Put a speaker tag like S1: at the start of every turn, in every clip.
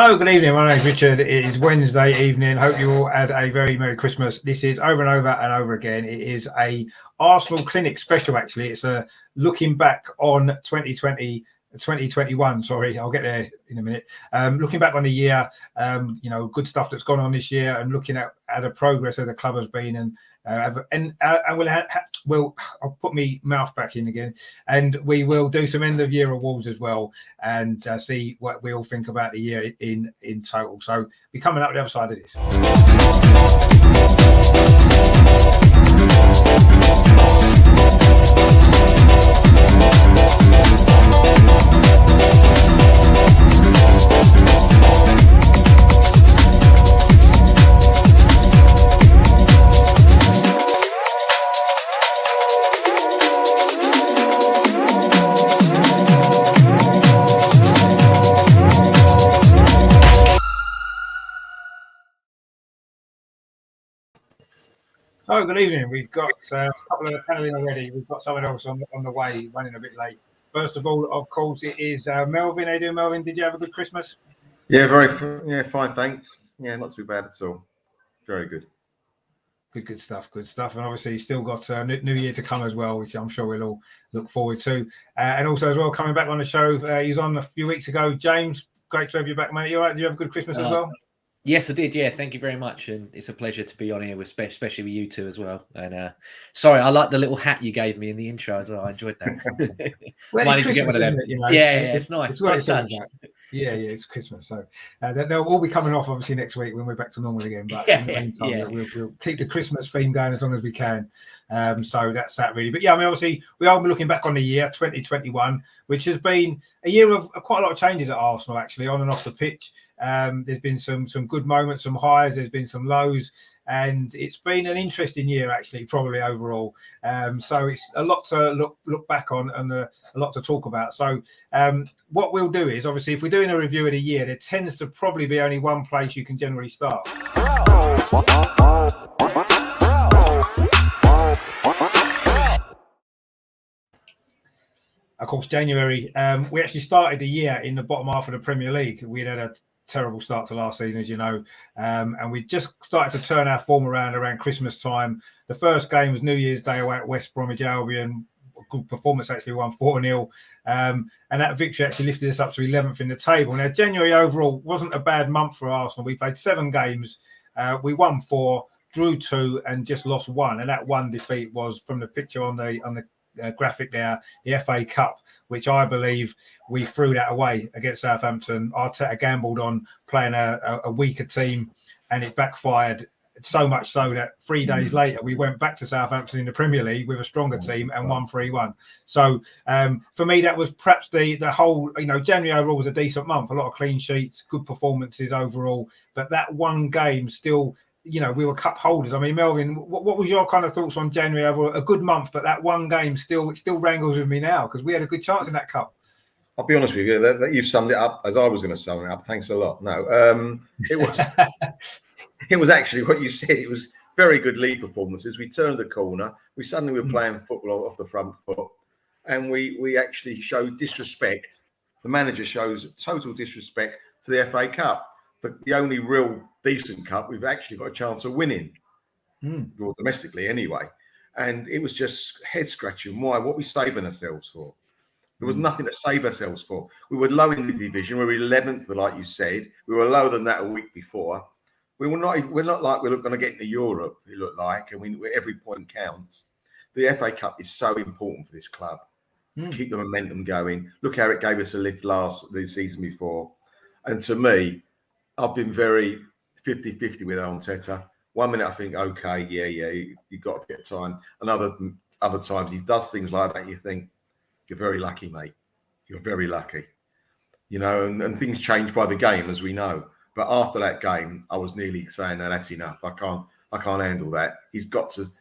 S1: Hello, good evening. My name is Richard. It is Wednesday evening. Hope you all had a very Merry Christmas. This is over and over and over again. It is a Arsenal Clinic special, actually. It's a looking back on 2021. Sorry, I'll get there in a minute. Looking back on the year, good stuff that's gone on this year, and looking at the progress that the club has been, and I'll put my mouth back in again, and we will do some end of year awards as well, and see what we all think about the year in total. So we're coming up the other side of this. Oh, good evening. We've got a couple of the panel in already. We've got someone else on the way, running a bit late. First of all, of course, it is Melvin. How you doing, Melvin? Did you have a good Christmas?
S2: Yeah, fine, thanks. Yeah, not too bad at all. Very good.
S1: Good stuff. And obviously, you've still got New Year to come as well, which I'm sure we'll all look forward to. And also, as well, coming back on the show, he was on a few weeks ago. James, great to have you back, mate. You all right? Did you have a good Christmas as well?
S3: Yes, I did. Yeah, thank you very much, and it's a pleasure to be on here, especially with you two as well. And sorry, I like the little hat you gave me in the intro as well. I enjoyed that.
S1: Well, it's Christmas, isn't it?
S3: Yeah, it's nice.
S1: It's what it's all about. Yeah, it's Christmas. So they'll all be coming off obviously next week when we're back to normal again. But in the meantime, we'll keep the Christmas theme going as long as we can. So that's that really. But yeah, I mean, obviously we are looking back on the year 2021, which has been a year of quite a lot of changes at Arsenal, actually, on and off the pitch. There's been some good moments, some highs. There's been some lows, and it's been an interesting year, actually, probably overall. So it's a lot to look back on, and a lot to talk about. So what we'll do is, obviously, if we're doing a review of the year, there tends to probably be only one place you can generally start. Of course, January. We actually started the year in the bottom half of the Premier League. We had a terrible start to last season, as you know, and we just started to turn our form around Christmas time. The first game was New Year's Day away at West Bromwich Albion. Good performance, actually, won 4-0, and that victory actually lifted us up to 11th in the table. Now, January overall wasn't a bad month for Arsenal. We played 7 games, we won 4, drew 2, and just lost 1. And that one defeat was, from the picture on the graphic there, the FA Cup, which I believe we threw that away against Southampton. Arteta gambled on playing a weaker team, and it backfired, so much so that 3 days later we went back to Southampton in the Premier League with a stronger team and won 3-1. So for me, that was perhaps the whole, January overall was a decent month, a lot of clean sheets, good performances overall, but that one game still, we were cup holders. I mean, Melvin, what was your kind of thoughts on January overall? A good month, but that one game still wrangles with me now, because we had a good chance in that cup.
S2: I'll be honest with you, that you've summed it up as I was going to sum it up. Thanks a lot. No, it was actually what you said. It was very good league performances. We turned the corner. We suddenly were playing football off the front foot, and we actually showed disrespect. The manager shows total disrespect to the FA Cup, but the only real decent cup we've actually got a chance of winning, or domestically anyway. And it was just head scratching. Why? What are we saving ourselves for? There was nothing to save ourselves for. We were low in the division. We were 11th, like you said. We were lower than that a week before. We're not like we're going to get into Europe, it looked like, and every point counts. The FA Cup is so important for this club. Keep the momentum going. Look how it gave us a lift the season before. And to me, I've been very 50-50 with Arteta. 1 minute I think, okay, you've got a bit of time. And other times he does things like that. You think, you're very lucky, mate. You're very lucky. And things change by the game, as we know. But after that game, I was nearly saying, no, that's enough. I can't handle that. He's got to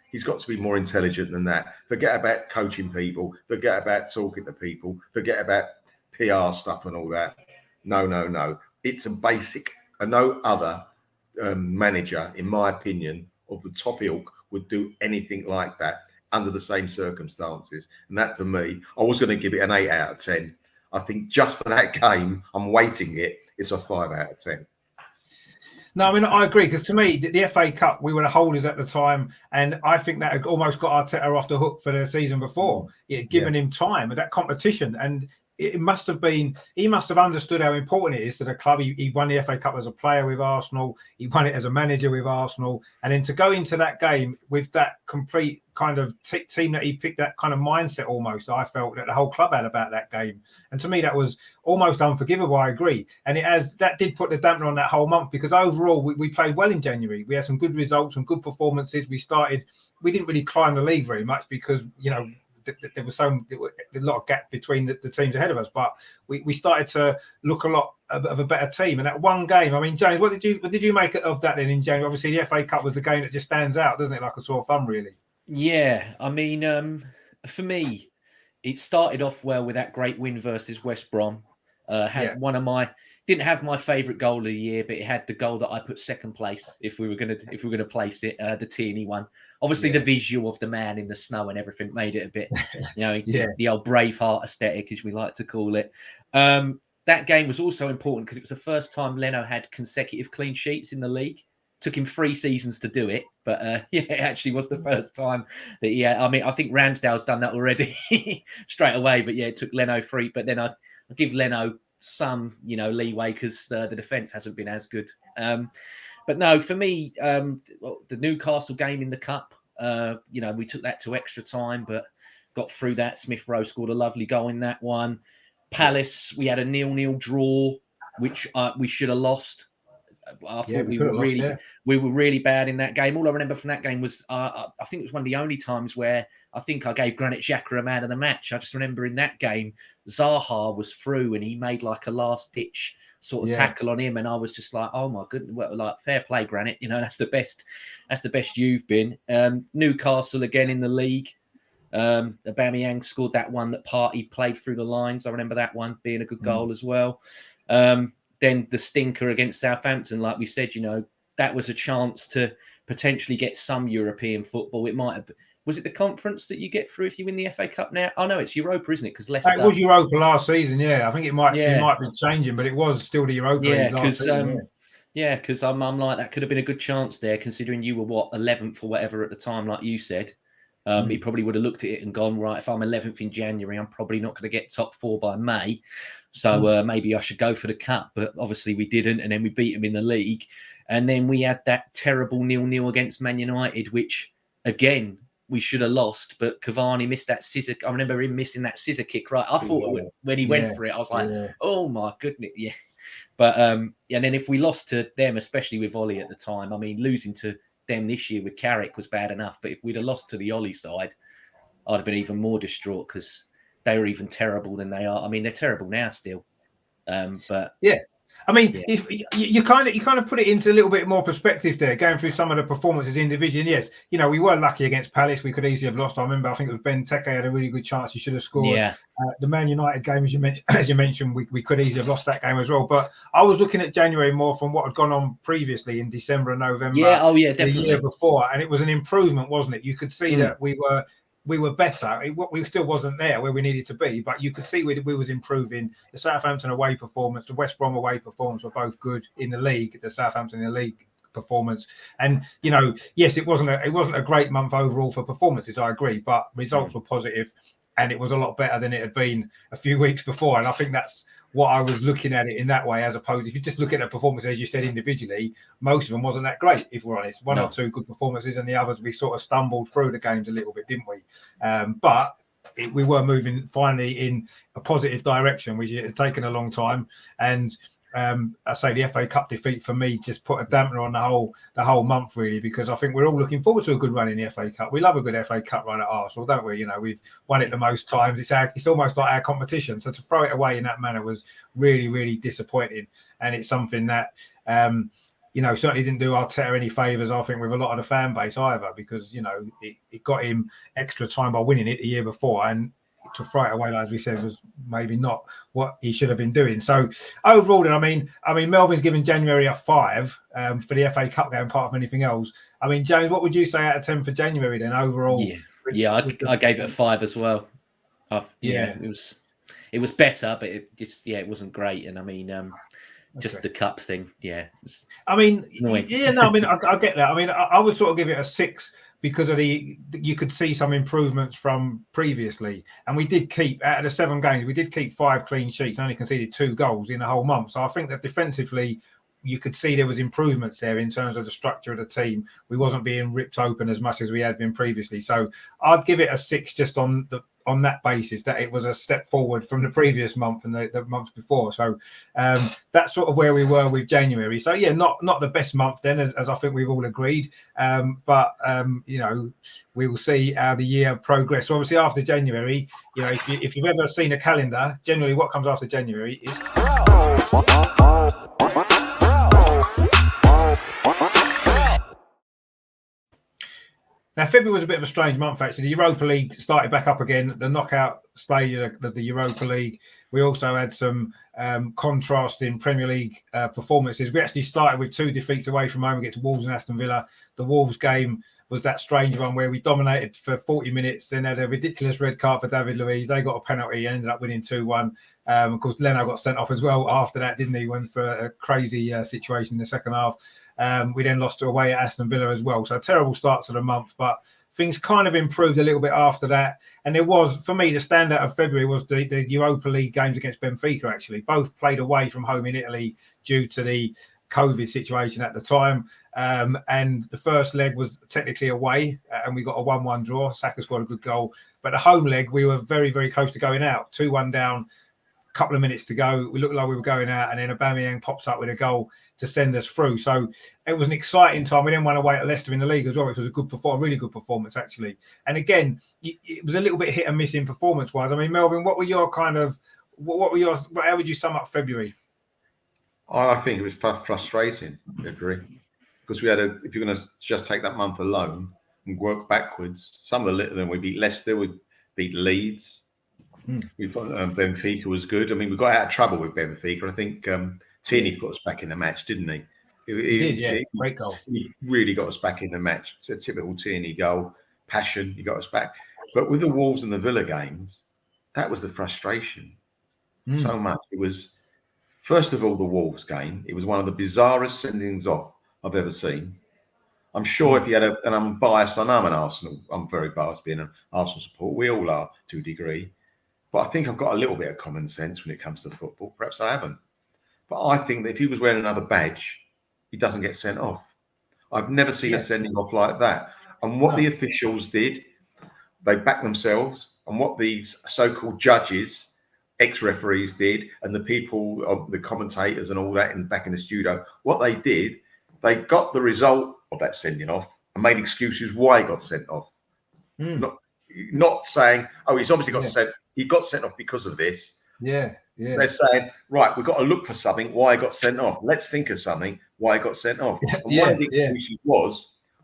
S2: be more intelligent than that. Forget about coaching people. Forget about talking to people. Forget about PR stuff and all that. No. It's a basic. And no other manager, in my opinion, of the top ilk would do anything like that under the same circumstances. And that, for me, I was going to give it an 8 out of 10. I think just for that game, I'm weighting it. it's a 5 out of 10.
S1: No, I mean, I agree, because to me, the FA Cup, we were the holders at the time, and I think that had almost got Arteta off the hook for the season before. It had given him time and that competition, and it must have been, he must have understood how important it is to the club. He won the FA Cup as a player with Arsenal, he won it as a manager with Arsenal, and then to go into that game with that complete kind of team that he picked, that kind of mindset almost, I felt that the whole club had about that game. And to me, that was almost unforgivable, I agree. And that did put the dampener on that whole month, because overall we played well in January. We had some good results and good performances. We didn't really climb the league very much because, you know, there was a lot of gap between the teams ahead of us, but we started to look a lot of a better team. And that one game, I mean, James, what did you make of that then in January? Obviously, the FA Cup was the game that just stands out, doesn't it? Like a sore thumb, really.
S3: Yeah, I mean, for me, it started off well with that great win versus West Brom. Didn't have my favourite goal of the year, but it had the goal that I put second place if we were gonna place it, the Tierney one. Obviously, the visual of the man in the snow and everything made it a bit, you know, the old Braveheart aesthetic, as we like to call it. That game was also important because it was the first time Leno had consecutive clean sheets in the league. Took him 3 seasons to do it, but it actually was the first time that I mean, I think Ramsdale's done that already straight away, but it took Leno 3. But then I give Leno some, you know, leeway because the defense hasn't been as good. But no, for me, the Newcastle game in the cup, you know, we took that to extra time, but got through that. Smith Rowe scored a lovely goal in that one. Palace, we had a 0-0 draw, which we should have lost. I thought we were really bad in that game. All I remember from that game was I think it was one of the only times where I think I gave Granit Xhaka a man of the match. I just remember in that game, Zaha was through and he made like a last ditch sort of tackle on him, and I was just like, oh my goodness, well, like fair play, Granit. You know, that's the best you've been. Newcastle again in the league. Aubameyang scored that one that Partey played through the lines. I remember that one being a good goal as well. Then the stinker against Southampton, like we said, you know, that was a chance to potentially get some European football. It might have. Was it the conference that you get through if you win the FA Cup now? Oh no, it's Europa, isn't it? Because Leicester.
S1: It was Europa last season. Yeah, I think it might be changing, but it was still the Europa League last season.
S3: Because I'm like, that could have been a good chance there, considering you were 11th or whatever at the time, like you said. He probably would have looked at it and gone, right, if I'm 11th in January, I'm probably not going to get top 4 by May. So maybe I should go for the cup. But obviously we didn't. And then we beat them in the league. And then we had that terrible 0-0 against Man United, which, again, we should have lost. But Cavani missed that scissor. I remember him missing that scissor kick, right? I thought when he went for it, I was like, oh, my goodness, But, and then if we lost to them, especially with Ollie at the time, I mean, losing to them this year with Carrick was bad enough, but if we'd have lost to the Ollie side, I'd have been even more distraught because they were even terrible than they are. I mean, they're terrible now still. But
S1: I mean, if you kind of put it into a little bit more perspective there, going through some of the performances in division. Yes, you know, we were lucky against Palace. We could easily have lost. I remember, I think it was Ben Teke had a really good chance. He should have scored.
S3: Yeah.
S1: The Man United game, as you mentioned, we could easily have lost that game as well. But I was looking at January more from what had gone on previously in December and November.
S3: Yeah, definitely.
S1: The year before, and it was an improvement, wasn't it? You could see that we were better. We still wasn't there where we needed to be, but you could see we was improving. The Southampton away performance, the West Brom away performance were both good in the league. The Southampton in the league performance, and you know, yes, it wasn't a great month overall for performances. I agree, but results were positive, and it was a lot better than it had been a few weeks before. And I think that's what I was looking at it in that way, as opposed, if you just look at the performances, as you said, individually, most of them wasn't that great, if we're honest. One or two good performances, and the others we sort of stumbled through the games a little bit, didn't we? But we were moving finally in a positive direction, which had taken a long time. And I say the FA Cup defeat for me just put a dampener on the whole month, really, because I think we're all looking forward to a good run in the FA Cup. We love a good FA Cup run at Arsenal, don't we? You know, we've won it the most times. It's almost like our competition. So to throw it away in that manner was really, really disappointing. And it's something that, you know, certainly didn't do Arteta any favours, I think, with a lot of the fan base either, because, you know, it got him extra time by winning it the year before. And to throw it away, as we said, was maybe not what he should have been doing. So overall, then, I mean, Melvin's given January a 5 for the FA Cup game, apart from anything else. I mean, James, what would you say out of 10 for January then overall?
S3: I gave it a 5 as well. It was better, but it wasn't great. And I mean, just the cup thing. Yeah.
S1: I mean,
S3: Annoying.
S1: yeah, no, I mean, I get that. I mean, I would sort of give it a 6 because of you could see some improvements from previously. And we did keep, out of the 7 games, we did keep 5 clean sheets, only conceded 2 goals in the whole month. So I think that defensively, you could see there was improvements there in terms of the structure of the team. We wasn't being ripped open as much as we had been previously. So I'd give it a 6 just on that basis, that it was a step forward from the previous month and the months before. So that's sort of where we were with January. So yeah, not the best month then, as I think we've all agreed. But you know, we will see how the year progress. So obviously after January, you know, if you've ever seen a calendar, generally what comes after January is now, February was a bit of a strange month, actually. The Europa League started back up again, the knockout stage of the Europa League. We also had some contrasting Premier League performances. We actually started with 2 defeats away from home against Wolves and Aston Villa. The Wolves game was that strange one where we dominated for 40 minutes, then had a ridiculous red card for David Luiz. They got a penalty and ended up winning 2-1. Of course, Leno got sent off as well after that, didn't he? Went for a crazy situation in the second half. We then lost away at Aston Villa as well. So a terrible start to the month, but things kind of improved a little bit after that. And it was, for me, the standout of February was the Europa League games against Benfica, actually. Both played away from home in Italy due to the COVID situation at the time. And the first leg was technically away, and we got a 1-1 draw. Saka scored a good goal. But the home leg, we were very, very close to going out. 2-1 down, a couple of minutes to go. We looked like we were going out, and then Aubameyang pops up with a goal to send us through. So it was an exciting time. We then won away at Leicester in the league as well, which was a really good performance, actually. And again, it was a little bit hit and miss in performance-wise. I mean, Melvin, how would you sum up February?
S2: I think it was frustrating, February, because we had if you're going to just take that month alone and work backwards, some of them we beat Leicester, we beat Leeds. We thought Benfica was good. I mean, we got out of trouble with Benfica. I think Tierney put us back in the match, didn't he?
S1: He did, yeah. Great goal.
S2: He really got us back in the match. It's a typical Tierney goal. Passion, he got us back. But with the Wolves and the Villa games, that was the frustration. So much. It was, first of all, the Wolves game. It was one of the bizarrest sendings off I've ever seen. I'm sure if you had and I'm biased, I know I'm very biased being an Arsenal supporter. We all are to a degree. But I think I've got a little bit of common sense when it comes to football. Perhaps I haven't. But I think that if he was wearing another badge, he doesn't get sent off. I've never seen a sending off like that. And what the officials did, they backed themselves. And what these so-called judges, ex-referees did, and the people, the commentators and all that back in the studio, what they did, they got the result of that sending off and made excuses why he got sent off. Not saying, oh, he's obviously got sent. He got sent off because of this. Yeah. They're saying, right, we've got to look for something why he got sent off. Let's think of something why he got sent off. And one of the excuses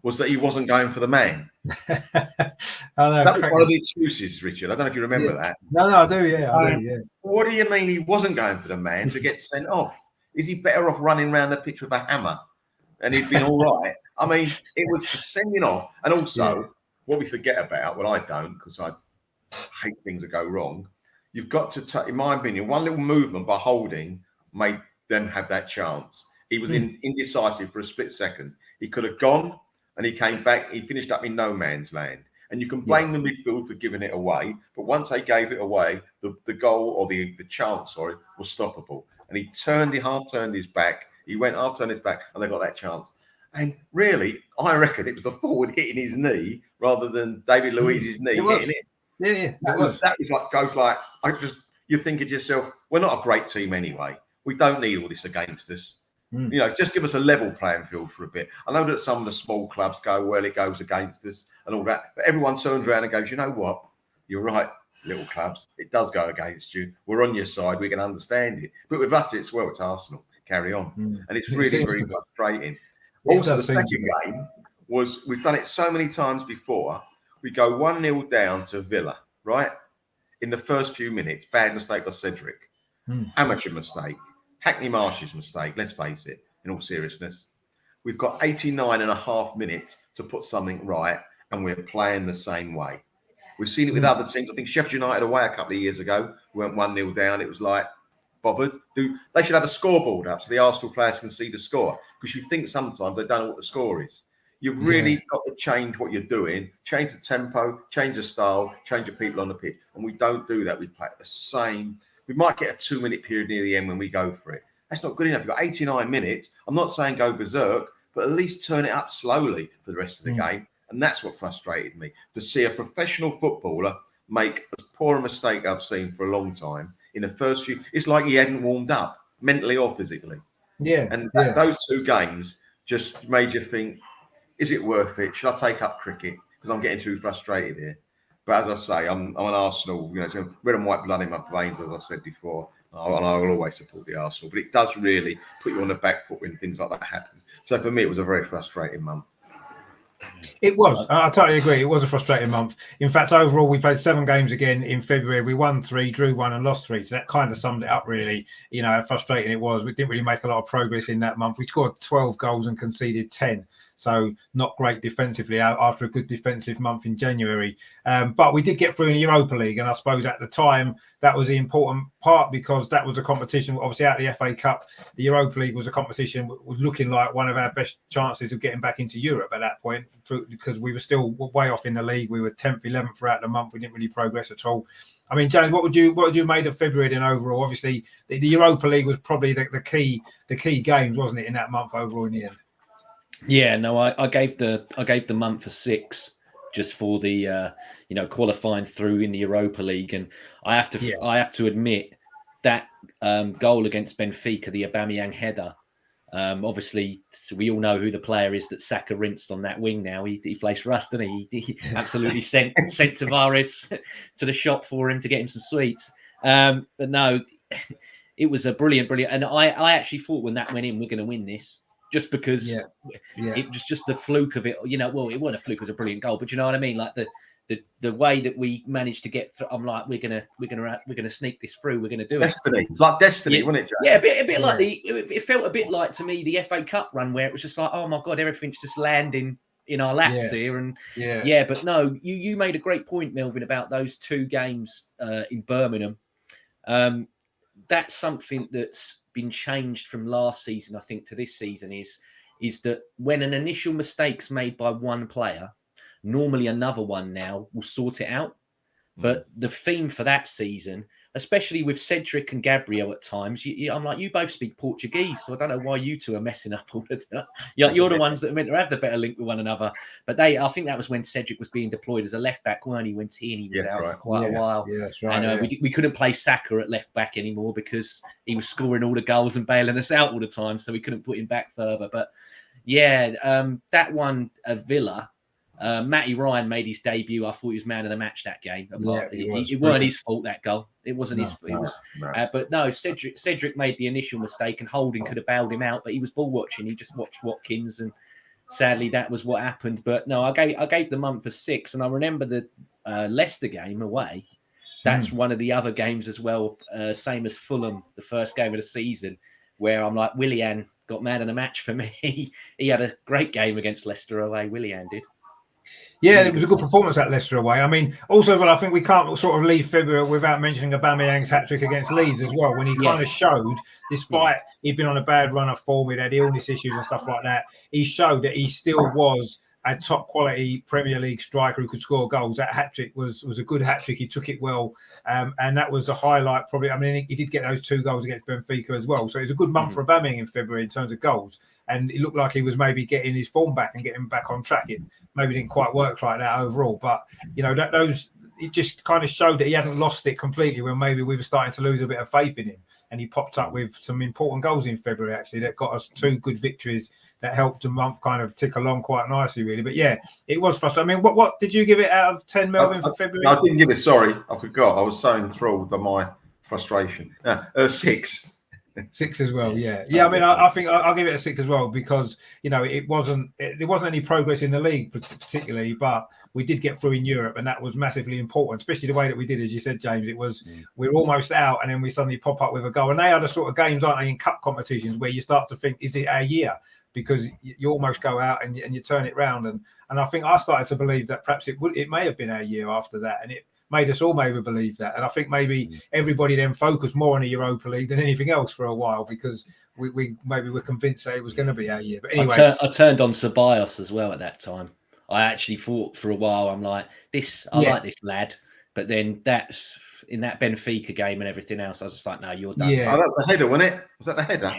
S2: was that he wasn't going for the man. That was one of the excuses, Richard. I don't know if you remember that.
S1: No, I do, I do.
S2: What do you mean he wasn't going for the man to get sent off? Is he better off running around the pitch with a hammer? And he'd been all right. I mean, it was for sending off. And also, what we forget about, well, I don't, because I hate things that go wrong. You've got to, in my opinion, one little movement by Holding made them have that chance. He was indecisive for a split second. He could have gone and he came back. He finished up in no man's land. And you can blame the midfield for giving it away. But once they gave it away, the goal or the chance, was stoppable. And he half turned his back. He went half turned his back and they got that chance. And really, I reckon it was the forward hitting his knee rather than David Luiz's knee hitting it.
S1: Yeah.
S2: That was like you think of yourself, we're not a great team anyway. We don't need all this against us. You know, just give us a level playing field for a bit. I know that some of the small clubs go, well, it goes against us and all that. But everyone turns around and goes, you know what? You're right, little clubs. It does go against you. We're on your side. We can understand it. But with us, it's Arsenal. Carry on. And it's really, really frustrating. Also, the second game was, we've done it so many times before. We go 1-0 down to Villa, right? In the first few minutes, bad mistake by Cedric. Amateur mistake. Hackney Marsh's mistake, let's face it, in all seriousness. We've got 89.5 minutes to put something right, and we're playing the same way. We've seen it with other teams. I think Sheffield United away a couple of years ago, we went 1-0 down. It was like, bothered. They should have a scoreboard up so the Arsenal players can see the score, because you think sometimes they don't know what the score is. You've really got to change what you're doing, change the tempo, change the style, change the people on the pitch. And we don't do that. We play the same. We might get a 2-minute period near the end when we go for it. That's not good enough. You've got 89 minutes. I'm not saying go berserk, but at least turn it up slowly for the rest of the game. And that's what frustrated me, to see a professional footballer make as poor a mistake I've seen for a long time in the first few. It's like he hadn't warmed up mentally or physically.
S1: Yeah.
S2: And those 2 games just made you think, is it worth it? Should I take up cricket? Because I'm getting too frustrated here. But as I say, I'm an Arsenal, red and white blood in my veins, as I said before. And I will always support the Arsenal. But it does really put you on the back foot when things like that happen. So for me, it was a very frustrating month.
S1: It was. I totally agree. It was a frustrating month. In fact, overall, we played 7 games again in February. We won 3, drew 1, and lost 3. So that kind of summed it up, really. How frustrating it was. We didn't really make a lot of progress in that month. We scored 12 goals and conceded 10. So not great defensively after a good defensive month in January. But we did get through in the Europa League. And I suppose at the time, that was the important part, because that was a competition, obviously out of the FA Cup. The Europa League was a competition, was looking like one of our best chances of getting back into Europe at that point, because we were still way off in the league. We were 10th, 11th throughout the month. We didn't really progress at all. I mean, James, what would you made of February then overall? Obviously, the Europa League was probably the key games, wasn't it, in that month overall in the end?
S3: Yeah, no, I gave the month a 6 just for the qualifying through in the Europa League, and I have to admit that goal against Benfica, the Aubameyang header. Obviously, we all know who the player is that Saka rinsed on that wing. Now he plays for us, doesn't he? He absolutely sent Tavares to the shop for him to get him some sweets. But no, it was a brilliant, and I actually thought when that went in, we're going to win this. Just because it was just the fluke of it, well, it wasn't a fluke, it was a brilliant goal, but you know what I mean? Like the way that we managed to get through, I'm like, we're gonna sneak this through, we're gonna do it.
S2: Destiny. It's like destiny, wasn't it, Jack?
S3: Yeah, a bit like it felt a bit like to me the FA Cup run, where it was just like, oh my God, everything's just landing in our laps here. And but no, you made a great point, Melvin, about those 2 games in Birmingham. That's something that's been changed from last season, I think, to this season is that when an initial mistake's made by one player, normally another one now will sort it out. But the theme for that season, especially with Cedric and Gabriel at times, I'm like, you both speak Portuguese, so I don't know why you 2 are messing up all the time. You're the ones that are meant to have the better link with one another. But I think that was when Cedric was being deployed as a left back, weren't he? When Tierney was out for quite a while.
S1: Yeah, that's right.
S3: And we couldn't play Saka at left back anymore because he was scoring all the goals and bailing us out all the time, so we couldn't put him back further. But that one at Villa. Matty Ryan made his debut. I thought he was man of the match that game. It weren't his fault, that goal. It wasn't his fault. But no, Cedric made the initial mistake, and Holding could have bailed him out, but he was ball watching. He just watched Watkins, and sadly that was what happened. But no, I gave the month a 6, and I remember the Leicester game away. That's one of the other games as well, same as Fulham, the first game of the season, where I'm like, Willian got man of the match for me. He had a great game against Leicester away. Willian did.
S1: Yeah, it was a good performance at Leicester away. I mean, also, I think we can't sort of leave February without mentioning Aubameyang's hat-trick against Leeds as well, when he kind of showed, despite he'd been on a bad run of form, he'd had illness issues and stuff like that, he showed that he still was a top quality Premier League striker who could score goals. That hat-trick was a good hat-trick. He took it well. And that was the highlight probably. I mean, he did get those 2 goals against Benfica as well. So it was a good month for Aubameyang in February in terms of goals. And it looked like he was maybe getting his form back and getting back on track. It maybe didn't quite work like that overall. But, it just kind of showed that he hadn't lost it completely when maybe we were starting to lose a bit of faith in him. And he popped up with some important goals in February, actually, that got us 2 good victories that helped the month kind of tick along quite nicely, really. But yeah, it was frustrating. I mean, what did you give it out of 10, Melvin, for February?
S2: I didn't give it. Sorry, I forgot. I was so enthralled by my frustration. 6.
S1: 6 as well, yeah. I mean, I think I'll give it a 6 as well, because there wasn't any progress in the league particularly, but we did get through in Europe, and that was massively important, especially the way that we did, as you said, James. It was we were almost out, and then we suddenly pop up with a goal. And they are the sort of games, aren't they, in cup competitions where you start to think, is it our year? Because you almost go out and you turn it round, and I think I started to believe that perhaps it may have been our year after that, and made us all maybe believe that. And I think maybe everybody then focused more on the Europa League than anything else for a while, because we maybe were convinced that it was going to be our year. But anyway,
S3: I turned on Ceballos as well at that time. I actually thought for a while, I'm like, I like this lad. But then that's in that Benfica game and everything else, I was just like, no, you're done.
S2: Oh, that was the header, wasn't it? Was that the header?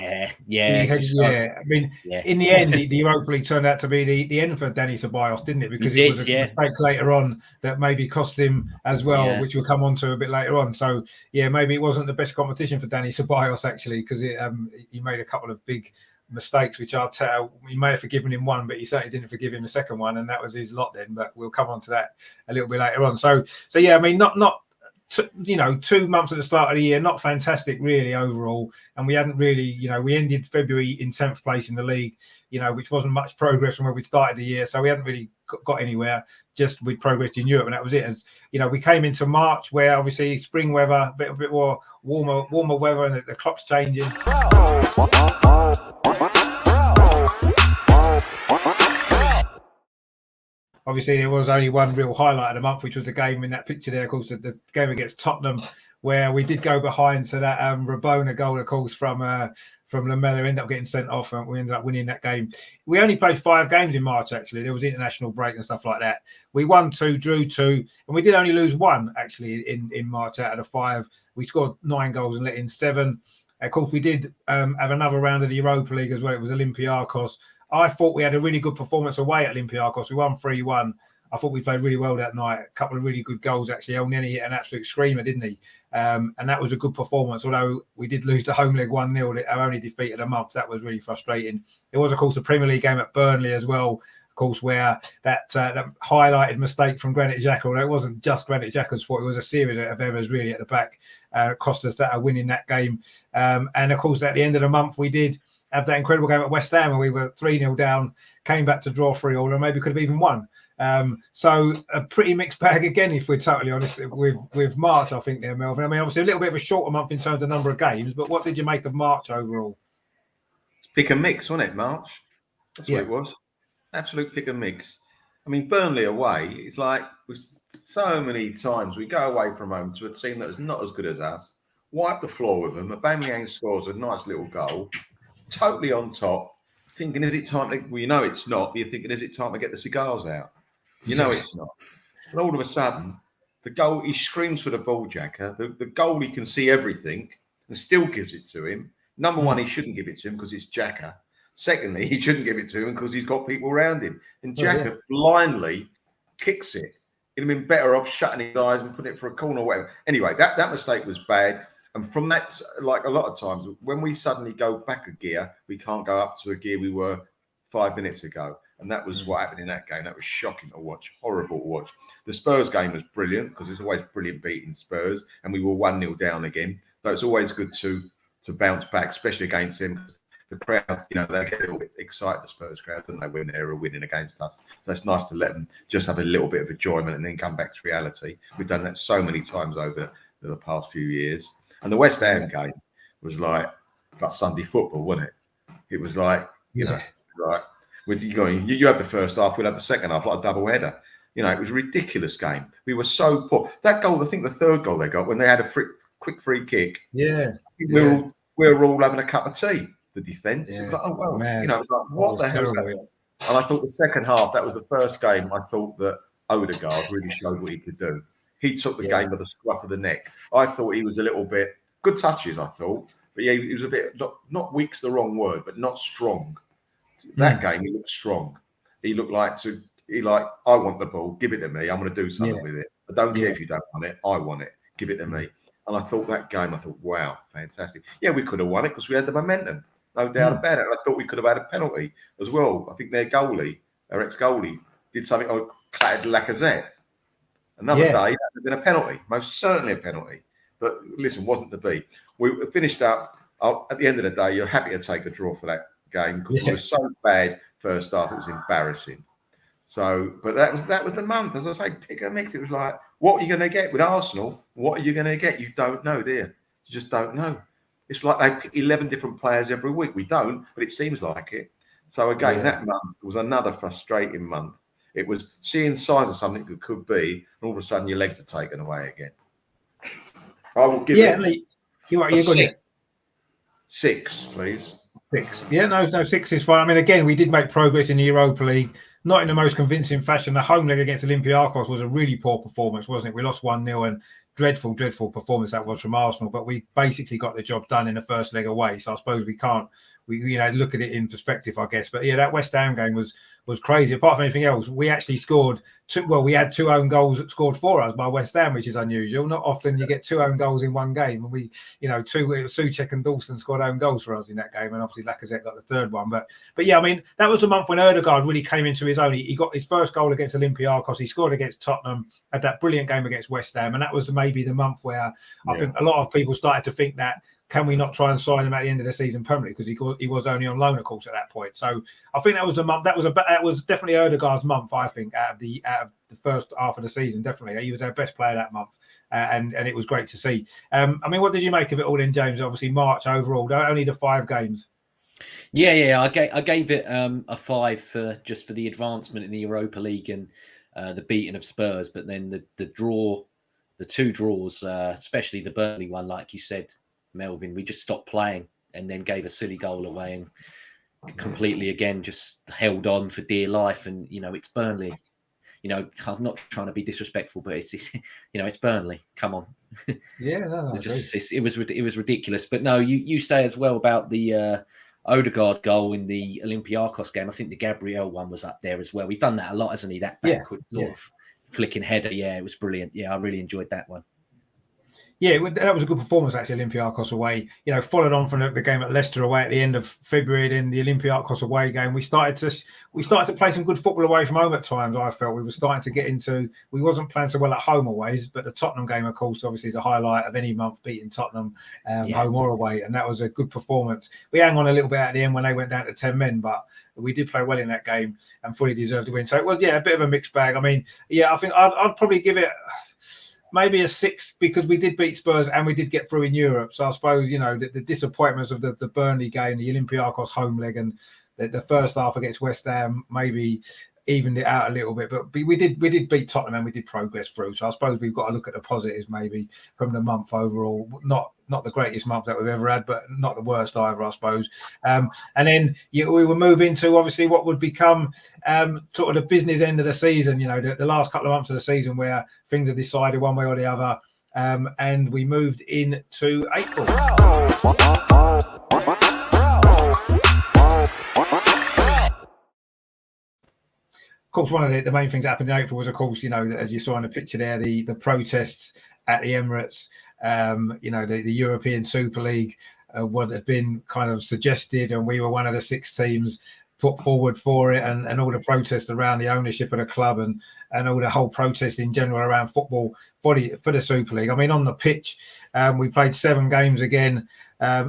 S3: Yeah.
S1: I mean, in the end, the Europa League turned out to be the end for Dani Ceballos, didn't it? Because it was a mistake later on that maybe cost him as well, which we'll come on to a bit later on. So, yeah, maybe it wasn't the best competition for Dani Ceballos, actually, because he made a couple of big mistakes, which I'll tell. We may have forgiven him one, but he certainly didn't forgive him the second one, and that was his lot then. But we'll come on to that a little bit later on. So yeah, I mean, not 2 months at the start of the year, not fantastic really overall, and we hadn't really, we ended February in 10th place in the league, which wasn't much progress from where we started the year, so we hadn't really got anywhere. Just we progressed in Europe, and that was it. As we came into March, where obviously spring weather, a bit more warmer weather, and the clock's changing. Obviously, there was only one real highlight of the month, which was the game in that picture there, of course, the game against Tottenham, where we did go behind to that Rabona goal, of course, from Lamela, ended up getting sent off, and we ended up winning that game. We only played 5 games in March, actually. There was international break and stuff like that. We won 2, drew 2, and we did only lose 1, actually, in March out of the 5. We scored 9 goals and let in 7. Of course, we did have another round of the Europa League as well. It was Olympiacos. I thought we had a really good performance away at Olympiacos. We won 3-1. I thought we played really well that night. A couple of really good goals, actually. El Neni hit an absolute screamer, didn't he? And that was a good performance, although we did lose the home leg 1-0, our only defeat of the month. That was really frustrating. There was, of course, a Premier League game at Burnley as well, of course, where that highlighted mistake from Granit Xhaka, although it wasn't just Granit Xhaka's fault, it was a series of errors really at the back, cost us that a win in that game. And, of course, at the end of the month, we did have that incredible game at West Ham where we were 3-0 down, came back to draw 3-3, and maybe could have even won. So a pretty mixed bag again, if we're totally honest, with March, I think there, Melvin. I mean, obviously a little bit of a shorter month in terms of number of games, but what did you make of March overall?
S2: Pick and mix, wasn't it, March? That's what it was. Absolute pick and mix. I mean, Burnley away, it's like so many times we go away from home to a team that is not as good as us, wipe the floor with them. Aubameyang scores a nice little goal, totally on top, thinking, is it time to, well, you know it's not, but you're thinking, is it time to get the cigars out? You know it's not. And all of a sudden, the goal, he screams for the ball, Xhaka. The goalie can see everything and still gives it to him. Number one, he shouldn't give it to him because it's Xhaka. Secondly, he shouldn't give it to him because he's got people around him. And Xhaka blindly kicks it. He'd have been better off shutting his eyes and putting it for a corner or whatever. Anyway, that mistake was bad. And from that, like a lot of times, when we suddenly go back a gear, we can't go up to a gear we were 5 minutes ago. And that was what happened in that game. That was shocking to watch, horrible to watch. The Spurs game was brilliant because it's always brilliant beating Spurs. And we were 1-0 down again. So it's always good to bounce back, especially against them. The crowd, they get a little bit excited, the Spurs crowd, don't they, when they're winning against us. So it's nice to let them just have a little bit of enjoyment and then come back to reality. We've done that so many times over the past few years. And the West Ham game was like Sunday football, wasn't it? It was like, you have the first half, we'll have the second half, like a double header. It was a ridiculous game. We were so poor. That goal, I think the third goal they got when they had a quick free kick.
S1: Yeah.
S2: We were all having a cup of tea, the defence.
S1: Yeah.
S2: It was like, oh, well,
S1: Man.
S2: it was like, what the hell is that? And I thought the second half, that was the first game I thought that Odegaard really showed what he could do. He took the game by the scruff of the neck. I thought he was a little bit good touches, I thought. But yeah, he was a bit, not weak's the wrong word, but not strong. That game, he looked strong. He looked like, I want the ball, give it to me. I'm going to do something with it. I don't care if you don't want it. I want it. Give it to me. And I thought that game, wow, fantastic. Yeah, we could have won it because we had the momentum. No doubt about it. I thought we could have had a penalty as well. I think their goalie, their ex-goalie, did something like clattered Lacazette. Another day, that would have been a penalty. Most certainly a penalty. But listen, wasn't to be. We finished up. At the end of the day, you're happy to take a draw for that game because it was so bad first half. It was embarrassing. So, but that was the month. As I say, pick and mix. It was like, what are you going to get with Arsenal? What are you going to get? You don't know, do you? You just don't know. It's like they pick 11 different players every week. We don't, but it seems like it. So again, that month was another frustrating month. It was seeing signs of something that could be, and all of a sudden your legs are taken away again. I will give it
S1: you're
S2: a
S1: good.
S2: six. 6, please.
S1: 6. Yeah, no, 6 is fine. I mean, again, we did make progress in the Europa League, not in the most convincing fashion. The home leg against Olympiacos was a really poor performance, wasn't it? We lost 1-0 and dreadful performance that was from Arsenal, but we basically got the job done in the first leg away. So I suppose we look at it in perspective, I guess. But yeah, that West Ham game was crazy. Apart from anything else, we actually scored we had 2 own goals scored for us by West Ham, which is unusual. Not often you get 2 own goals in one game. And we, Souček and Dawson scored own goals for us in that game, and obviously Lacazette got the third one. But yeah, I mean, that was the month when Ødegaard really came into his own. He got his first goal against Olympiacos. He scored against Tottenham, had that brilliant game against West Ham, and that was maybe the month where I think a lot of people started to think that, can we not try and sign him at the end of the season permanently, because he was only on loan, of course, at that point. So I think that was the month. That was definitely Ødegaard's month. I think out of the first half of the season, definitely he was our best player that month, and it was great to see. I mean, what did you make of it all, in James? Obviously, March overall, only the 5 games.
S3: Yeah, I gave it a 5 for the advancement in the Europa League and the beating of Spurs, but then the 2 draws, especially the Burnley one, like you said, Melvin, we just stopped playing and then gave a silly goal away and completely again just held on for dear life. And it's Burnley. I'm not trying to be disrespectful, but it's it's Burnley. Come on.
S1: Yeah, no,
S3: it was ridiculous. But no, you say as well about the Ødegaard goal in the Olympiacos game. I think the Gabriel one was up there as well. He's done that a lot, hasn't he? That backward sort of flicking header. Yeah, it was brilliant. Yeah, I really enjoyed that one.
S1: Yeah, that was a good performance, actually, Olympiacos away. Followed on from the game at Leicester away at the end of February, then the Olympiacos away game. We started to play some good football away from home at times. I felt we were starting to get into. We wasn't playing so well at home always, but the Tottenham game, of course, obviously is a highlight of any month, beating Tottenham home or away, and that was a good performance. We hung on a little bit at the end when they went down to 10 men, but we did play well in that game and fully deserved to win. So it was a bit of a mixed bag. I mean, I think I'd probably give it maybe a 6, because we did beat Spurs and we did get through in Europe. So I suppose, the disappointments of the Burnley game, the Olympiacos home leg, and the first half against West Ham maybe evened it out a little bit. But we did beat Tottenham and we did progress through. So I suppose we've got to look at the positives maybe from the month overall. Not the greatest month that we've ever had, but not the worst either, I suppose. And then we will move into obviously what would become sort of the business end of the season. The last couple of months of the season where things are decided one way or the other. And we moved into April. Of course, one of the main things that happened in April was, of course, as you saw in the picture there, the protests at the Emirates. The European Super League, what had been kind of suggested, and we were one of the 6 teams put forward for it, and all the protests around the ownership of the club and all the whole protest in general around football for the Super League. I mean, on the pitch, we played 7 games again.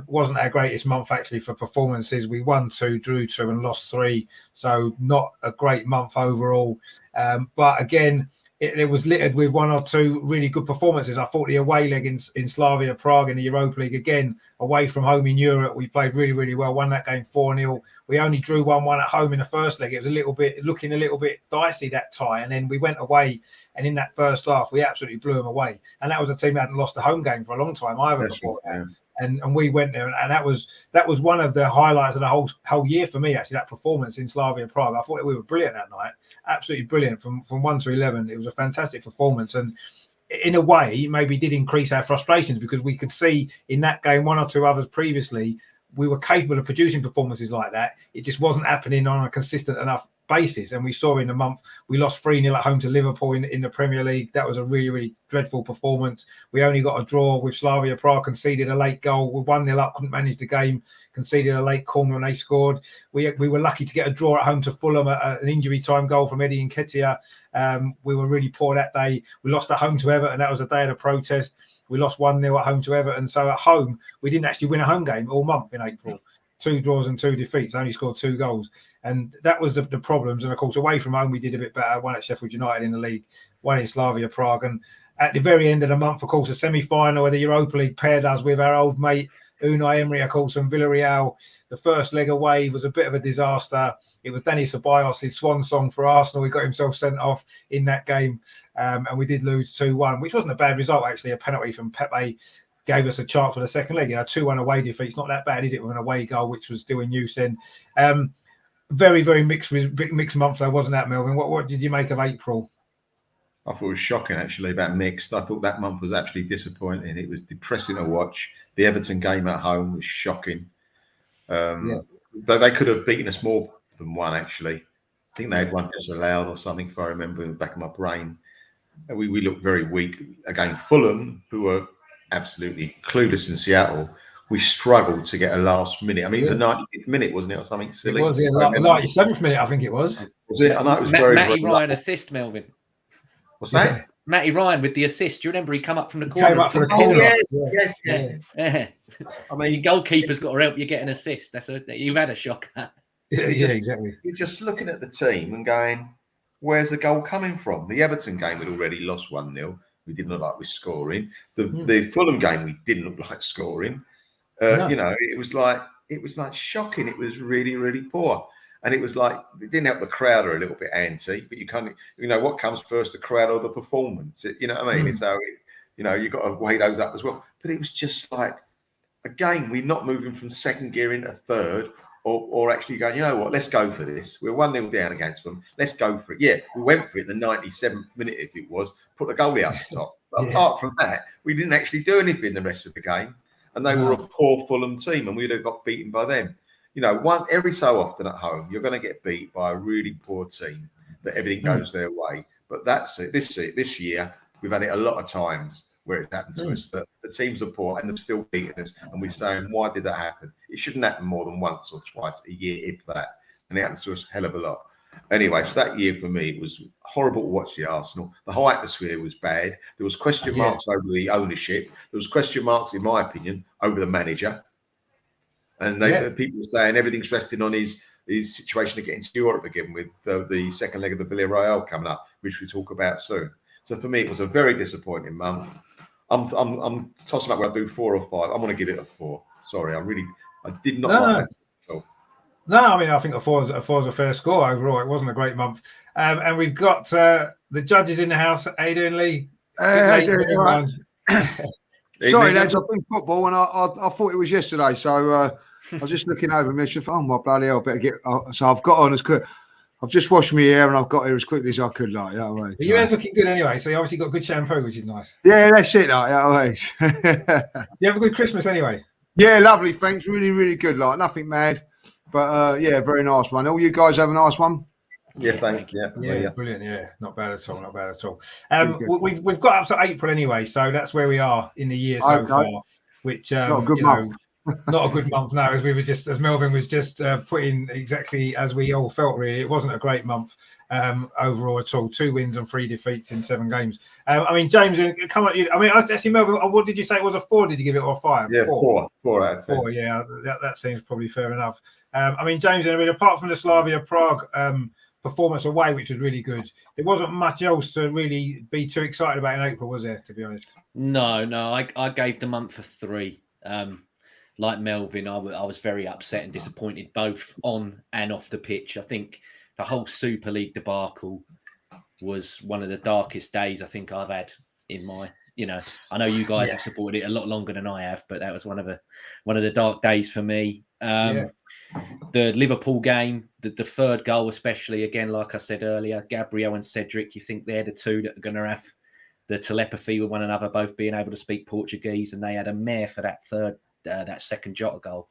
S1: Wasn't our greatest month actually for performances. We won 2, drew 2, and lost 3. So not a great month overall. But again, it was littered with 1 or 2 really good performances. I thought the away leg in Slavia Prague in the Europa League, again, away from home in Europe, we played really, really well. Won that game 4-0. We only drew 1-1 at home in the first leg. It was looking a little bit dicey, that tie. And then we went away, and in that first half, we absolutely blew them away. And that was a team that hadn't lost a home game for a long time either before that. And we went there, and that was one of the highlights of the whole year for me, actually, that performance in Slavia Prague. I thought we were brilliant that night, absolutely brilliant from 1 to 11. It was a fantastic performance, and in a way, maybe did increase our frustrations, because we could see in that game, 1 or 2 others previously, we were capable of producing performances like that. It just wasn't happening on a consistent enough basis. And we saw in the month, we lost 3-0 at home to Liverpool in the Premier League. That was a really, really dreadful performance. We only got a draw with Slavia Prague, conceded a late goal. We 1-0 up, couldn't manage the game, conceded a late corner, and they scored. We were lucky to get a draw at home to Fulham, an injury time goal from Eddie Nketiah. We were really poor that day. We lost at home to Everton. That was the day of the protest. We lost 1-0 at home to Everton. So at home, we didn't actually win a home game all month in April. 2 draws and 2 defeats, only scored 2 goals. And that was the problems. And of course, away from home, we did a bit better. 1 at Sheffield United in the league, 1 in Slavia Prague. And at the very end of the month, of course, the semi-final where the Europa League paired us with our old mate, Unai Emery, of course, and Villarreal. The first leg away was a bit of a disaster. It was Dani Ceballos' swan song for Arsenal. He got himself sent off in that game, and we did lose 2-1, which wasn't a bad result, actually. A penalty from Pepe gave us a chance for the second leg. 2-1 away defeat's not that bad, is it, with an away goal, which was still in use then. Very, very mixed month, though, wasn't that, Melvin? What did you make of April?
S2: I thought it was shocking, actually, about mixed. I thought that month was actually disappointing. It was depressing to watch. The Everton game at home was shocking. They could have beaten us more than one, actually. I think they had one disallowed or something, if I remember in the back of my brain. And we looked very weak. Again, Fulham, who were absolutely clueless in Seattle, we struggled to get a last minute. I mean, the 90th minute, wasn't it, or something silly?
S1: It was, yeah, 97th minute, I think it was.
S2: Was it? I know it was
S3: Matty Ryan assist, Melvin.
S2: What's that?
S3: Matty Ryan with the assist. Do you remember he come up from the corner?
S1: Came up from the corner.
S3: Yes. I mean, your goalkeeper's got to help you get an assist. You've had a shocker.
S1: Yeah, exactly.
S2: You're just looking at the team and going, where's the goal coming from? The Everton game had already lost 1-0. We didn't look like we were scoring. The Fulham game, we didn't look like scoring.
S1: No.
S2: It was like shocking. It was really, really poor. And it was like, it didn't help the crowd are a little bit anti, but you can't, what comes first, the crowd or the performance? You know what I mean? It's how, you've got to weigh those up as well. But it was just like, again, we're not moving from second gear into third or actually going, you know what, let's go for this. We're 1-0 down against them. Let's go for it. Yeah, we went for it in the 97th minute, if it was, put the goalie up the top. But apart from that, we didn't actually do anything the rest of the game. And they were a poor Fulham team and we'd have got beaten by them. Every so often at home, you're going to get beat by a really poor team that everything goes their way. But that's it. This year, we've had it a lot of times where it's happened to us that the teams are poor and they're still beating us. And we're saying, why did that happen? It shouldn't happen more than once or twice a year, if that. And it happens to us a hell of a lot. Anyway, so that year for me, it was horrible to watch the Arsenal. The whole atmosphere was bad. There was question marks over the ownership. There was question marks, in my opinion, over the manager. And people were saying everything's resting on his situation to get into Europe again with the second leg of the Villarreal coming up, which we talk about soon. So for me, it was a very disappointing month. I'm tossing up whether I do 4 or 5. I'm going to give it a 4. Sorry, I did not like that.
S1: No, I mean, I think a 4 is a fair score overall. It wasn't a great month. And we've got the judges in the house. How you doing, Lee?
S4: Sorry, lads, I've been football and I thought it was yesterday. So I was just looking over and I said, oh, my bloody hell, better get. So I've got on as quick. I've just washed my hair and I've got here as quickly as I could. Like, you know what I mean?
S1: Your hair's looking good anyway. So you obviously got good shampoo, which is nice.
S4: Yeah, that's it. Like, you know what I mean?
S1: You have a good Christmas anyway.
S4: Yeah, lovely. Thanks. Really, really good. Like, nothing mad. But yeah, very nice one. All you guys have a nice one?
S2: Yeah, thanks. Yeah,
S1: brilliant. Yeah, not bad at all. We've got up to April anyway, so that's where we are in the year so far. Which not a good month. Not a good month now, as Melvin was just putting exactly as we all felt. Really, it wasn't a great month overall at all. 2 wins and 3 defeats in 7 games. I mean, James, come on. I mean, actually, Melvin, what did you say? It was a 4? Did you give it or a 5?
S2: Yeah, 4 out of 10.
S1: 4. Yeah, that seems probably fair enough. I mean, James, apart from the Slavia Prague performance away, which was really good, there wasn't much else to really be too excited about in April, was there, to be honest?
S3: No, I gave the month a 3. Like Melvin, I was very upset and disappointed both on and off the pitch. I think the whole Super League debacle was one of the darkest days I think I've had in my, I know you guys have supported it a lot longer than I have, but that was one of the dark days for me. The Liverpool game, the third goal especially, again, like I said earlier, Gabriel and Cedric, you think they're the two that are going to have the telepathy with one another, both being able to speak Portuguese, and they had a mare for that second Jota goal.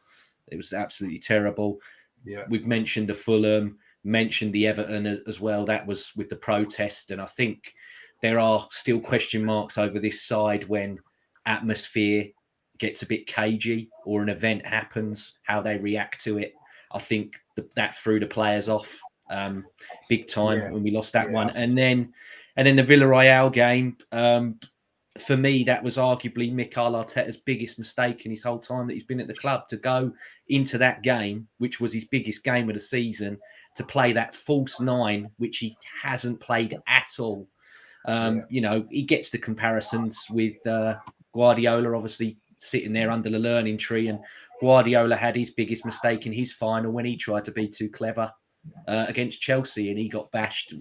S3: It was absolutely terrible. Yeah, we've mentioned the Fulham, mentioned the Everton as well. That was with the protest, and I think there are still question marks over this side when atmosphere gets a bit cagey or an event happens, how they react to it. I think that threw the players off big time when we lost that one. And then the Villarreal game, for me, that was arguably Mikel Arteta's biggest mistake in his whole time that he's been at the club, to go into that game, which was his biggest game of the season, to play that false 9, which he hasn't played at all. He gets the comparisons with Guardiola, obviously sitting there under the learning tree. And Guardiola had his biggest mistake in his final when he tried to be too clever against Chelsea, and he got bashed.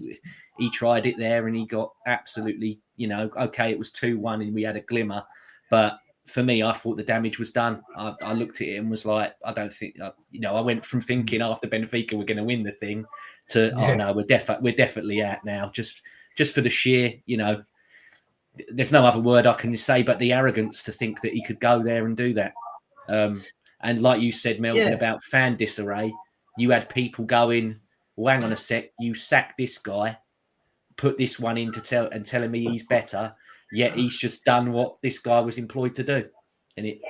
S3: He tried it there and he got absolutely, okay, it was 2-1 and we had a glimmer. But for me, I thought the damage was done. I looked at it and was like, I don't think, I went from thinking after Benfica we're going to win the thing to, oh no, we're definitely out now. Just for the sheer, there's no other word I can say but the arrogance to think that he could go there and do that. And like you said, Melvin, about fan disarray, you had people going, well, hang on a sec, you sacked this guy, put this one in telling me he's better, yet he's just done what this guy was employed to do. And it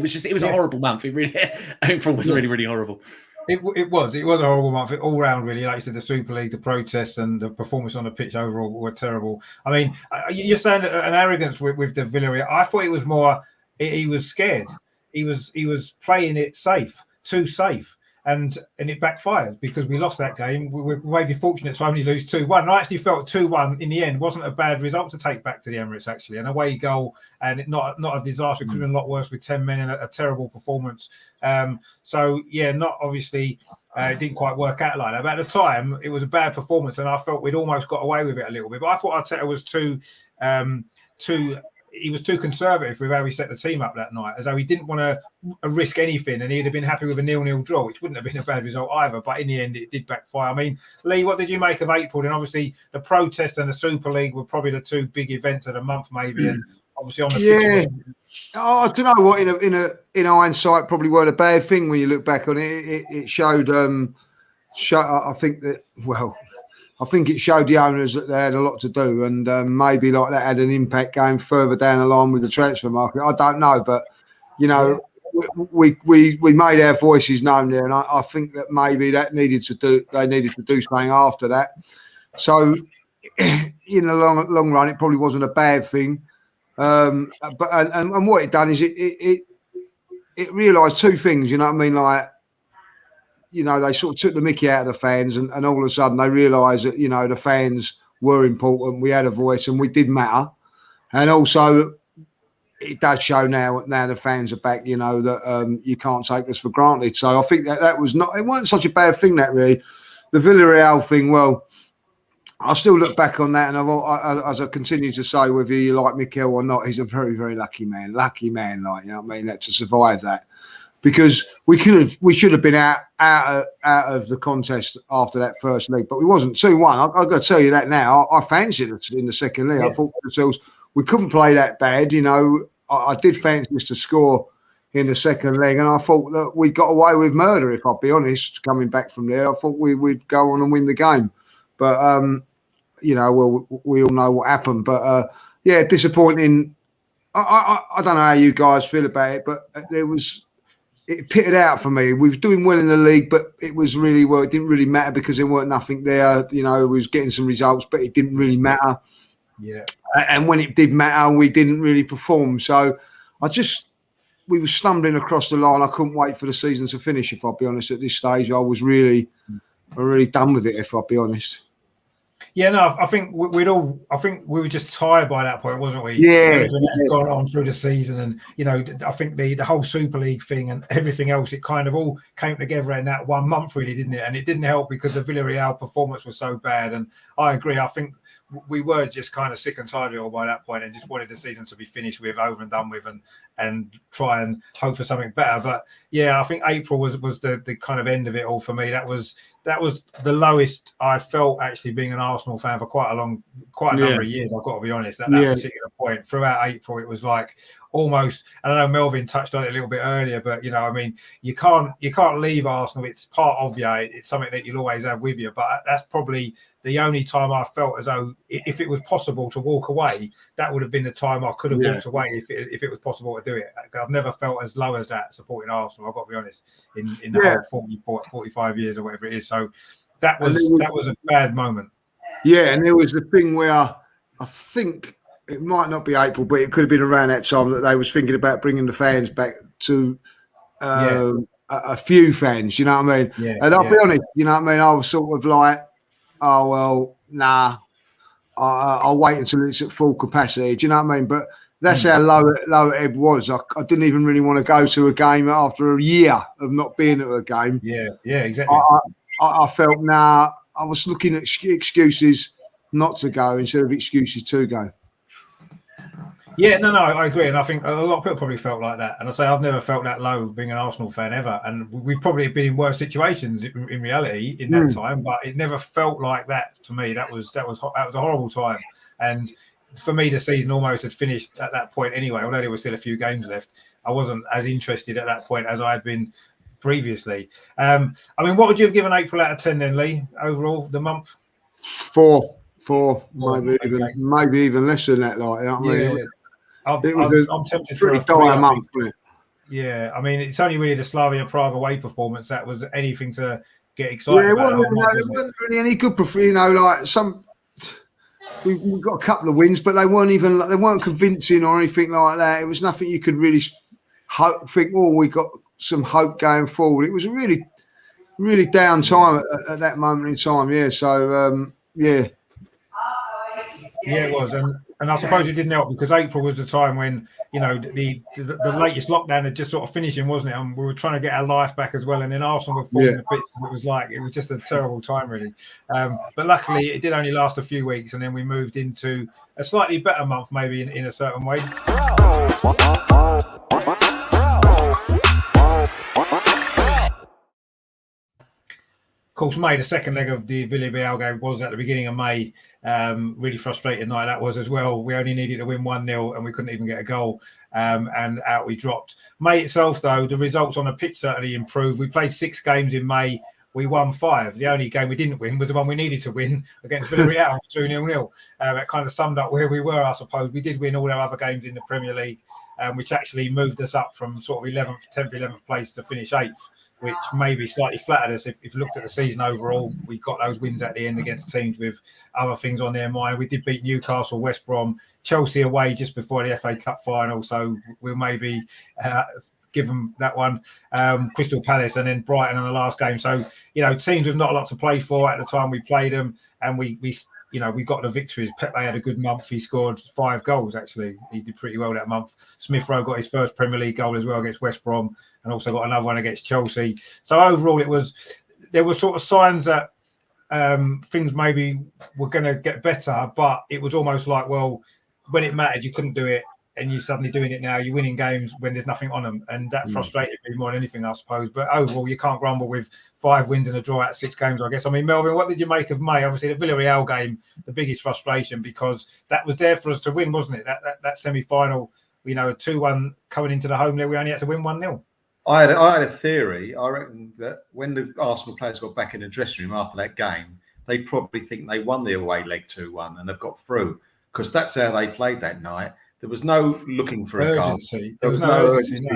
S3: was a horrible month. It really, April was really, really horrible.
S1: It was a horrible month all round, really. Like you said, the Super League, the protests, and the performance on the pitch overall were terrible. I mean, you're saying an arrogance with the Villarreal. I thought it was more. He was scared. He was playing it safe, too safe. And it backfired because we lost that game. We were maybe fortunate to only lose 2-1. And I actually felt 2-1 in the end wasn't a bad result to take back to the Emirates, actually. An away goal and not a disaster. It could have been a lot worse with 10 men and a terrible performance. Not obviously, it didn't quite work out like that. But at the time, it was a bad performance and I felt we'd almost got away with it a little bit. But I thought Arteta was too conservative with how he set the team up that night, as though he didn't want to risk anything, and he'd have been happy with a 0-0 draw, which wouldn't have been a bad result either. But in the end, it did backfire. I mean, Lee, what did you make of April? And obviously, the protest and the Super League were probably the two big events of the month, maybe. And obviously, on the
S4: I don't know what in hindsight probably weren't a bad thing when you look back on it. It showed. I think that I think it showed the owners that they had a lot to do, and maybe like that had an impact going further down the line with the transfer market. I don't know, but we made our voices known there, and I think that maybe they needed to do something after that. So in the long run, it probably wasn't a bad thing. But what it done is it realised two things. You know what I mean? Like, they sort of took the mickey out of the fans, and all of a sudden they realised that, the fans were important. We had a voice and we did matter. And also, it does show now the fans are back, that you can't take us for granted. So I think that was it wasn't such a bad thing, that really. The Villarreal thing, well, I still look back on that, and as I continue to say, whether you like Mikel or not, he's a very, very lucky man, like, you know what I mean, to survive that. Because we should have been out of the contest after that first leg, but we wasn't. 2-1. I've got to tell you that now. I fancied it in the second leg. I thought to ourselves, we couldn't play that bad. I did fancy us to score in the second leg, and I thought that we got away with murder, if I'll be honest, coming back from there. I thought we'd go on and win the game. But, we all know what happened. But, disappointing. I don't know how you guys feel about it, but it pitted out for me. We was doing well in the league, but it was really well. It didn't really matter because there weren't nothing there. We was getting some results, but it didn't really matter.
S1: Yeah.
S4: And when it did matter, we didn't really perform. So we were stumbling across the line. I couldn't wait for the season to finish. If I'll be honest, at this stage, I was really done with it. If I'll be honest.
S1: Yeah, no, I think we were just tired by that point, wasn't we?
S4: Yeah.
S1: Gone on through the season, and I think the whole Super League thing and everything else, it kind of all came together in that 1 month, really, didn't it? And it didn't help because the Villarreal performance was so bad. And I agree. I think we were just kind of sick and tired of it all by that point, and just wanted the season to be finished with, over and done with, and try and hope for something better. But yeah, I think April was the kind of end of it all for me. That was the lowest I felt, actually, being an Arsenal fan for quite a number of years. I've got to be honest. That particular point throughout April, it was like almost. I know Melvin touched on it a little bit earlier, but you can't leave Arsenal. It's part of you. It's something that you'll always have with you. But that's probably the only time I felt as though, if it was possible to walk away, that would have been the time I could have walked away if it was possible to do it. I've never felt as low as that supporting Arsenal. I've got to be honest. In the whole 45 years or whatever it is. So that was a bad moment.
S4: Yeah, and there was the thing where I think it might not be April, but it could have been around that time that they was thinking about bringing the fans back to a few fans. You know what I mean? Yeah, and I'll be honest. You know what I mean? I was sort of like, oh well, nah. I'll wait until it's at full capacity. Do you know what I mean? But That's how low Ebb was. I didn't even really want to go to a game after a year of not being at a game.
S1: Yeah, exactly.
S4: I felt I was looking at excuses not to go instead of excuses to go.
S1: Yeah, no, I agree, and I think a lot of people probably felt like that. And I say I've never felt that low being an Arsenal fan ever, and we've probably been in worse situations in reality in that time, but it never felt like that to me. That was a horrible time, and for me, the season almost had finished at that point anyway. Although there were still a few games left, I wasn't as interested at that point as I had been previously. I mean, what would you have given April out of 10 then, Lee? Overall, the month?
S4: 4, maybe even less than that. Like, I mean,
S1: I'm tempted for a 3 month. Yeah, I mean, it's only really the Slavia Prague away performance that was anything to get excited about.
S4: There wasn't really any good, like some. We've got a couple of wins, but they weren't convincing or anything like that. It was nothing you could really think, we got some hope going forward. It was a really, really down time at that moment in time. Yeah. So, yeah.
S1: Yeah, it was. And I suppose it didn't help because April was the time when, the latest lockdown had just sort of finishing, wasn't it? And we were trying to get our life back as well. And then Arsenal were falling to bits. And it was just a terrible time, really. But luckily, it did only last a few weeks. And then we moved into a slightly better month, maybe in a certain way. Of course, May, the second leg of the Villarreal game was at the beginning of May. Really frustrating night that was as well. We only needed to win 1-0 and we couldn't even get a goal, and out we dropped. May itself, though, the results on the pitch certainly improved. We played 6 games in May. We won 5. The only game we didn't win was the one we needed to win against Villarreal, 2-0. That kind of summed up where we were, I suppose. We did win all our other games in the Premier League, which actually moved us up from sort of 10th, 11th place to finish 8th. Which maybe slightly flattered us. If you looked at the season overall, we got those wins at the end against teams with other things on their mind. We did beat Newcastle, West Brom, Chelsea away just before the FA Cup final, so we'll maybe give them that one. Crystal Palace and then Brighton in the last game. So, teams with not a lot to play for at the time we played them, and we got the victories. Pepe had a good month. He scored 5 goals, actually. He did pretty well that month. Smith Rowe got his first Premier League goal as well against West Brom and also got another one against Chelsea. So overall, there were sort of signs that things maybe were going to get better, but it was almost like, well, when it mattered, you couldn't do it. And you're suddenly doing it now. You're winning games when there's nothing on them. And that frustrated me more than anything, I suppose. But overall, you can't grumble with 5 wins and a draw out of 6 games, I guess. I mean, Melvin, what did you make of May? Obviously, the Villarreal game, the biggest frustration, because that was there for us to win, wasn't it? That semi-final, 2-1 coming into the home there, we only had to win 1-0.
S2: I had a theory. I reckon that when the Arsenal players got back in the dressing room after that game, they probably think they won the away leg 2-1 and they've got through, because that's how they played that night. There was no looking for a goal.
S1: There was no urgency.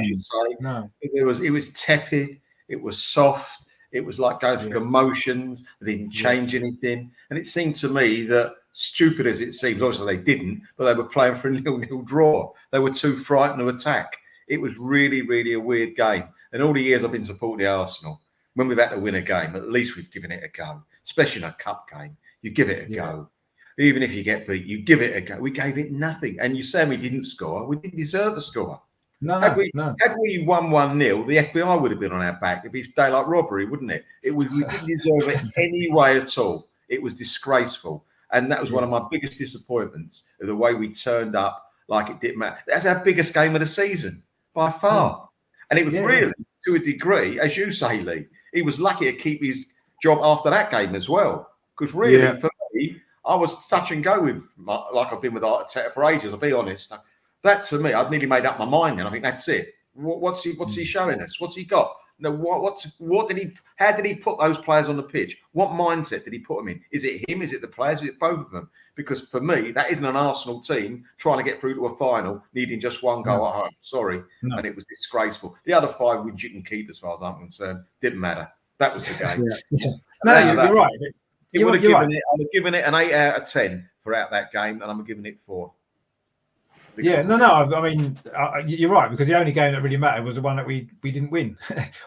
S1: No.
S2: It was tepid. It was soft. It was like going through the motions. They didn't change anything. And it seemed to me that, stupid as it seems, obviously they didn't, but they were playing for a 0-0 draw. They were too frightened to attack. It was really, really a weird game. And all the years I've been supporting Arsenal, when we've had to win a game, at least we've given it a go, especially in a cup game. You give it a go. Even if you get beat, you give it a go. We gave it nothing. And you say we didn't score. We didn't deserve a score. Had we won 1-0, the FBI would have been on our back. It'd be daylight robbery, wouldn't it? We didn't deserve it any way at all. It was disgraceful. And that was one of my biggest disappointments, of the way we turned up like it didn't matter. That's our biggest game of the season, by far. And it was really, to a degree, as you say, Lee, he was lucky to keep his job after that game as well. Because really, for me, I was touch and go with, like I've been with Arteta for ages, I'll be honest. That, to me, I'd nearly made up my mind then. I think that's it. What's he showing us? What's he got? No, how did he put those players on the pitch? What mindset did he put them in? Is it him? Is it the players? Is it both of them? Because for me, that isn't an Arsenal team trying to get through to a final, needing just 1 goal at home. Sorry. No. And it was disgraceful. The other 5 wins you can keep, as far as I'm concerned. Didn't matter. That was the game.
S1: No, you're right.
S2: I'd have given it an 8 out of 10 throughout that game, and I'm giving it 4.
S1: Yeah, no. I mean, you're right, because the only game that really mattered was the one that we didn't win.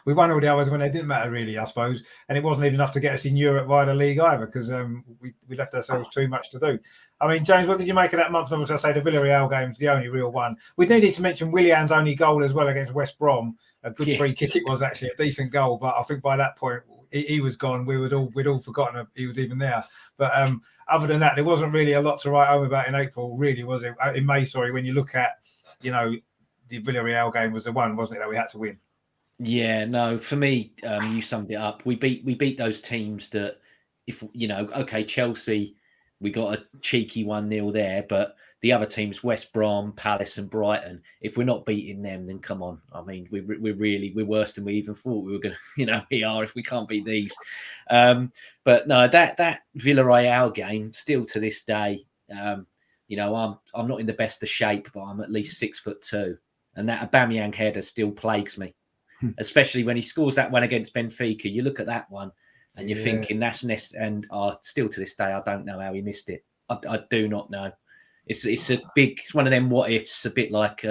S1: We won all the others when they didn't matter, really, I suppose. And it wasn't even enough to get us in Europe via the league either, because we left ourselves too much to do. I mean, James, what did you make of that month? Obviously, I say the Villarreal game's the only real one. We do need to mention Willian's only goal as well against West Brom. A good free kick it was, actually, a decent goal. But I think by that point, he was gone. We'd all forgotten he was even there. But other than that, there wasn't really a lot to write home about in April, really, was it? In May, sorry, when you look at, the Villarreal game was the one, wasn't it, that we had to win?
S3: Yeah, no, for me, you summed it up. We beat those teams that, if okay, Chelsea, we got a cheeky 1-0 there, but the other teams, West Brom, Palace, and Brighton, if we're not beating them, then come on. I mean, we're worse than we even thought we were going to. We are if we can't beat these. But no, that Villarreal game, still to this day, I'm not in the best of shape, but I'm at least 6'2", and that Aubameyang header still plagues me, especially when he scores that one against Benfica. You look at that one, and you're thinking that's and still to this day, I don't know how he missed it. I do not know. It's one of them what ifs, a bit like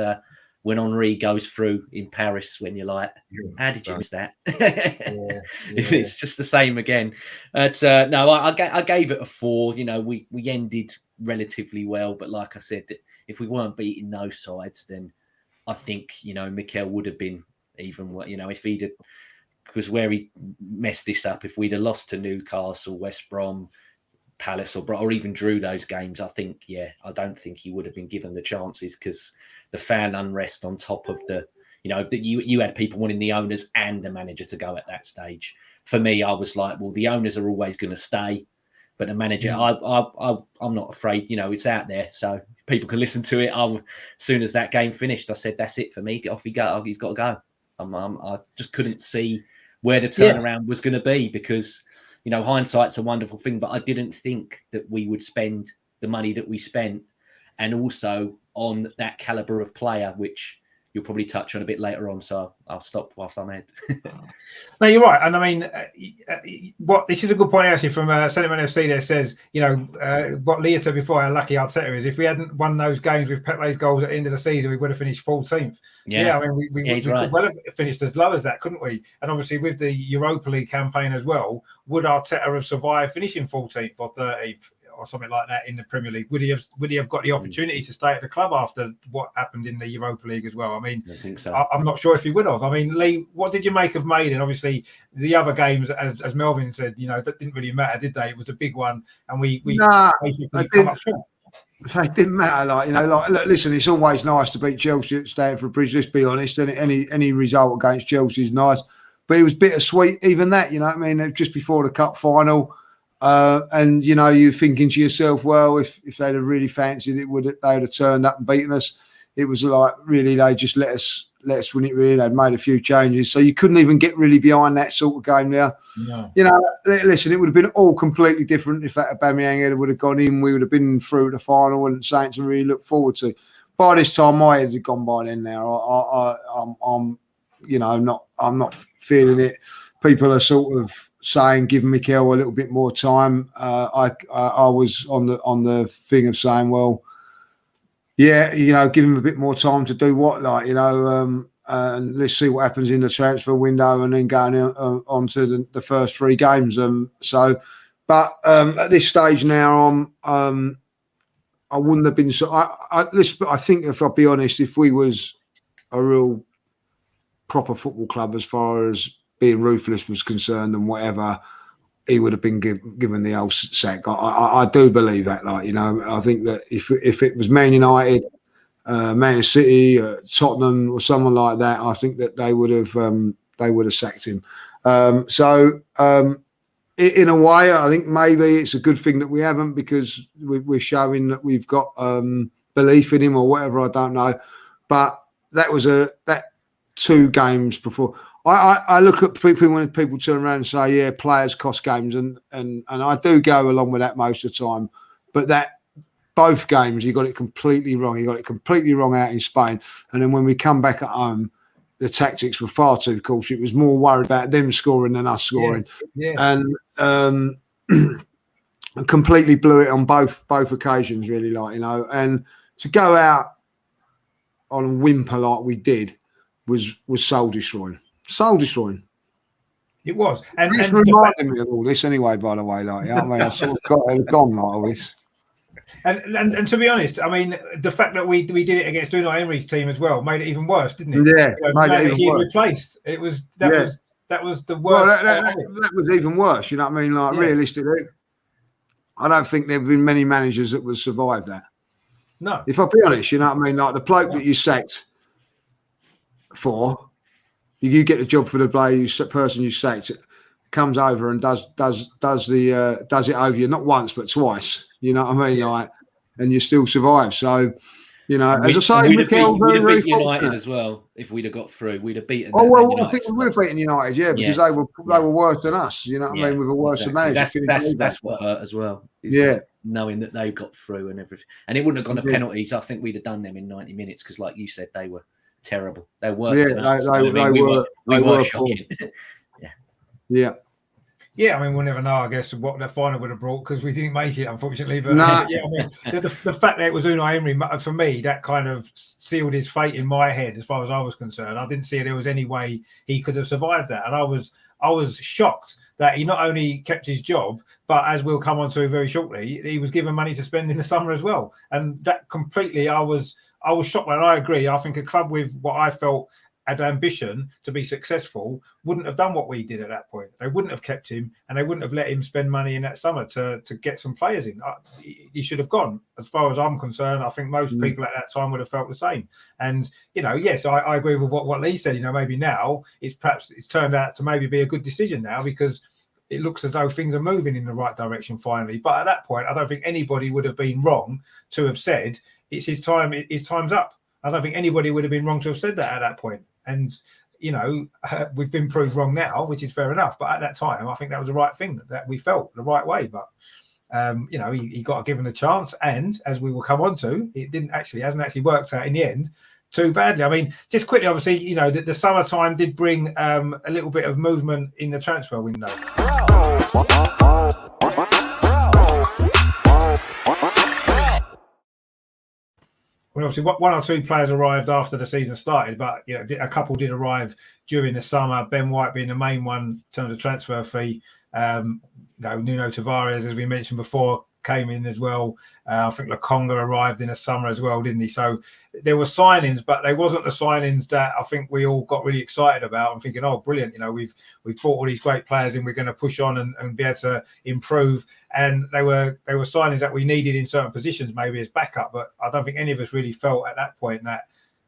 S3: when Henry goes through in Paris, when you're like, how did you miss that? It's just the same again. But no, I gave it a 4. We ended relatively well, but like I said, if we weren't beating those sides, then I think Mikel would have been even. If he'd have, because where he messed this up, if we'd have lost to Newcastle, West Brom, Palace, or even drew those games, I don't think he would have been given the chances, because the fan unrest on top of the, you had people wanting the owners and the manager to go at that stage. For me, I was like, well, the owners are always going to stay, but the manager, I'm not afraid. It's out there, so people can listen to it. As soon as that game finished, I said, that's it for me. Get off he go. He's got to go. I just couldn't see where the turnaround was going to be, because hindsight's a wonderful thing, but I didn't think that we would spend the money that we spent, and also on that caliber of player, which you'll probably touch on a bit later on. So I'll stop whilst I'm ahead.
S1: No, you're right. And I mean, this is a good point actually from Sentiment FC that says, what Leah said before, how lucky Arteta is. If we hadn't won those games with Pepe's goals at the end of the season, we would have finished 14th. I mean, we could well have finished as low as that, couldn't we? And obviously with the Europa League campaign as well, would Arteta have survived finishing 14th or 13th? Or something like that in the Premier League? Would he have got the opportunity to stay at the club after what happened in the Europa League as well? I mean,
S3: I think so.
S1: I'm not sure if he would have. I mean, Lee, what did you make of Maiden? Obviously, the other games, as Melvin said, that didn't really matter, did they? It was a big one, and we basically come up short.
S4: It didn't matter. Look, listen, it's always nice to beat Chelsea at Stamford Bridge. Let's be honest. Any result against Chelsea is nice, but it was bittersweet. Even that, just before the cup final. And you're thinking to yourself, well, if they'd have really fancied it, they'd have turned up and beaten us. It was like, really, they just let us win it. Really, they'd made a few changes, so you couldn't even get really behind that sort of game there. No. Listen, it would have been all completely different if that Aubameyang header would have gone in. We would have been through the final and something to really look forward to. By this time, my head had gone by then. Now I'm not feeling it. People are sort of saying give Mikel a little bit more time. I was on the thing of saying, well, give him a bit more time to do what, and let's see what happens in the transfer window, and then going on to the first 3 games. But at this stage now, I wouldn't have been so. I think, if I'll be honest, if we was a real proper football club as far as being ruthless was concerned and whatever, he would have been given the old sack. I do believe that. I think that if it was Man United, Man City, Tottenham, or someone like that, I think that they would have sacked him. In a way, I think maybe it's a good thing that we haven't, because we're showing that we've got belief in him or whatever. I don't know, but that was that 2 games before. I look at people when people turn around and say, yeah, players cost games, and I do go along with that most of the time. But that both games, you got it completely wrong. You got it completely wrong out in Spain. And then when we come back at home, the tactics were far too cautious. It was more worried about them scoring than us scoring. And completely blew it on both occasions, really. And to go out on a whimper like we did was soul destroying. Soul destroying.
S1: It was. And
S4: It's
S1: the
S4: reminding me of all this anyway, by the way. Like, you know what I mean? I sort of gone like all this.
S1: And to be honest, I mean, the fact that we did it against Unai Emery's team as well made it even worse, didn't it?
S4: Yeah, made it even
S1: he
S4: worse.
S1: Replaced. It was that was the worst.
S4: Well, that was even worse. You know what I mean? Like, realistically, I don't think there've been many managers that would survive that.
S1: No.
S4: If I be honest, you know what I mean? Like the bloke that you sacked for, you get the job for the person you sacked, comes over and does it over you, not once but twice. You know what I mean? Like, and you still survive. So, you know, as I say,
S3: we'd have beat United
S4: fortunate
S3: as well if we'd have got through. We'd have beaten.
S4: Oh well, I think we would have beaten United, because they were worse than us. You know what I mean? With a worse manager.
S3: That's what hurt as well. Knowing that they got through and everything, and it wouldn't have gone to penalties. I think we'd have done them in 90 minutes because, like you said, they were terrible. They were worse than us. They were shocking.
S1: Yeah, I mean, we'll never know, I guess, what the final would have brought because we didn't make it, unfortunately. But
S4: I
S1: mean, the fact that it was Unai Emery, for me, that kind of sealed his fate in my head as far as I was concerned. I didn't see there was any way he could have survived that. And I was shocked that he not only kept his job, but as we'll come on to very shortly, he was given money to spend in the summer as well. And that completely, I was shocked. And I agree. I think a club with what I felt had ambition to be successful wouldn't have done what we did at that point. They wouldn't have kept him and they wouldn't have let him spend money in that summer to get some players in. He should have gone. As far as I'm concerned, I think most people at that time would have felt the same. And, yes, I agree with what Lee said. Maybe now it's turned out to maybe be a good decision now because it looks as though things are moving in the right direction finally. But at that point, I don't think anybody would have been wrong to have said it's his time, his time's up. I don't think anybody would have been wrong to have said that at that point. And, we've been proved wrong now, which is fair enough. But at that time, I think that was the right thing that we felt the right way. But, he got given a chance. And as we will come on to, it hasn't actually worked out in the end too badly. I mean, just quickly, obviously, the summertime did bring a little bit of movement in the transfer window. Well, obviously, one or two players arrived after the season started, but a couple did arrive during the summer. Ben White being the main one in terms of transfer fee. Nuno Tavares, as we mentioned before, came in as well. I think Lokonga arrived in the summer as well, didn't he? So there were signings, but they wasn't the signings that I think we all got really excited about. I'm thinking, oh, brilliant! We've brought all these great players in. We're going to push on and be able to improve. And they were signings that we needed in certain positions, maybe as backup. But I don't think any of us really felt at that point that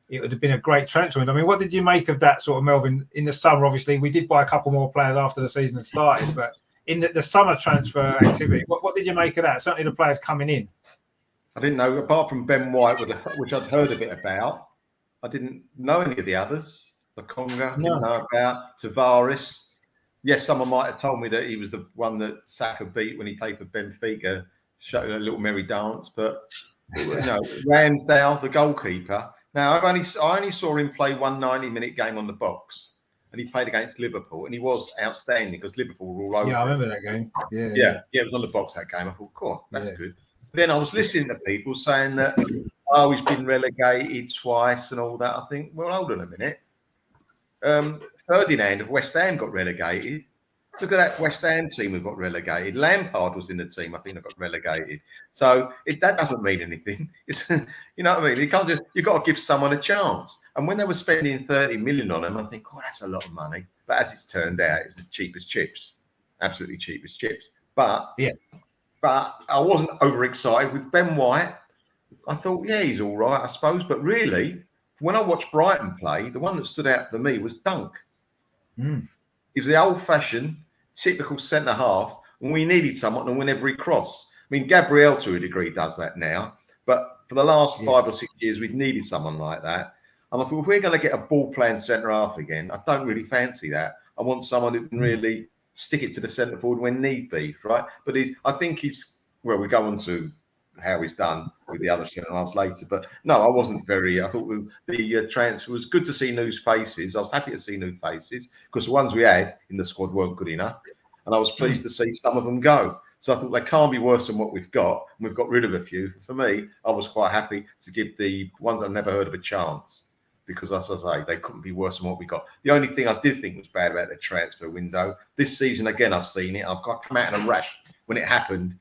S1: it would have been a great transfer. I mean, what did you make of that sort of, Melvin? In the summer, obviously, we did buy a couple more players after the season had started, but in the summer transfer activity, what did you make of that? Certainly the players coming in.
S2: I didn't know, apart from Ben White, which I'd heard a bit about, I didn't know any of the others. Lokonga, didn't know about. Tavares. Yes, someone might have told me that he was the one that Saka beat when he played for Benfica, showed a little merry dance. But Ramsdale, the goalkeeper. Now, I only saw him play 190-minute game on the box. And he played against Liverpool, and he was outstanding because Liverpool were all over.
S1: Yeah, I remember that game.
S2: Yeah, it was on the box that game. I thought, cool, that's good. Then I was listening to people saying that, he's been relegated twice and all that. I think, well, hold on a minute. Ferdinand of West Ham got relegated. Look at that West Ham team who got relegated. Lampard was in the team, I think, that got relegated. So that doesn't mean anything. You know what I mean? You've got to give someone a chance. And when they were spending 30 million on him, I think, that's a lot of money. But as it's turned out, it was the cheapest chips. Absolutely cheapest chips. But I wasn't overexcited with Ben White. I thought, he's all right, I suppose. But really, when I watched Brighton play, the one that stood out for me was Dunk. He was the old-fashioned, typical centre-half, and we needed someone to win every cross. I mean, Gabriel, to a degree, does that now. But for the last 5 or 6 years, we've needed someone like that. And I thought, if we're going to get a ball-playing centre-half again, I don't really fancy that. I want someone who can really stick it to the centre-forward when need be, right? But I think we go on to how he's done with the other centre-halves later. But no, I wasn't I thought the transfer was good to see new faces. I was happy to see new faces because the ones we had in the squad weren't good enough. And I was pleased to see some of them go. So I thought they can't be worse than what we've got. And we've got rid of a few. For me, I was quite happy to give the ones I've never heard of a chance, because, as I say, they couldn't be worse than what we got. The only thing I did think was bad about the transfer window this season, again, I've seen it. I've got come out in a rash when it happened.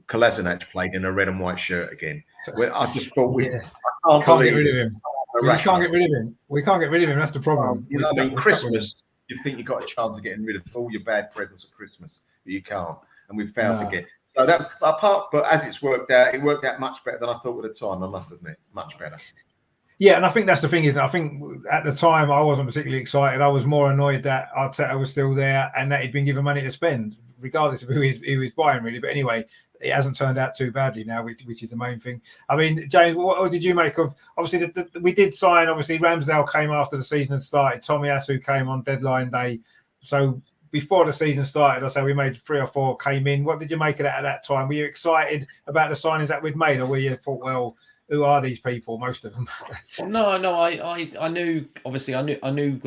S2: Kolasinac played in a red and white shirt again. Where I just thought I
S1: can't get rid of him. We just can't get rid of him. We can't get rid of him. That's the problem.
S2: You know, Christmas, you think you've got a chance of getting rid of all your bad presents at Christmas, but you can't. And we've failed again. So that's apart. But as it's worked out, it worked out much better than I thought at the time. I must admit, much better. Yeah,
S1: and I think that's the thing, isn't it? I think at the time I wasn't particularly excited. I was more annoyed that Arteta was still there and that he'd been given money to spend, regardless of who he was buying, really. But anyway, it hasn't turned out too badly now, which is the main thing. I mean, James, what did you make of? Obviously, we did sign. Obviously, Ramsdale came after the season had started. Tomiyasu came on deadline day. So before the season started, I say we made 3 or 4 came in. What did you make of that at that time? Were you excited about the signings that we'd made, or were you thought, well, who are these people? Most of them.
S3: No. I knew. Obviously, I knew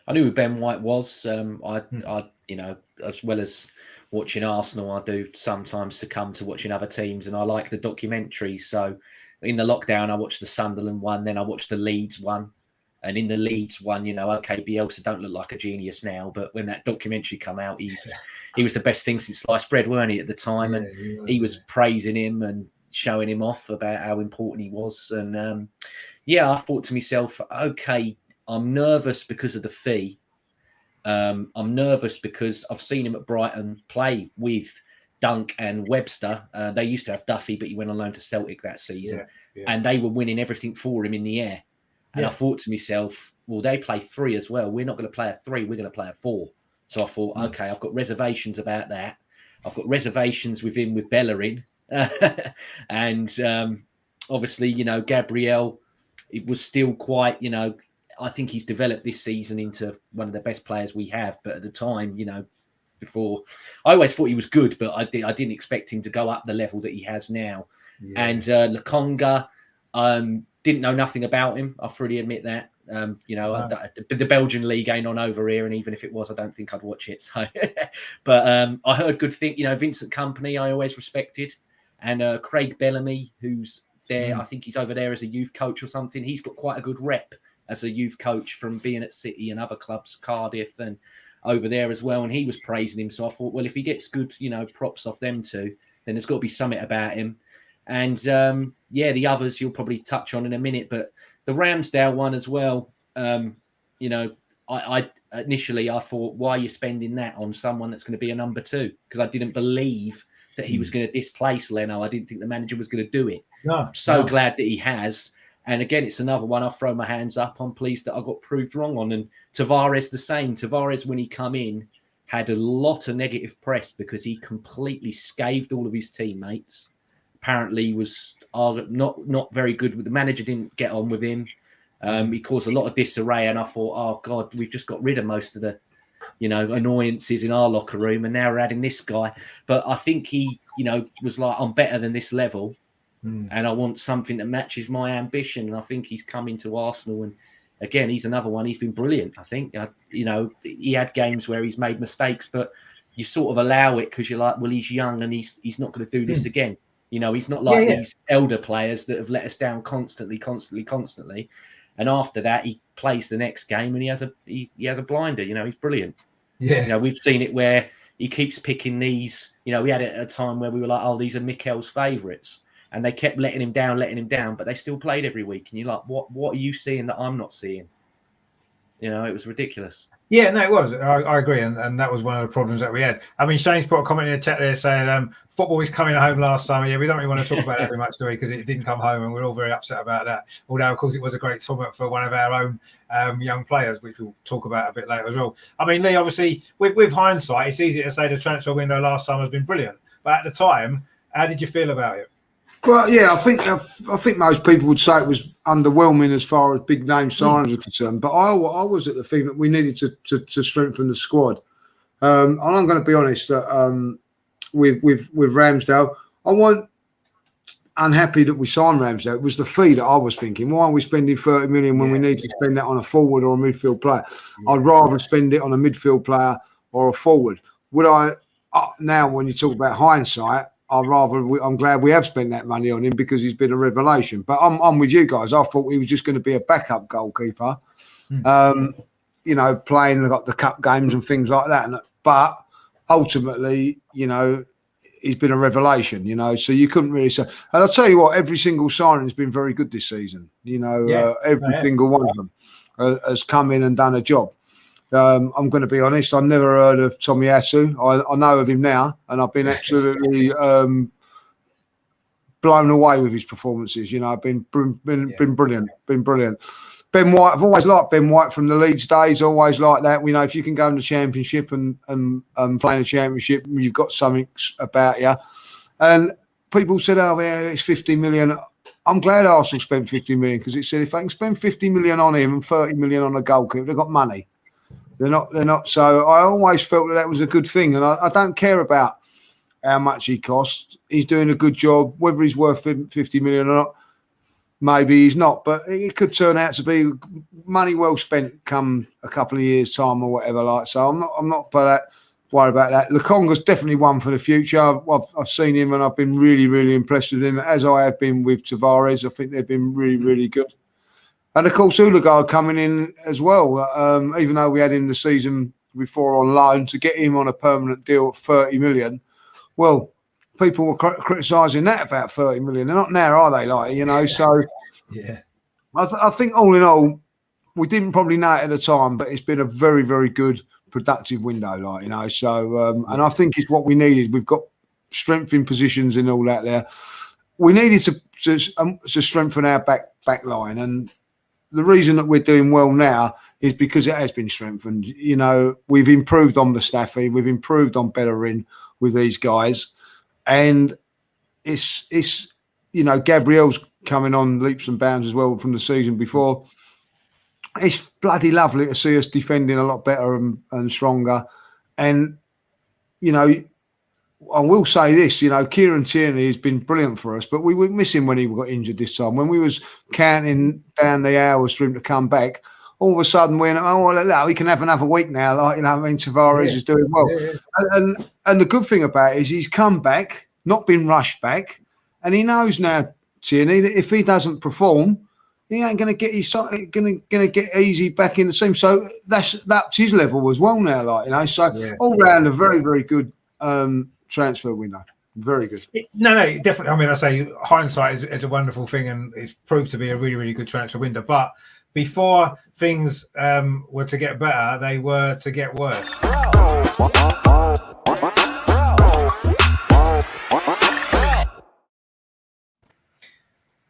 S3: who Ben White was. I you know, as well as watching Arsenal, I do sometimes succumb to watching other teams, and I like the documentaries. So in the lockdown, I watched the Sunderland one, then I watched the Leeds one. And in the Leeds one, you know, okay, Bielsa don't look like a genius now, but when that documentary come out, he was the best thing since sliced bread, weren't he, at the time? And he was praising him and showing him off about how important he was. And I thought to myself, okay, I'm nervous because of the fee. I'm nervous because I've seen him at Brighton play with Dunk and Webster. They used to have Duffy, but he went on loan to Celtic that season. And they were winning everything for him in the air. And I thought to myself, well, they play 3 as well. We're not going to play a 3. We're going to play a 4. So I thought, okay, I've got reservations about that. I've got reservations with him with Bellerin. And obviously, you know, Gabriel, it was still quite, you know, I think he's developed this season into one of the best players we have. But at the time, you know, before, I always thought he was good, but I didn't expect him to go up the level that he has now. And Lokonga, didn't know nothing about him. I freely admit that. You know, the Belgian league ain't on over here, and even if it was, I don't think I'd watch it. So, but I heard good things. You know, Vincent Kompany, I always respected, and Craig Bellamy, who's there. I think he's over there as a youth coach or something. He's got quite a good rep as a youth coach from being at City and other clubs, Cardiff and over there as well. And he was praising him. So I thought, well, if he gets good, you know, props off them two, then there's got to be something about him. And the others you'll probably touch on in a minute, but the Ramsdale one as well. You know, I initially I thought, why are you spending that on someone that's going to be a number 2? Because I didn't believe that he was going to displace Leno. I didn't think the manager was going to do it. Glad that he has. And again, it's another one I've thrown my hands up. I'm pleased that I got proved wrong on. And Tavares the same. Tavares, when he come in, had a lot of negative press because he completely scathed all of his teammates. Apparently was not very good with the manager, didn't get on with him. He caused a lot of disarray, and I thought, oh God, we've just got rid of most of the, you know, annoyances in our locker room, and now we're adding this guy. But I think he, you know, was like, I'm better than this level, and I want something that matches my ambition. And I think he's come into Arsenal, and again, he's another one. He's been brilliant. I think, you know, he had games where he's made mistakes, but you sort of allow it because you're like, well, he's young and he's not going to do this again. You know, he's not like these elder players that have let us down constantly. And after that, he plays the next game and he has a blinder. You know, he's brilliant. Yeah. You know, we've seen it where he keeps picking these. You know, we had it at a time where we were like, oh, these are Mikel's favourites. And they kept letting him down, but they still played every week. And you're like, what are you seeing that I'm not seeing? You know, it was ridiculous.
S1: Yeah, no, it was. I agree, and that was one of the problems that we had. I mean, Shane's put a comment in the chat there saying football is coming home last summer. Yeah, we don't really want to talk about it very much, do we? Because it didn't come home, and we're all very upset about that. Although, of course, it was a great tournament for one of our own young players, which we'll talk about a bit later as well. I mean, Lee, obviously, with hindsight, it's easy to say the transfer window last summer has been brilliant. But at the time, how did you feel about it?
S4: Well, yeah, I think most people would say it was underwhelming as far as big name signings are concerned. But I was at the thing that we needed to strengthen the squad. And I'm going to be honest that with Ramsdale, I wasn't unhappy that we signed Ramsdale. It was the fee that I was thinking. Why are we spending 30 million when we need to spend that on a forward or a midfield player? I'd rather spend it on a midfield player or a forward. now when you talk about hindsight, I'm glad we have spent that money on him because he's been a revelation. But I'm with you guys. I thought he was just going to be a backup goalkeeper, you know, playing the cup games and things like that. But ultimately, you know, he's been a revelation, you know, so you couldn't really say. And I'll tell you what, every single signing has been very good this season. You know, every single one of them has come in and done a job. I'm going to be honest, I've never heard of Tomiyasu. I know of him now, and I've been absolutely blown away with his performances. You know, I've been brilliant, Ben White, I've always liked Ben White from the Leeds days, always like that. We know if you can go in the Championship and play in the Championship, you've got something about you. And people said, oh, yeah, it's 50 million. I'm glad Arsenal spent 50 million because it said if they can spend 50 million on him and 30 million on a goalkeeper, they've got money. They're not. So I always felt that was a good thing. And I don't care about how much he costs. He's doing a good job. Whether he's worth 50 million or not, maybe he's not. But it could turn out to be money well spent come a couple of years' time or whatever. Like so, I'm not worried about that. Lukonga's definitely one for the future. I've seen him and I've been really, really impressed with him, as I have been with Tavares. I think they've been really, really good. And of course, Odegaard coming in as well. Even though we had him the season before on loan, to get him on a permanent deal at 30 million, well, people were criticising that about 30 million. They're not now, are they? Like, you know, so
S1: yeah.
S4: I think all in all, we didn't probably know it at the time, but it's been a very, very good, productive window, like, you know. So, and I think it's what we needed. We've got strength in positions and all that there. We needed to strengthen our back line, and the reason that we're doing well now is because it has been strengthened. You know, we've improved on Mustafi, we've improved on Bellerin with these guys, and it's you know, Gabriel's coming on leaps and bounds as well from the season before. It's bloody lovely to see us defending a lot better and stronger. And, you know, I will say this, you know, Kieran Tierney has been brilliant for us, but we were missing when he got injured this time. When we was counting down the hours for him to come back, all of a sudden we went, oh, well, no, he can have another week now. Like, you know, I mean, Tavares is doing well. Yeah. And the good thing about it is he's come back, not been rushed back, and he knows now, Tierney, that if he doesn't perform, he ain't going to get get easy back in the team. So that's his level as well now, like, you know. So all round a very, very good transfer window. Very good.
S1: No, definitely. I mean, I say hindsight is a wonderful thing, and it's proved to be a really, really good transfer window. But before things were to get better, they were to get worse.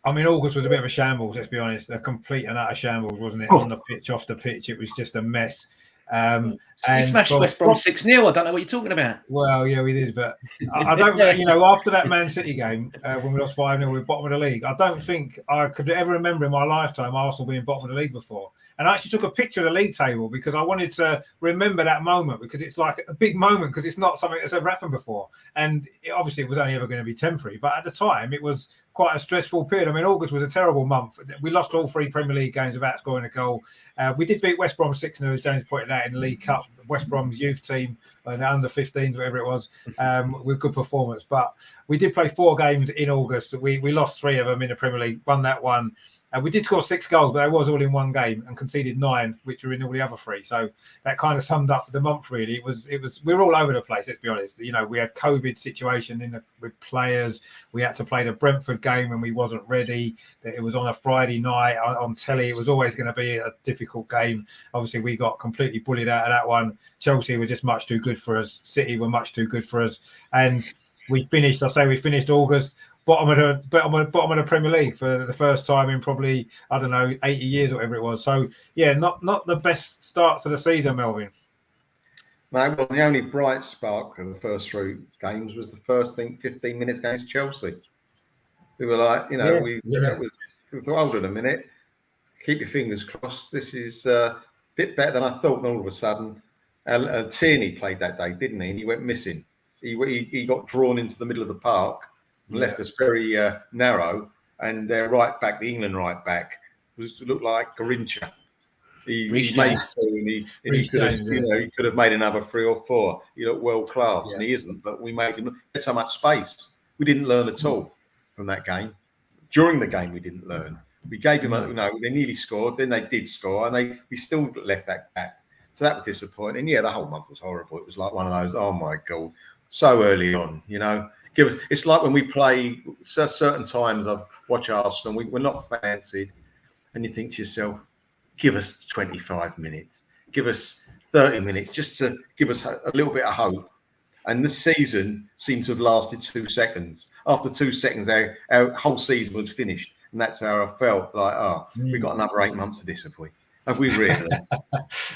S1: I mean, August was a bit of a shambles, let's be honest. A complete and utter shambles, wasn't it? On the pitch, off the pitch, it was just a mess.
S3: And smashed West Brom 6-0. I don't know what you're talking about.
S1: Well, yeah, we did, but I don't. You know, after that Man City game when we lost 5-0, we were bottom of the league. I don't think I could ever remember in my lifetime Arsenal being bottom of the league before. And I actually took a picture of the league table because I wanted to remember that moment, because it's like a big moment, because it's not something that's ever happened before. And obviously it was only ever going to be temporary, but at the time it was quite a stressful period. I mean, August was a terrible month. We lost all 3 Premier League games without scoring a goal. We did beat West Brom 6-0, as James pointed out, in the League Cup. West Brom's youth team, the under 15s, whatever it was, with good performance. But we did play 4 games in August. We lost 3 of them in the Premier League, won that one. We did score 6 goals, but it was all in one game, and conceded 9, which were in all the other 3. So that kind of summed up the month, really. It was. We were all over the place, let's be honest. You know, we had COVID situation with players. We had to play the Brentford game when we wasn't ready. It was on a Friday night on telly. It was always going to be a difficult game. Obviously, we got completely bullied out of that one. Chelsea were just much too good for us. City were much too good for us, and we finished August bottom of the Premier League for the first time in probably, I don't know, 80 years or whatever it was. So yeah, not the best start to the season, Melvin.
S2: No, well, the only bright spark of the first 3 games was the first 15 minutes against Chelsea. We were like, you know, we thought, hold on a minute, keep your fingers crossed. This is a bit better than I thought. And all of a sudden, Tierney played that day, didn't he? And he went missing. He got drawn into the middle of the park. Left us very narrow, and their right back, the England right back, looked like Garincha. He
S3: Reece
S2: made
S3: James.
S2: 2, and he
S1: Reece
S2: could have,
S1: James,
S2: you
S1: yeah.
S2: know, he could have made another 3 or 4. He looked world class,
S1: Yeah.
S2: and he isn't. But we made him. There's so much space. We didn't learn at all from that game. During the game, we didn't learn. We gave him,
S1: No.
S2: you know, they nearly scored, then they did score, and we still left that gap. So that was disappointing. And yeah, the whole month was horrible. It was like one of those, oh my God, so early on, you know. It's like when we play certain times. I've watched Arsenal, we're not fancied, and you think to yourself, give us 25 minutes, give us 30 minutes, just to give us a little bit of hope. And this season seemed to have lasted 2 seconds. After 2 seconds, our whole season was finished. And that's how I felt like, we've got another 8 months of this, have we? Have we really?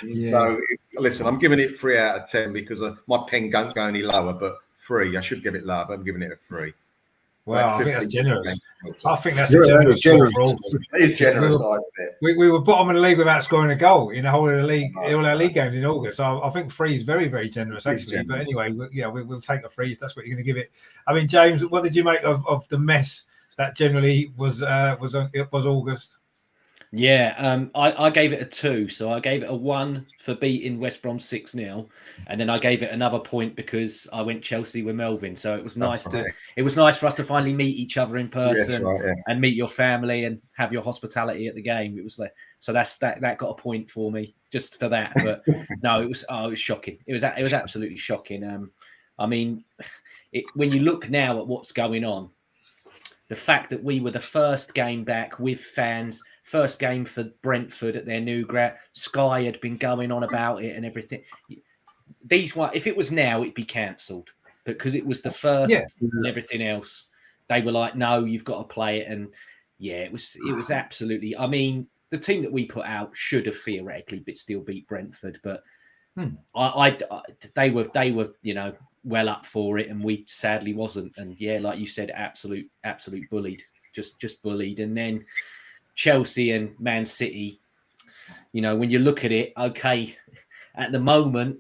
S1: Yeah.
S2: So, listen, I'm giving it 3 out of 10 because my pen don't go any lower, but 3. I should give it lower, but I'm giving it a 3.
S1: Well, I think that's generous. I think that's
S4: Yeah,
S1: a generous
S4: generous.
S1: score for August.
S2: It is generous, I admit.
S1: We were bottom of the league without scoring a goal in the whole of the league, all our league games in August. So I think 3 is very, very generous, actually. But anyway, we'll take a 3 if that's what you're going to give it. I mean, James, what did you make of the mess that generally was August?
S3: Yeah, I gave it a 2. So I gave it a 1 for beating West Brom 6-0, and then I gave it another point because I went Chelsea with Melvin. So it was nice it was nice for us to finally meet each other in person and meet your family and have your hospitality at the game. It was like, so that got a point for me just for that. But no, it was shocking. It was absolutely shocking. I mean, when you look now at what's going on, the fact that we were the first game back with fans. First game for Brentford at their new ground. Sky had been going on about it and everything. If it was now, it'd be cancelled because it was the first and everything else. They were like, no, you've got to play it. And yeah, it was absolutely. I mean, the team that we put out should have theoretically still beat Brentford, but they were, you know, well up for it, and we sadly wasn't. And yeah, like you said, absolute bullied, just bullied, and then. Chelsea and Man City, you know, when you look at it, okay, at the moment,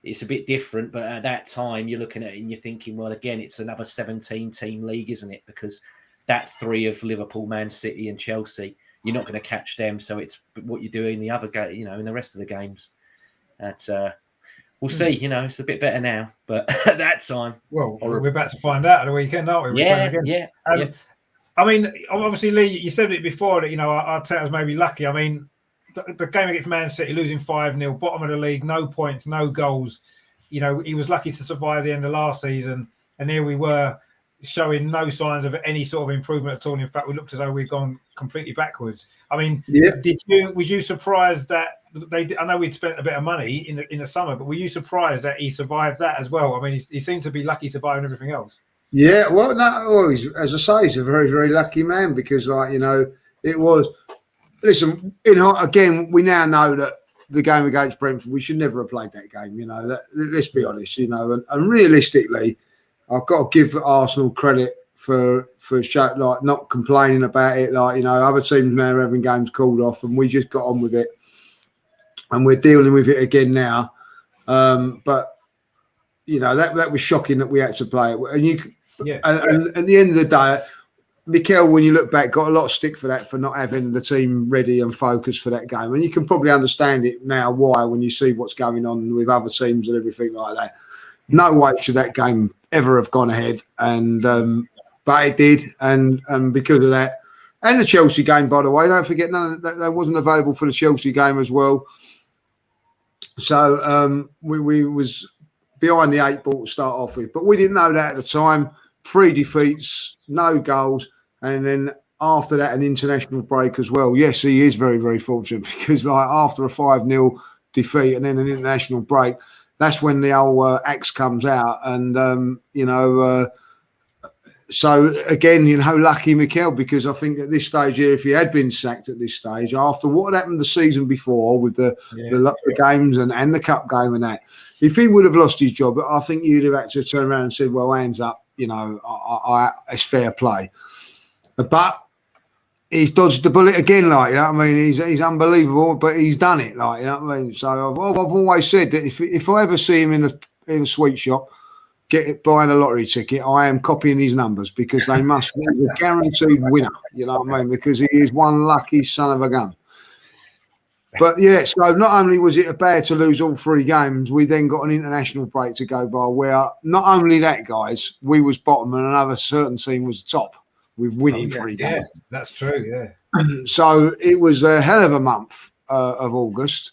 S3: it's a bit different. But at that time, you're looking at it and you're thinking, well, again, it's another 17-team league, isn't it? Because that 3 of Liverpool, Man City and Chelsea, you're not going to catch them. So it's what you do in the other game, you know, in the rest of the games. We'll see, you know, it's a bit better now. But at that time.
S1: Well, we're about to find out at the weekend, aren't we?
S3: Yeah.
S1: I mean, obviously, Lee, you said it before that, you know, Arteta's maybe lucky. I mean, the game against Man City, losing 5-0, bottom of the league, no points, no goals. You know, he was lucky to survive the end of last season. And here we were showing no signs of any sort of improvement at all. In fact, we looked as though we'd gone completely backwards. I mean, was you surprised that I know we'd spent a bit of money in the summer, but were you surprised that he survived that as well? I mean, he seemed to be lucky surviving everything else.
S4: Yeah, well, no, as I say, he's a very, very lucky man because, like, you know, it was. Listen, again, we now know that the game against Brentford, we should never have played that game. You know, let's be honest. You know, and realistically, I've got to give Arsenal credit for like not complaining about it. Like, you know, other teams now are having games called off, and we just got on with it, and we're dealing with it again now. But you know, that was shocking that we had to play it, and and at the end of the day, Mikel, when you look back, got a lot of stick for that, for not having the team ready and focused for that game. And you can probably understand it now why, when you see what's going on with other teams and everything like that. No way should that game ever have gone ahead, and but it did, and because of that, and the Chelsea game, by the way, don't forget, that wasn't available for the Chelsea game as well. So we was behind the 8 ball to start off with, but we didn't know that at the time. 3 defeats, no goals, and then after that, an international break as well. Yes, he is very, very fortunate because, like, after a 5-0 defeat and then an international break, that's when the whole axe comes out. And, you know, so again, you know, lucky Mikel, because I think at this stage here, if he had been sacked at this stage, after what happened the season before with the games and the cup game and that, if he would have lost his job, I think you'd have had to turn around and said, well, hands up, you know, it's fair play. But he's dodged the bullet again, like, you know what I mean? He's unbelievable, but he's done it, like, you know what I mean? So I've always said that if I ever see him in a sweet shop, buying a lottery ticket, I am copying his numbers, because they must be a guaranteed winner, you know what I mean? Because he is one lucky son of a gun. But yeah, so not only was it bad to lose all 3 games, we then got an international break to go by where not only that, guys, we was bottom and another certain team was top with winning 3 games.
S1: Yeah, that's true, yeah.
S4: So it was a hell of a month of August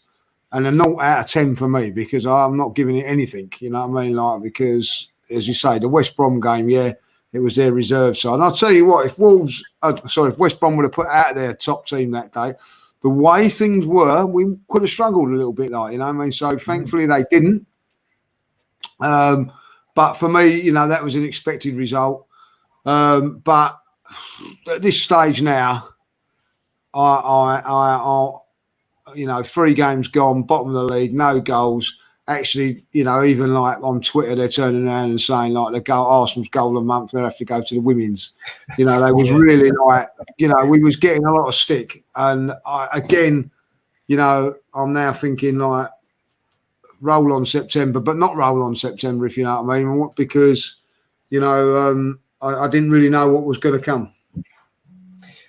S4: and a 0 out of 10 for me because I'm not giving it anything, you know what I mean? Like, because, as you say, the West Brom game, yeah, it was their reserve side. And I'll tell you what, if West Brom would have put out their top team that day, the way things were, we could have struggled a little bit, like, you know what I mean? So thankfully they didn't. But for me, you know, that was an expected result. But at this stage now, I you know, 3 games gone, bottom of the league, no goals. Actually, you know, even like on Twitter, they're turning around and saying like Arsenal's goal of the month, they have to go to the women's. You know, they was really like, you know, we was getting a lot of stick. And again, you know, I'm now thinking like roll on September, but not roll on September, if you know what I mean. Because, you know, I didn't really know what was going to come.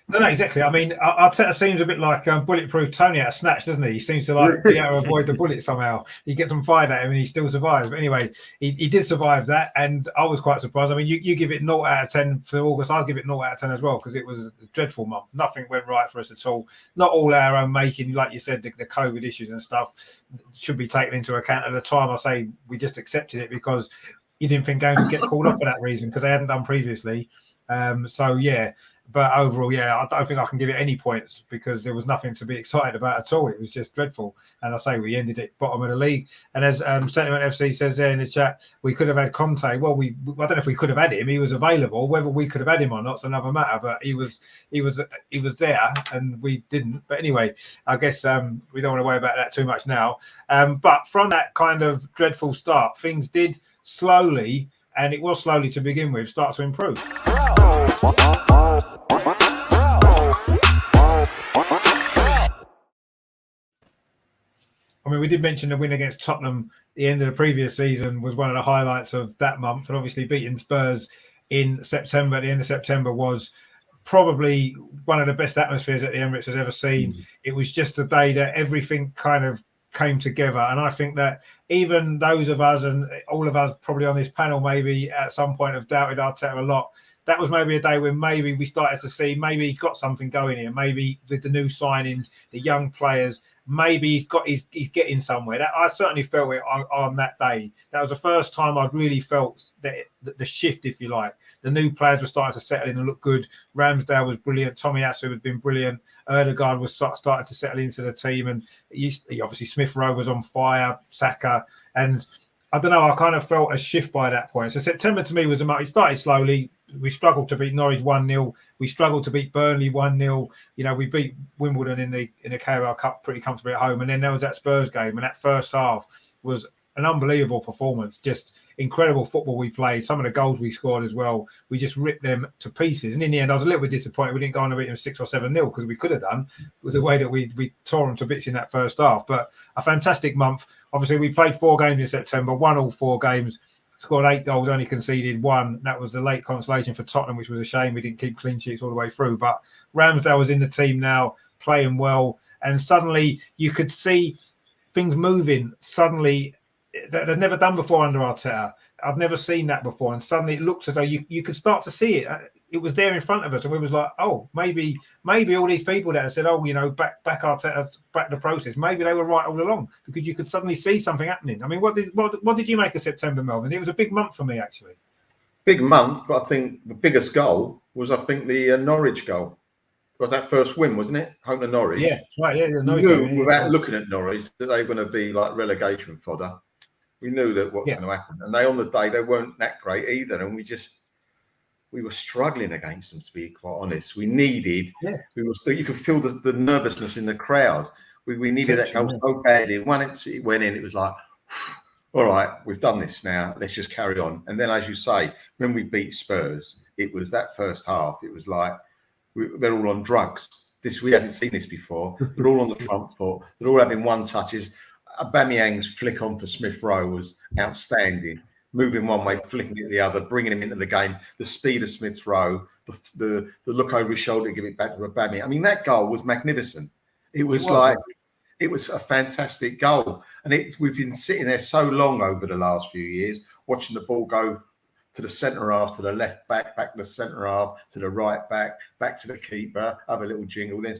S1: No, exactly. I mean, Arteta seems a bit like Bulletproof Tony out of Snatch, doesn't he? He seems to like be able to avoid the bullet somehow. He gets them fired at him and he still survives. But anyway, he did survive that, and I was quite surprised. I mean, you give it 0 out of 10 for August. I'll give it 0 out of 10 as well because it was a dreadful month. Nothing went right for us at all. Not all our own making, like you said, the COVID issues and stuff should be taken into account. At the time, I say we just accepted it because you didn't think games would get called off for that reason because they hadn't done previously. So, yeah. But overall, yeah, I don't think I can give it any points because there was nothing to be excited about at all. It was just dreadful. And I say we ended at bottom of the league. And as Sentiment FC says there in the chat, we could have had Conte. Well, I don't know if we could have had him. He was available. Whether we could have had him or not's another matter. But he was there, and we didn't. But anyway, I guess we don't want to worry about that too much now. But from that kind of dreadful start, things did slowly, and it was slowly to begin with, start to improve. I mean, we did mention the win against Tottenham at the end of the previous season was one of the highlights of that month. And obviously beating Spurs in September, at the end of September, was probably one of the best atmospheres that the Emirates has ever seen. It was just a day that everything kind of came together. And I think that even those of us and all of us probably on this panel maybe at some point have doubted Arteta a lot. That was maybe a day when maybe we started to see maybe he's got something going here. Maybe with the new signings, the young players, maybe he's getting somewhere. That I certainly felt it on that day. That was the first time I'd really felt that the shift, if you like. The new players were starting to settle in and look good. Ramsdale was brilliant. Tomiyasu had been brilliant. Ødegaard was starting to settle into the team, and obviously Smith Rowe was on fire. Saka, and I don't know. I kind of felt a shift by that point. So September to me was a month. It started slowly. We struggled to beat Norwich 1-0. We struggled to beat Burnley 1-0. You know, we beat Wimbledon in the Carabao Cup pretty comfortably at home. And then there was that Spurs game. And that first half was an unbelievable performance. Just incredible football we played. Some of the goals we scored as well. We just ripped them to pieces. And in the end, I was a little bit disappointed we didn't go on to beat them 6 or 7-0 because we could have done with the way that we tore them to bits in that first half. But a fantastic month. Obviously, we played 4 games in September, won all 4 games. Scored 8 goals, only conceded 1. That was the late consolation for Tottenham, which was a shame. We didn't keep clean sheets all the way through. But Ramsdale was in the team now, playing well. And suddenly you could see things moving. Suddenly, that they'd never done before under Arteta. I've never seen that before. And suddenly it looks as though you could start to see it. It was there in front of us. And we was like, oh, maybe all these people that have said, oh, you know, back Arteta, back the process. Maybe they were right all along because you could suddenly see something happening. I mean, what did you make of September, Melvin? It was a big month for me, actually.
S2: Big month, but I think the biggest goal was, I think, the Norwich goal. It was that first win, wasn't it? Home to Norwich.
S1: Yeah, right. Yeah, Norwich.
S2: We knew, without looking at Norwich, that they were going to be like relegation fodder. We knew that what was going to happen. And on the day, they weren't that great either. And we were struggling against them, to be quite honest. We needed, you could feel the nervousness in the crowd. We needed that goal so badly. Once it went in, it was like, all right, we've done this now. Let's just carry on. And then, as you say, when we beat Spurs, it was that first half. It was like they're all on drugs. We hadn't seen this before. They're all on the front foot. They're all having one touches. Aubameyang's flick on for Smith Rowe was outstanding. Moving one way, flicking it the other, bringing him into the game. The speed of Smith Rowe, the look over his shoulder, give it back to Aubameyang. I mean, that goal was magnificent. It was like It was a fantastic goal, and we've been sitting there so long over the last few years, watching the ball go to the centre half, to the left back, back to the centre half, to the right back, back to the keeper, have a little jingle. Then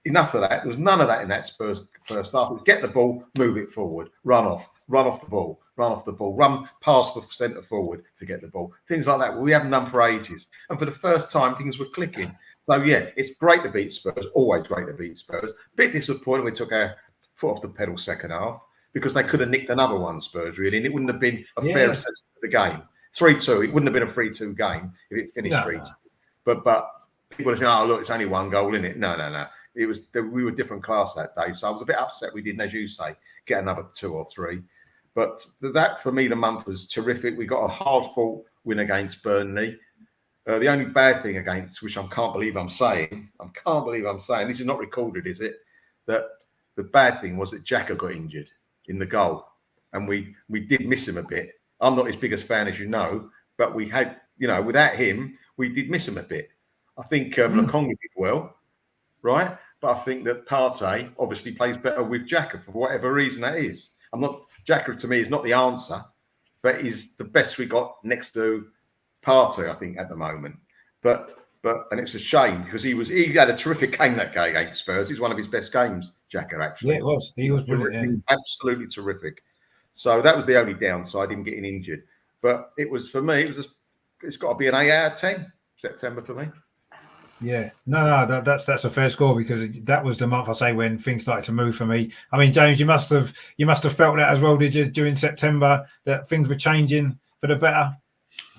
S2: enough of that. There was none of that in that Spurs first half. It was get the ball, move it forward, run off the ball, run past the centre forward to get the ball. Things like that. Well, we haven't done for ages, and for the first time, things were clicking. So yeah, it's great to beat Spurs. Always great to beat Spurs. Bit disappointed we took our foot off the pedal second half because they could have nicked another one, Spurs, really, and it wouldn't have been a fair assessment of the game. 3-2. It wouldn't have been a 3-2 game if it finished 3-2. But people are saying, "Oh, look, it's only one goal, isn't it?" No. It was we were a different class that day, so I was a bit upset we didn't, as you say, get another 2 or 3. But that for me, the month was terrific. We got a hard-fought win against Burnley. The only bad thing against, which I can't believe I'm saying, this is not recorded, is it? That the bad thing was that Xhaka got injured in the goal, and we did miss him a bit. I'm not his biggest fan, as you know, but we had, without him, we did miss him a bit. I think Lokonga did well, right? But I think that Partey obviously plays better with Xhaka for whatever reason that is. Xhaka to me is not the answer, but he's the best we got next to Partey, I think, at the moment. But and it's a shame because he had a terrific game that game against Spurs. It's one of his best games, Xhaka, actually.
S1: Yeah, it was. He was brilliant.
S2: Yeah. Absolutely terrific. So that was the only downside, him getting injured. But it was, for me, it's got to be an 8 out of 10, September for me.
S1: Yeah, no, that's a fair score because that was the month, I say, when things started to move for me. I mean, James, you must have felt that as well, did you, during September, that things were changing for the better?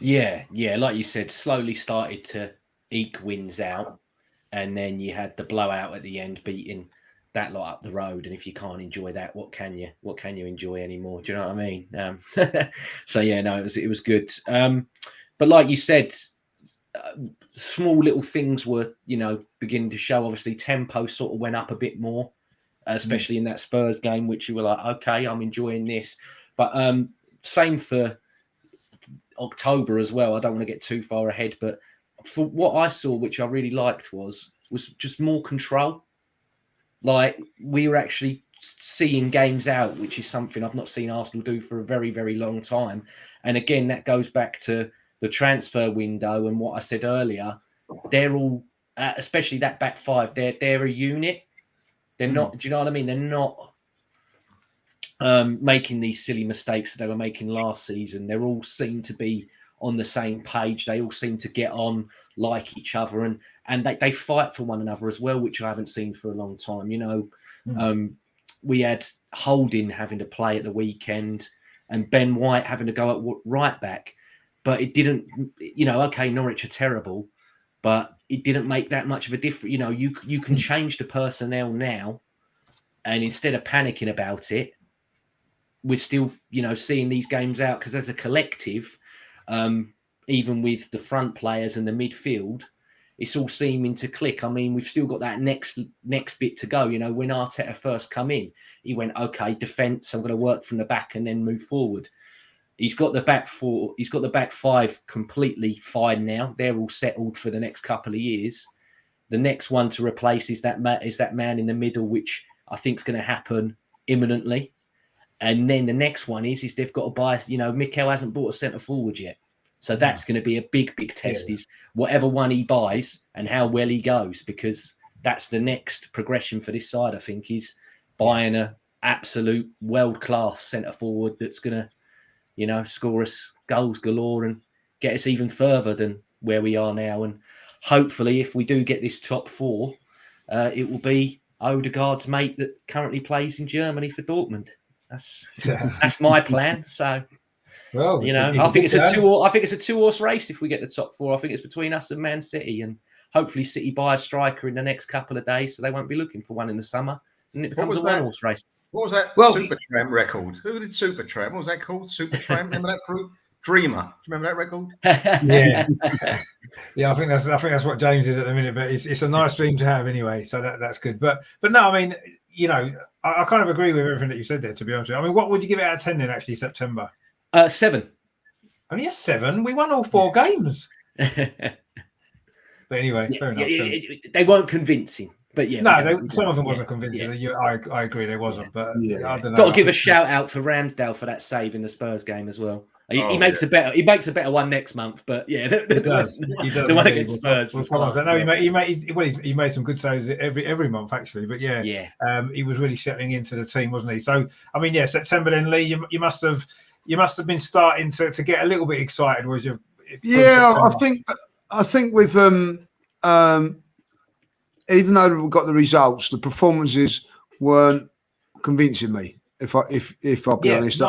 S3: Yeah, like you said, slowly started to eke wins out, and then you had the blowout at the end, beating that lot up the road. And if you can't enjoy that, what can you enjoy anymore? Do you know what I mean? So yeah, no, it was good. But like you said, small little things were, beginning to show. Obviously, tempo sort of went up a bit more, especially in that Spurs game, which you were like, okay, I'm enjoying this. But same for October as well. I don't want to get too far ahead, but for what I saw, which I really liked, was just more control. Like, we were actually seeing games out, which is something I've not seen Arsenal do for a very, very long time. And again, that goes back to the transfer window and what I said earlier. They're all, especially that back five, they're a unit. They're not, do you know what I mean? They're not making these silly mistakes that they were making last season. They're all seem to be on the same page. They all seem to get on, like each other, and they fight for one another as well, which I haven't seen for a long time. We had Holding having to play at the weekend and Ben White having to go at right back, but it didn't, okay, Norwich are terrible, but it didn't make that much of a difference. You can change the personnel now, and instead of panicking about it, we're still, seeing these games out, because as a collective, even with the front players and the midfield, it's all seeming to click. I mean, we've still got that next bit to go. When Arteta first come in, he went, okay, defence, I'm going to work from the back and then move forward. He's got the back four. He's got the back five completely fine now. They're all settled for the next couple of years. The next one to replace is that man in the middle, which I think is going to happen imminently. And then the next one is they've got to buy. Mikel hasn't bought a centre forward yet, so that's going to be a big test. Is whatever one he buys and how well he goes, because that's the next progression for this side. I think is buying a absolute world class centre forward that's going to, score us goals galore and get us even further than where we are now. And hopefully, if we do get this top four, it will be Odegaard's mate that currently plays in Germany for Dortmund. That's my plan. So,
S1: well,
S3: I think it's a two-horse race if we get the top four. I think it's between us and Man City, and hopefully City buy a striker in the next couple of days, so they won't be looking for one in the summer, and it becomes a one-horse race.
S2: What was that Supertramp record? Who did Supertramp? What was that called? Supertramp? Remember that group? Dreamer. Do you remember that record?
S1: Yeah. I think that's what James is at the minute. But it's a nice dream to have anyway. So that's good. But no, I mean, I kind of agree with everything that you said there, to be honest with you. I mean, what would you give it out of 10 then, actually, September?
S3: 7.
S1: Only a 7? We won all 4 games. But anyway, fair enough.
S3: They weren't convincing. But yeah,
S1: some of them wasn't convincing.
S3: Yeah.
S1: I agree, they wasn't. But I don't know.
S3: Got to give a shout out for Ramsdale for that save in the Spurs game as well. He makes a better one next month. But yeah,
S1: he does.
S3: The one against Spurs.
S1: He made some good saves every month actually. But he was really settling into the team, wasn't he? So I mean, September then, Lee, you must have been starting to get a little bit excited, was you?
S4: Yeah, I think we've even though we got the results, the performances weren't convincing me. If I'll be honest,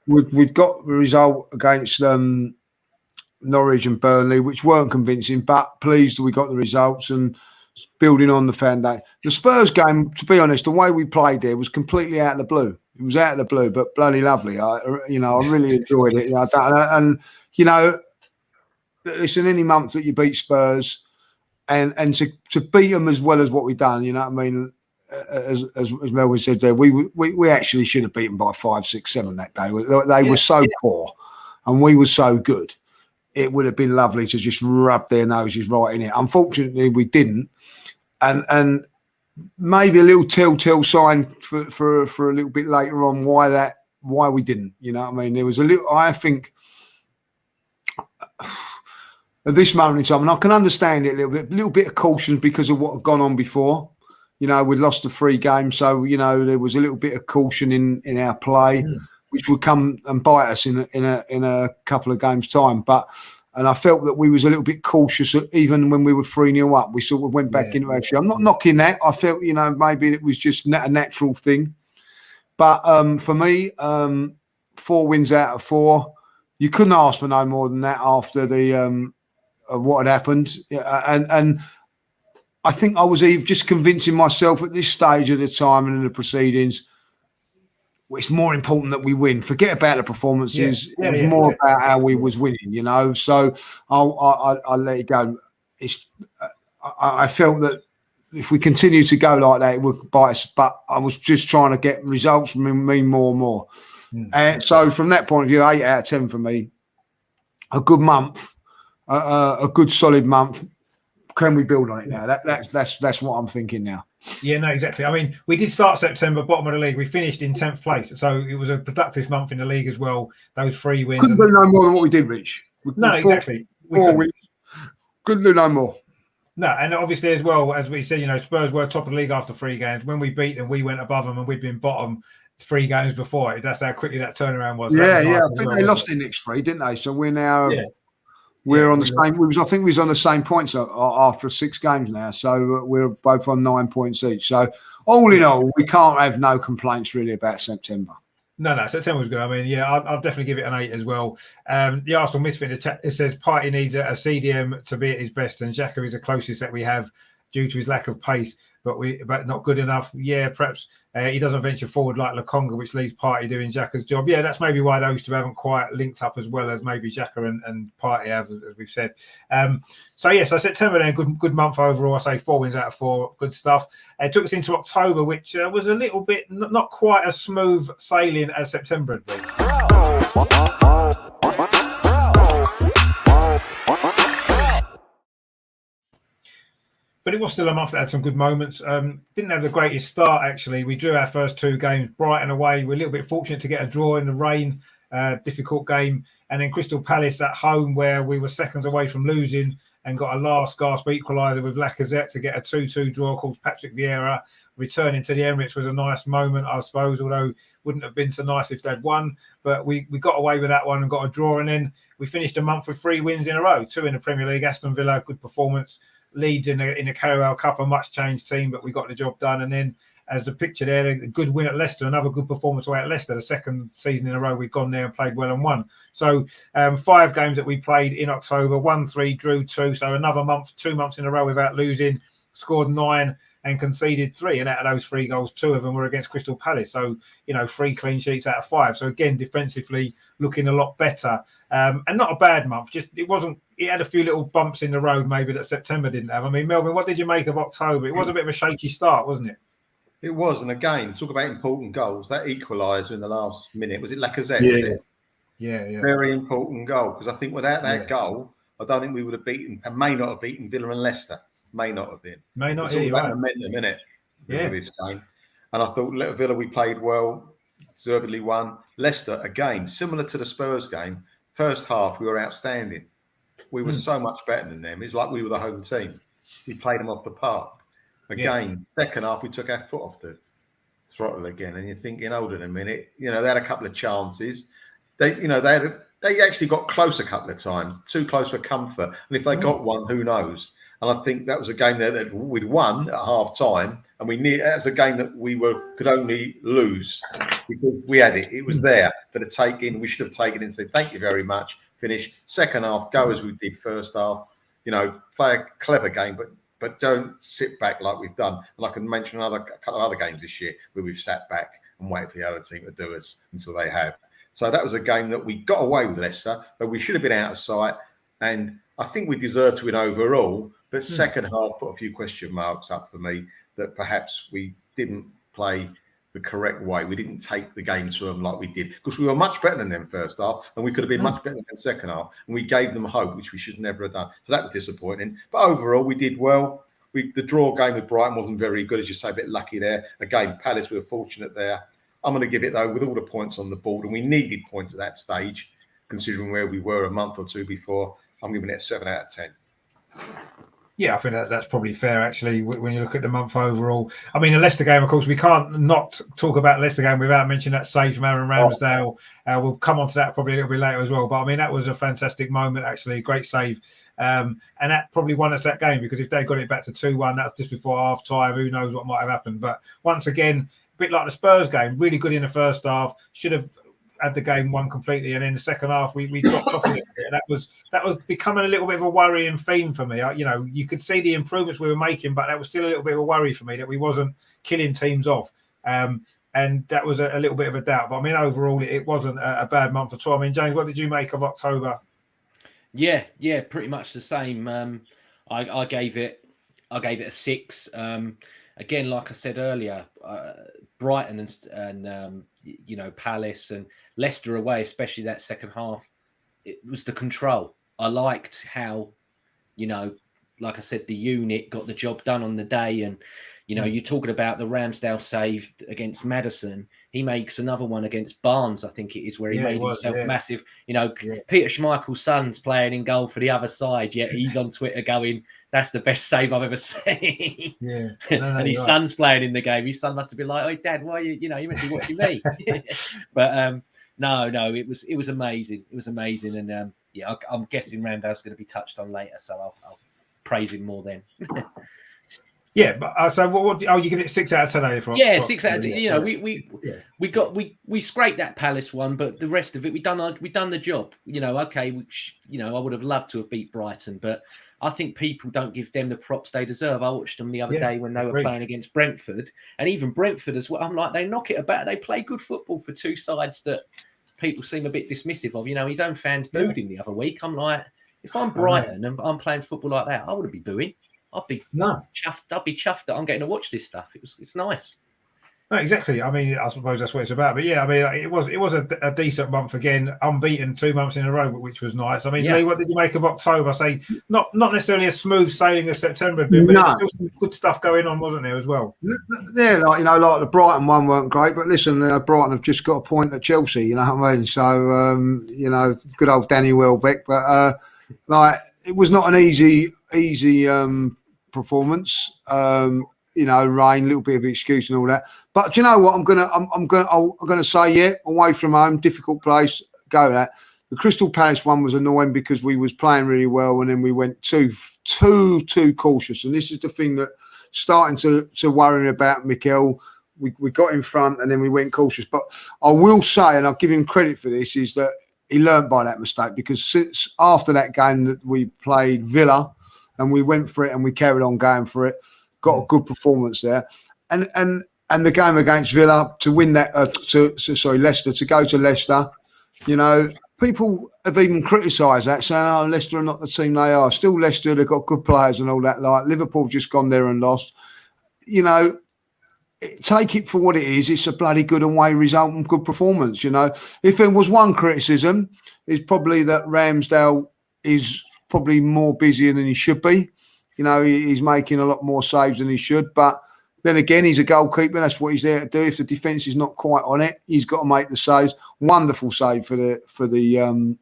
S4: we'd got the result against Norwich and Burnley, which weren't convincing, but pleased we got the results and building on the foundation. The Spurs game, to be honest, the way we played there was completely out of the blue. It was out of the blue, but bloody lovely. I really enjoyed it. Listen, any month that you beat Spurs and to beat them as well as what we've done, you know what I mean? As Melvin said there, we actually should have beaten by 5, 6, 7 that day. They were so poor and we were so good. It would have been lovely to just rub their noses right in it. Unfortunately, we didn't. And maybe a little telltale sign for a little bit later on why we didn't. You know what I mean? There was a little, I think, at this moment in time, and I can understand it a little bit of caution because of what had gone on before. You know, we'd lost the 3 games, so there was a little bit of caution in our play, which would come and bite us in a couple of games' time. And I felt that we was a little bit cautious even when we were 3-0 up. We sort of went back into action. I'm not knocking that. I felt maybe it was just a natural thing. But for me, 4 wins out of 4, you couldn't ask for no more than that after the what had happened. And I think I was just convincing myself at this stage of the time and in the proceedings, it's more important that we win. Forget about the performances. It was more about how we was winning, So I'll let it go. I felt that if we continue to go like that, it would bite us. But I was just trying to get results mean more and more. And so from that point of view, 8 out of 10 for me. A good month, a good solid month. Can we build on it now? That's what I'm thinking now.
S1: Yeah, no, exactly. I mean, we did start September bottom of the league. We finished in 10th place, so it was a productive month in the league as well. Those 3 wins.
S4: Couldn't do no more than what we did, Rich.
S1: Exactly.
S4: 4 wins. Couldn't do no more.
S1: No, and obviously as well, as we said, Spurs were top of the league after 3 games. When we beat them, we went above them, and we'd been bottom 3 games before. That's how quickly that turnaround was.
S4: I think they lost their next 3, didn't they? So we're now. Yeah. We're on the same. I think we was on the same points after 6 games now. So we're both on 9 points each. So all in all, we can't have no complaints really about September.
S1: No, September was good. I mean, I'll definitely give it an 8 as well. The Arsenal Misfit in the chat, it says Partey needs a CDM to be at his best, and Xhaka is the closest that we have due to his lack of pace, but not good enough. Yeah, perhaps he doesn't venture forward like Lokonga, which leaves Partey doing Xhaka's job. Yeah, that's maybe why those 2 haven't quite linked up as well as maybe Xhaka and Partey have, as we've said. So September then, good month overall. I say 4 wins out of 4, good stuff. It took us into October, which was a little bit not quite as smooth sailing as September had been. But it was still a month that had some good moments. Didn't have the greatest start, actually. We drew our first 2 games. Brighton away. We're a little bit fortunate to get a draw in the rain. Difficult game. And then Crystal Palace at home, where we were seconds away from losing and got a last gasp equaliser with Lacazette to get a 2-2 draw called Patrick Vieira. Returning to the Emirates was a nice moment, I suppose, although wouldn't have been so nice if they'd won. But we got away with that one and got a draw. And then we finished a month with 3 wins in a row. 2 in the Premier League. Aston Villa, good performance. Leeds in the Carabao Cup, a much changed team, but we got the job done. And then, as the picture there, a good win at Leicester, another good performance away at Leicester. The 2nd season in a row we've gone there and played well and won. So 5 games that we played in October, won 3, drew 2. So another month, 2 months in a row without losing. Scored 9 and conceded 3. And out of those 3 goals, 2 of them were against Crystal Palace. So 3 clean sheets out of 5. So again, defensively looking a lot better. And not a bad month. Just it had a few little bumps in the road maybe that September didn't have. I mean, Melvin, what did you make of October? It was a bit of a shaky start, wasn't it?
S2: It was. And again, talk about important goals. That equaliser in the last minute, was it Lacazette?
S1: Yeah.
S2: Very important goal, because I think without that goal, I don't think we would have beaten, and may not have beaten Villa and Leicester. May not have been.
S1: May not.
S2: It's
S1: Yeah,
S2: all
S1: you're
S2: about
S1: right.
S2: momentum, isn't it?
S1: Yeah.
S2: This game. And I thought Villa, we played well, deservedly won. Leicester, again, similar to the Spurs game, first half, we were outstanding. We were so much better than them. It's like we were the home team. We played them off the park. Again, second half, we took our foot off the throttle again. And you're thinking, hold on a minute. You know, they had a couple of chances. They actually got close a couple of times, too close for comfort. And if they got one, who knows? And I think that was a game that we'd won at half time, and that was a game that we could only lose because we had it. It was there for the taking. We should have taken it and said, thank you very much. Finish second half, go as we did first half. You know, play a clever game, but don't sit back like we've done. And I can mention a couple of other games this year where we've sat back and waited for the other team to do us until they have. So that was a game that we got away with Leicester, but we should have been out of sight. And I think we deserved to win overall. But second half put a few question marks up for me that perhaps we didn't play the correct way. We didn't take the game to them like we did because we were much better than them first half, and we could have been much better than them second half. And we gave them hope, which we should never have done. So that was disappointing. But overall, we did well. The draw game with Brighton wasn't very good, as you say, a bit lucky there. Again, Palace, we were fortunate there. I'm going to give it, though, with all the points on the board, and we needed points at that stage, considering where we were a month or two before. I'm giving it a 7 out of 10.
S1: Yeah, I think that's probably fair, actually, when you look at the month overall. I mean, the Leicester game, of course, we can't not talk about Leicester game without mentioning that save from Aaron Ramsdale. We'll come on to that probably a little bit later as well. But, I mean, that was a fantastic moment, actually, great save. And that probably won us that game because if they got it back to 2-1, that was just before half-time. Who knows what might have happened. But once again, a bit like the Spurs game, really good in the first half, should have had the game won completely, and in the second half we dropped off a little bit. That was becoming a little bit of a worrying theme for me. You know, you could see the improvements we were making, but that was still a little bit of a worry for me that we wasn't killing teams off, and that was a little bit of a doubt. But I mean, overall, it wasn't a bad month at all. I mean, James, what did you make of October?
S3: Yeah, pretty much the same. I gave it a 6. Again, like I said earlier, Brighton and Palace and Leicester away, especially that second half, it was the control. I liked how, like I said, the unit got the job done on the day. And, you're talking about the Ramsdale save against Maddison. He makes another one against Barnes, I think it is, where he made himself massive. Peter Schmeichel's son's playing in goal for the other side, yet he's on Twitter going, that's the best save I've ever seen. Yeah. And his son's playing in the game. His son must have been like, "Oh, Dad, why are you meant to be watching me?" But no, it was amazing. It was amazing, and I'm guessing Ramsdale's going to be touched on later, so I'll praise him more then.
S1: Yeah, but so what? Oh, you give it 6 out of 10, for
S3: 6 out of 10. We scraped that Palace one, but the rest of it, we done the job. Okay, I would have loved to have beat Brighton, but I think people don't give them the props they deserve. I watched them the other day when they were playing against Brentford, and even Brentford as well. I'm like, they knock it about. They play good football for two sides that people seem a bit dismissive of. His own fans booed him the other week. I'm like, if I'm Brighton and I'm playing football like that, I wouldn't be booing. I'd be chuffed. I'd be chuffed that I'm getting to watch this stuff. It's nice.
S1: No, exactly. I mean, I suppose that's what it's about. But yeah, I mean, it was a decent month again, unbeaten 2 months in a row, which was nice. I mean, Lee, what did you make of October? Say not necessarily a smooth sailing as September had been, but there's still some good stuff going on, wasn't there, as well?
S4: Yeah, like the Brighton one weren't great, but listen, Brighton have just got a point at Chelsea. You know what I mean? So good old Danny Welbeck, but it was not an easy performance. Rain, a little bit of excuse and all that. But do you know what? I'm gonna say, away from home, difficult place. Go that. The Crystal Palace one was annoying because we was playing really well and then we went too cautious. And this is the thing that starting to worry me about Mikel. We got in front and then we went cautious. But I will say, and I'll give him credit for this, is that he learned by that mistake, because since after that game that we played Villa and we went for it and we carried on going for it, got a good performance there, and the game against Villa to win that, Leicester, to go to Leicester, people have even criticised that, saying, "Oh, Leicester are not the team they are." Still, Leicester, they've got good players and all that. Like Liverpool, just gone there and lost. Take it for what it is. It's a bloody good away result and good performance. If there was one criticism, it's probably that Ramsdale is probably more busier than he should be. You know, he's making a lot more saves than he should. But then again, he's a goalkeeper. That's what he's there to do. If the defence is not quite on it, he's got to make the saves. Wonderful save for the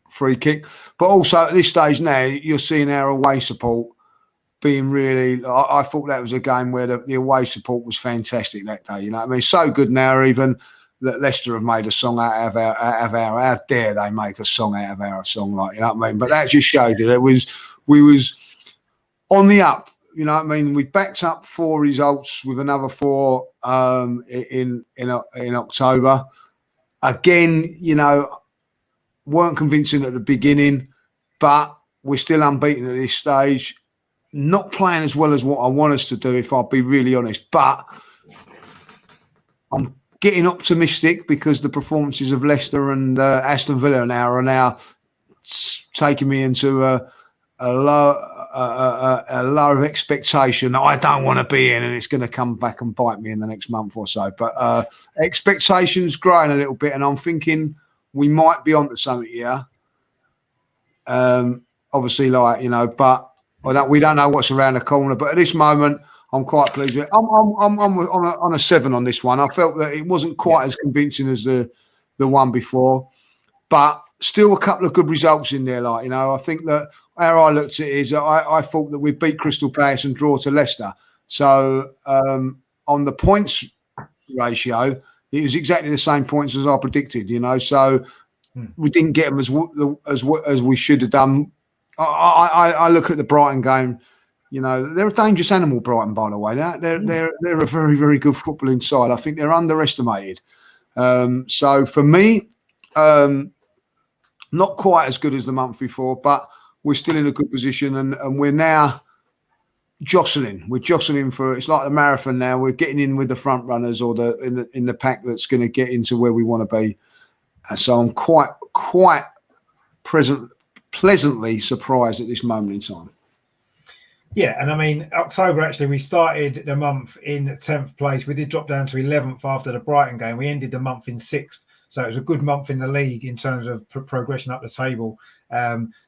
S4: free kick. But also at this stage now, you're seeing our away support being really. I thought that was a game where the away support was fantastic that day. You know what I mean? So good now, even that Leicester have made a song out of our. How dare they make a song out of our song? Like, you know what I mean? But that just showed it. We was on the up. You know what I mean? We backed up 4 results with another 4 in October. Again, you know, weren't convincing at the beginning, but we're still unbeaten at this stage. Not playing as well as what I want us to do, if I'll be really honest. But I'm getting optimistic because the performances of Leicester and Aston Villa are now taking me into a low of expectation that I don't want to be in, and it's going to come back and bite me in the next month or so. But expectations growing a little bit, and I'm thinking we might be onto something here. Obviously, like, you know, but we don't know what's around the corner. But at this moment, I'm quite pleased with it. I'm on a 7 on this one. I felt that it wasn't quite as convincing as the one before, but still a couple of good results in there. Like, you know, I think that how I looked at it is I thought that we beat Crystal Palace and draw to Leicester. So on the points ratio, it was exactly the same points as I predicted. You know, so we didn't get them as we should have done. I look at the Brighton game. You know, they're a dangerous animal, Brighton, by the way. They're a very, very good footballing side. I think they're underestimated. So for me, not quite as good as the month before, but we're still in a good position, and we're now jostling. We're jostling for, it's like the marathon now. We're getting in with the front runners or in the pack that's going to get into where we want to be. And so I'm quite pleasantly surprised at this moment in time.
S1: Yeah, and I mean, October, actually, we started the month in 10th place. We did drop down to 11th after the Brighton game. We ended the month in 6th. So it was a good month in the league in terms of progression up the table.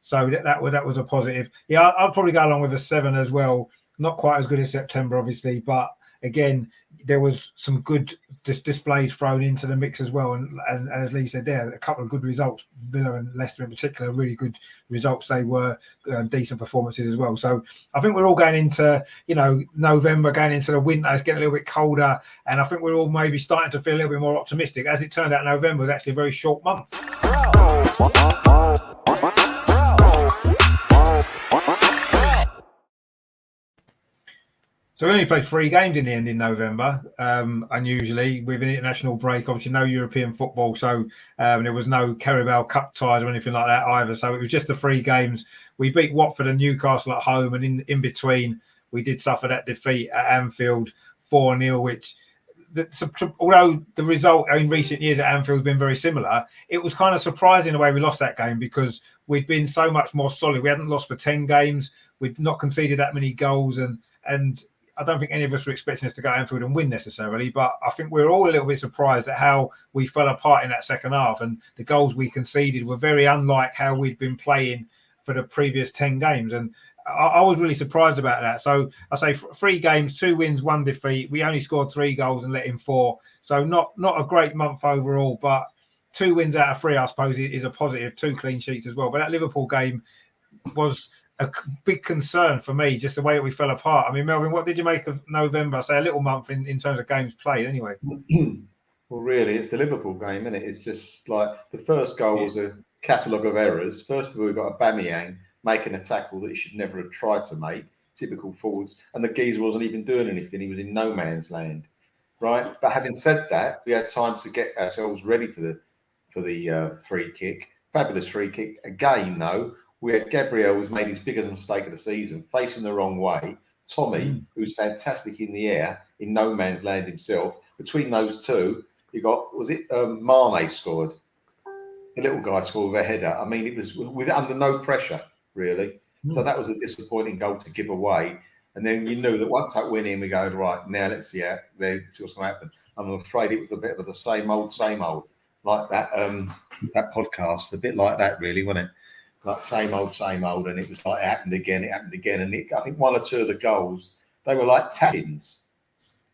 S1: So that was a positive. Yeah, I'll probably go along with a 7 as well. Not quite as good as September, obviously, but again, there was some good displays thrown into the mix as well. And as Lee said there, a couple of good results. Villa and Leicester in particular, really good results. They were decent performances as well. So I think we're all going into, you know, November, going into the winter. It's getting a little bit colder. And I think we're all maybe starting to feel a little bit more optimistic. As it turned out, November was actually a very short month. So we only played 3 games in the end in November, unusually, with an international break. Obviously, no European football, so there was no Carabao Cup ties or anything like that either. So it was just the 3 games. We beat Watford and Newcastle at home, and in between, we did suffer that defeat at Anfield 4-0, which, although the result in recent years at Anfield has been very similar, it was kind of surprising the way we lost that game because we'd been so much more solid. We hadn't lost for 10 games. We'd not conceded that many goals, and I don't think any of us were expecting us to go Anfield and win necessarily, but I think we're all a little bit surprised at how we fell apart in that second half, and the goals we conceded were very unlike how we'd been playing for the previous 10 games. And I was really surprised about that. So I say 3 games, 2 wins, 1 defeat. We only scored 3 goals and let in 4. So not a great month overall, but 2 wins out of 3, I suppose, is a positive. 2 clean sheets as well. But that Liverpool game was a big concern for me, just the way that we fell apart. I mean, Melvin, what did you make of November? Say a little month in terms of games played anyway.
S2: Well, really, it's the Liverpool game, isn't it? It's just like the first goal was a catalogue of errors. First of all, we've got Aubameyang making a tackle that he should never have tried to make, typical forwards, and the geezer wasn't even doing anything. He was in no man's land, right? But having said that, we had time to get ourselves ready for the free kick. Fabulous free kick. Again, though, we had Gabriel, who's made his biggest mistake of the season, facing the wrong way. Tommy, who's fantastic in the air, in no man's land himself. Between those two, you got, Mane scored. The little guy scored with a header. I mean, it was under no pressure, really. So that was a disappointing goal to give away. And then you knew that once that went in, we go, right, now let's see what's going to happen. I'm afraid it was a bit of the same old, like that podcast, a bit like that, really, wasn't it? like same old, and it was like it happened again. And I think one or two of the goals, they were like tap-ins,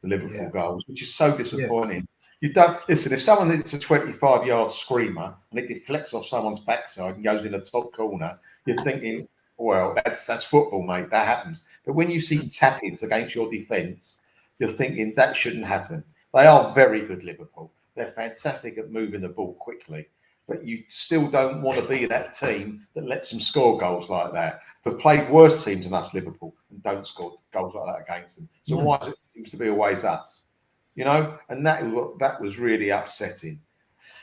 S2: the Liverpool goals, which is so disappointing. You don't listen. If someone hits a 25-yard screamer and it deflects off someone's backside and goes in the top corner, you're thinking, well, that's football, mate. That happens. But when you see tap-ins against your defence, you're thinking that shouldn't happen. They are very good, Liverpool. They're fantastic at moving the ball quickly. But you still don't want to be that team that lets them score goals like that. They've played worse teams than us, Liverpool, and don't score goals like that against them. So why does it seems to be always us? You know, and that was really upsetting.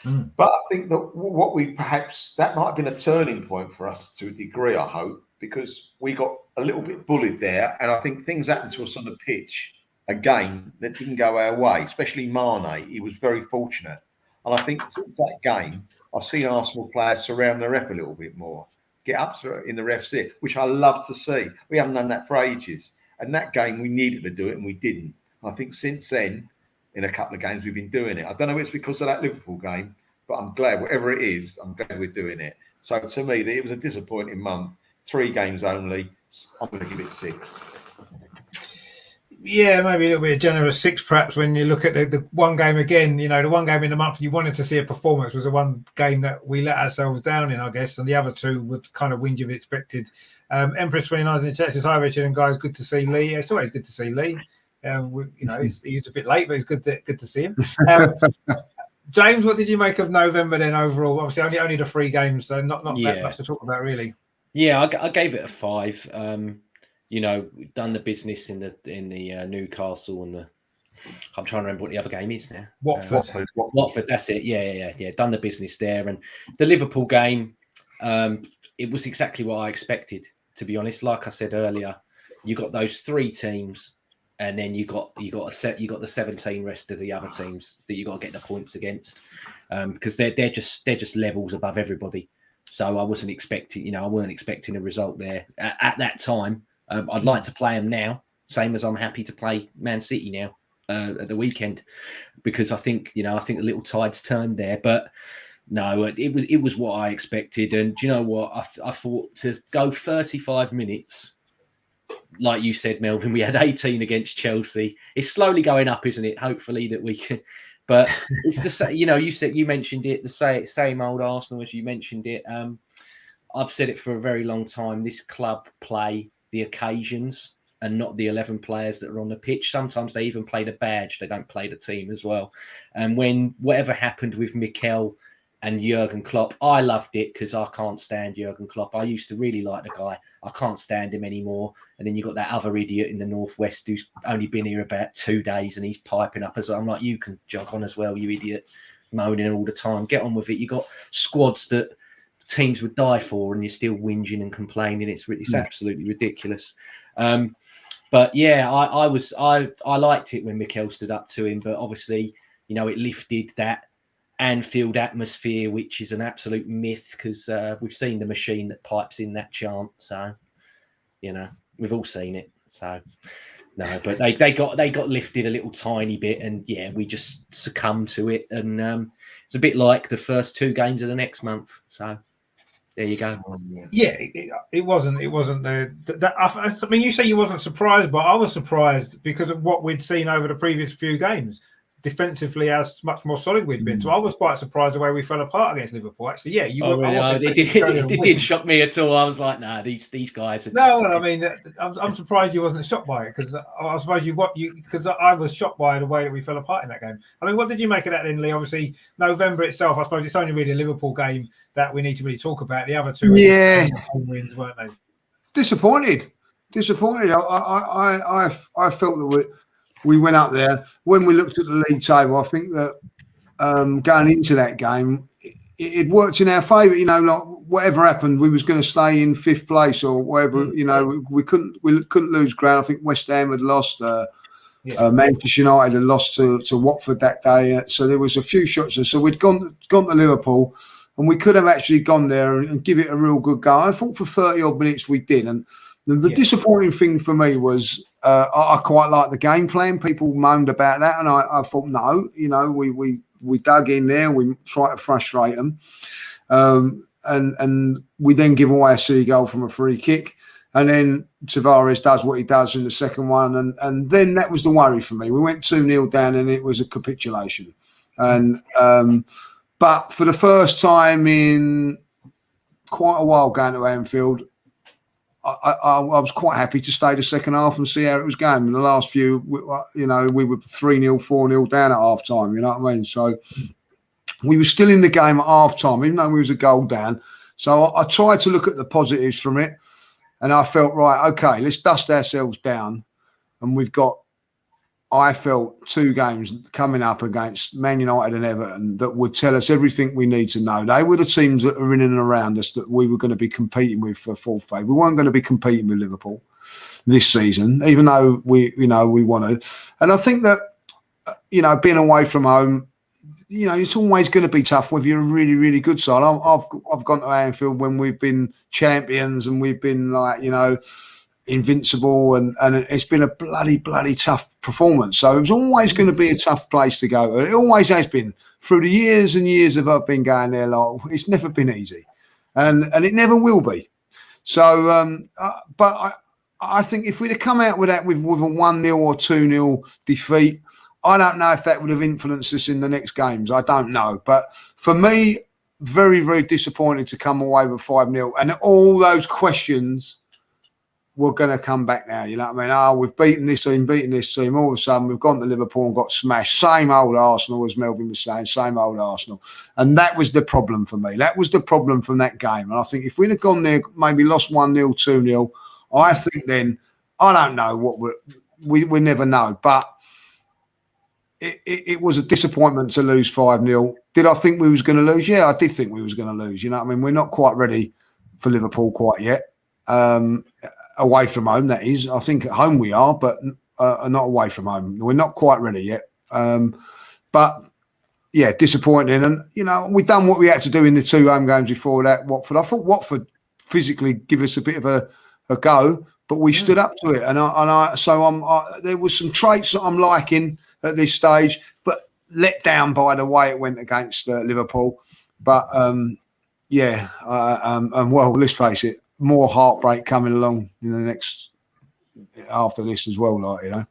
S2: But I think that what we perhaps, that might have been a turning point for us to a degree, I hope, because we got a little bit bullied there. And I think things happened to us on the pitch, a game that didn't go our way, especially Mane. He was very fortunate. And I think since that game, I've seen Arsenal players surround the ref a little bit more, get up in the ref's ear, which I love to see. We haven't done that for ages. And that game, we needed to do it, and we didn't. I think since then, in a couple of games, we've been doing it. I don't know if it's because of that Liverpool game, but I'm glad, whatever it is, I'm glad we're doing it. So to me, it was a disappointing month. 3 games only. I'm going to give it 6.
S1: Yeah, maybe a little bit of generous 6, perhaps, when you look at the one game again. You know, the one game in the month you wanted to see a performance was the one game that we let ourselves down in, I guess, and the other 2 would kind of whinge of expected. Empress 29 in the chat says, hi, Richard and guys, good to see Lee. It's always good to see Lee. He's a bit late, but it's good to see him. James, what did you make of November then overall? Obviously, only the 3 games, so not that much to talk about, really.
S3: Yeah, I gave it a 5. We've done the business in the Newcastle and I'm trying to remember what the other game is now. Watford. That's it. Yeah. Done the business there, and the Liverpool game. It was exactly what I expected, to be honest. Like I said earlier, you got those 3 teams. And then you got the 17 rest of the other teams that you got to get the points against, because they're just levels above everybody. So I wasn't expecting, I weren't expecting a result there at that time. I'd like to play them now, same as I'm happy to play Man City now at the weekend, because I think the little tide's turned there. But no, it was what I expected. And do you know what? I thought to go 35 minutes. Like you said, Melvin, we had 18 against Chelsea. It's slowly going up, isn't it? Hopefully that we can. But it's the same. You mentioned it. The same old Arsenal as you mentioned it. I've said it for a very long time. This club play the occasions and not the 11 players that are on the pitch. Sometimes they even play the badge. They don't play the team as well. And when whatever happened with Mikel and Jurgen Klopp, I loved it because I can't stand Jurgen Klopp. I used to really like the guy. I can't stand him anymore. And then you got that other idiot in the Northwest who's only been here about 2 days and he's piping up as well. I'm like, you can jog on as well, you idiot, moaning all the time. Get on with it. You got squads that teams would die for and you're still whinging and complaining. It's absolutely ridiculous. But yeah, I liked it when Mikel stood up to him, but obviously, it lifted that Anfield atmosphere, which is an absolute myth, because we've seen the machine that pipes in that chant. So, we've all seen it. So, no, but they got lifted a little tiny bit, and yeah, we just succumbed to it. And it's a bit like the first 2 games of the next month. So, there you go.
S1: Yeah, it wasn't that. I mean, you say you wasn't surprised, but I was surprised because of what we'd seen over the previous few games. Defensively, how much more solid we've been. So I was quite surprised the way we fell apart against Liverpool. Actually, yeah,
S3: it didn't shock me at all. I was like, nah, these guys.
S1: I mean, I'm surprised you wasn't shocked by it, because I suppose because I was shocked by the way that we fell apart in that game. I mean, what did you make of that then, Lee? Obviously, November itself, I suppose it's only really a Liverpool game that we need to really talk about. The other 2 home wins, weren't they?
S4: Disappointed. I felt that we went up there. When we looked at the league table, I think that going into that game, it worked in our favour. Like whatever happened, we was going to stay in 5th place or whatever. We couldn't lose ground. I think West Ham had lost. Manchester United had lost to Watford that day. So there was a few shots. So we'd gone to Liverpool, and we could have actually gone there and give it a real good go. I thought for 30 odd minutes we did, and the disappointing thing for me was I quite like the game plan. People moaned about that, and I thought, no, we dug in there, we tried to frustrate them. and we then give away a silly goal from a free kick. And then Tavares does what he does in the second one. And then that was the worry for me. We went 2-0 down and it was a capitulation. And but for the first time in quite a while going to Anfield, I was quite happy to stay the second half and see how it was going. In the last few, we were 3-0, 4-0 down at half time, you know what I mean? So we were still in the game at half time, even though we was a goal down. So I tried to look at the positives from it. And I felt, right, okay, let's dust ourselves down. And we've got, I felt, 2 games coming up against Man United and Everton that would tell us everything we need to know. They were the teams that are in and around us that we were going to be competing with for fourth place. We weren't going to be competing with Liverpool this season, even though we wanted. And I think that, being away from home, it's always going to be tough whether you're a really, really good side. I've gone to Anfield when we've been champions and we've been invincible, and it's been a bloody tough performance. So it was always going to be a tough place to go. It always has been through the years and years of I've been going there. It's never been easy, and it never will be. So, but I think if we'd have come out with that with a 1-0 or 2-0 defeat, I don't know if that would have influenced us in the next games. I don't know. But for me, very, very disappointed to come away with 5-0. And all those questions were going to come back now. You know what I mean? We've beaten this team. All of a sudden, we've gone to Liverpool and got smashed. Same old Arsenal, as Melvin was saying, same old Arsenal. And that was the problem for me. That was the problem from that game. And I think if we'd have gone there, maybe lost 1-0, 2-0, I think then, I don't know what we never know. But it was a disappointment to lose 5-0. Did I think we was going to lose? Yeah, I did think we was going to lose. You know what I mean? We're not quite ready for Liverpool quite yet. Away from home, that is. I think at home we are, but not away from home. We're not quite ready yet. But, yeah, disappointing. And, we've done what we had to do in the 2 home games before that. Watford. I thought Watford physically give us a bit of a go, but we stood up to it. So there was some traits that I'm liking at this stage, but let down by the way it went against Liverpool. But well, let's face it, more heartbreak coming along in the next after this as well,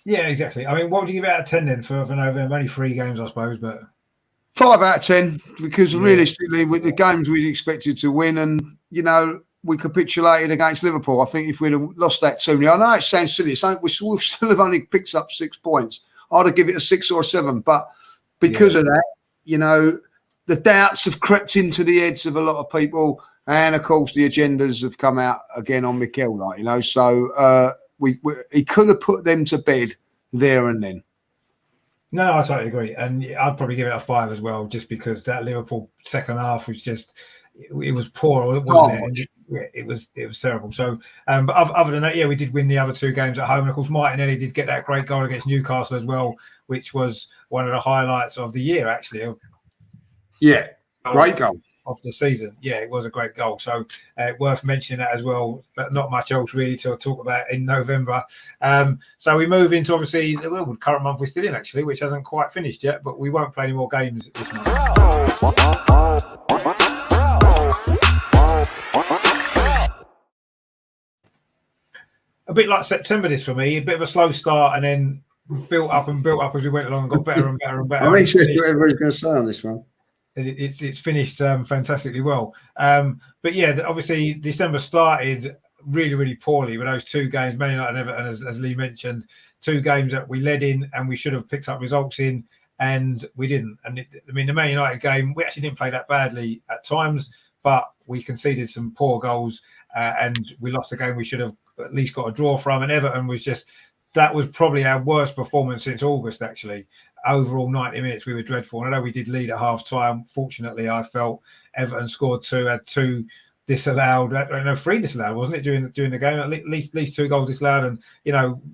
S1: Yeah, exactly. I mean, what would you give out of 10 then for November? Only 3 games, I suppose, but
S4: 5 out of 10, because realistically, with the games we'd expected to win, and we capitulated against Liverpool. I think if we'd have lost that 2-0, I know it sounds silly. We still have only picked up 6 points. I'd have given it a 6 or a 7. But because of that, the doubts have crept into the heads of a lot of people. And, of course, the agendas have come out again on Mikel, So he could have put them to bed there and then.
S1: No, I totally agree. And I'd probably give it a 5 as well, just because that Liverpool second half was just... It was poor, wasn't it? It was terrible. So, but other than that, we did win the other 2 games at home. And of course, Martinelli did get that great goal against Newcastle as well, which was one of the highlights of the year, actually.
S4: Yeah, great goal
S1: of the season. Yeah, it was a great goal. So worth mentioning that as well. But not much else really to talk about in November. So we move into obviously the current month we're still in actually, which hasn't quite finished yet. But we won't play any more games this month. A bit like September, this for me. A bit of a slow start, and then built up as we went along, and got better and better and better.
S4: I'm interested what everybody's going to say on this one.
S1: It's finished fantastically well. But yeah, obviously December started really, really poorly with those 2 games, Man United and Everton, as Lee mentioned, 2 games that we led in and we should have picked up results in, and we didn't. And the Man United game, we actually didn't play that badly at times, but we conceded some poor goals and we lost a game we should have at least got a draw from. And Everton that was probably our worst performance since August, actually. Overall, 90 minutes, we were dreadful. And I know we did lead at half-time. Fortunately, I felt Everton scored 2, had 2 disallowed. 3 disallowed, wasn't it, during the game? At least 2 goals disallowed. And,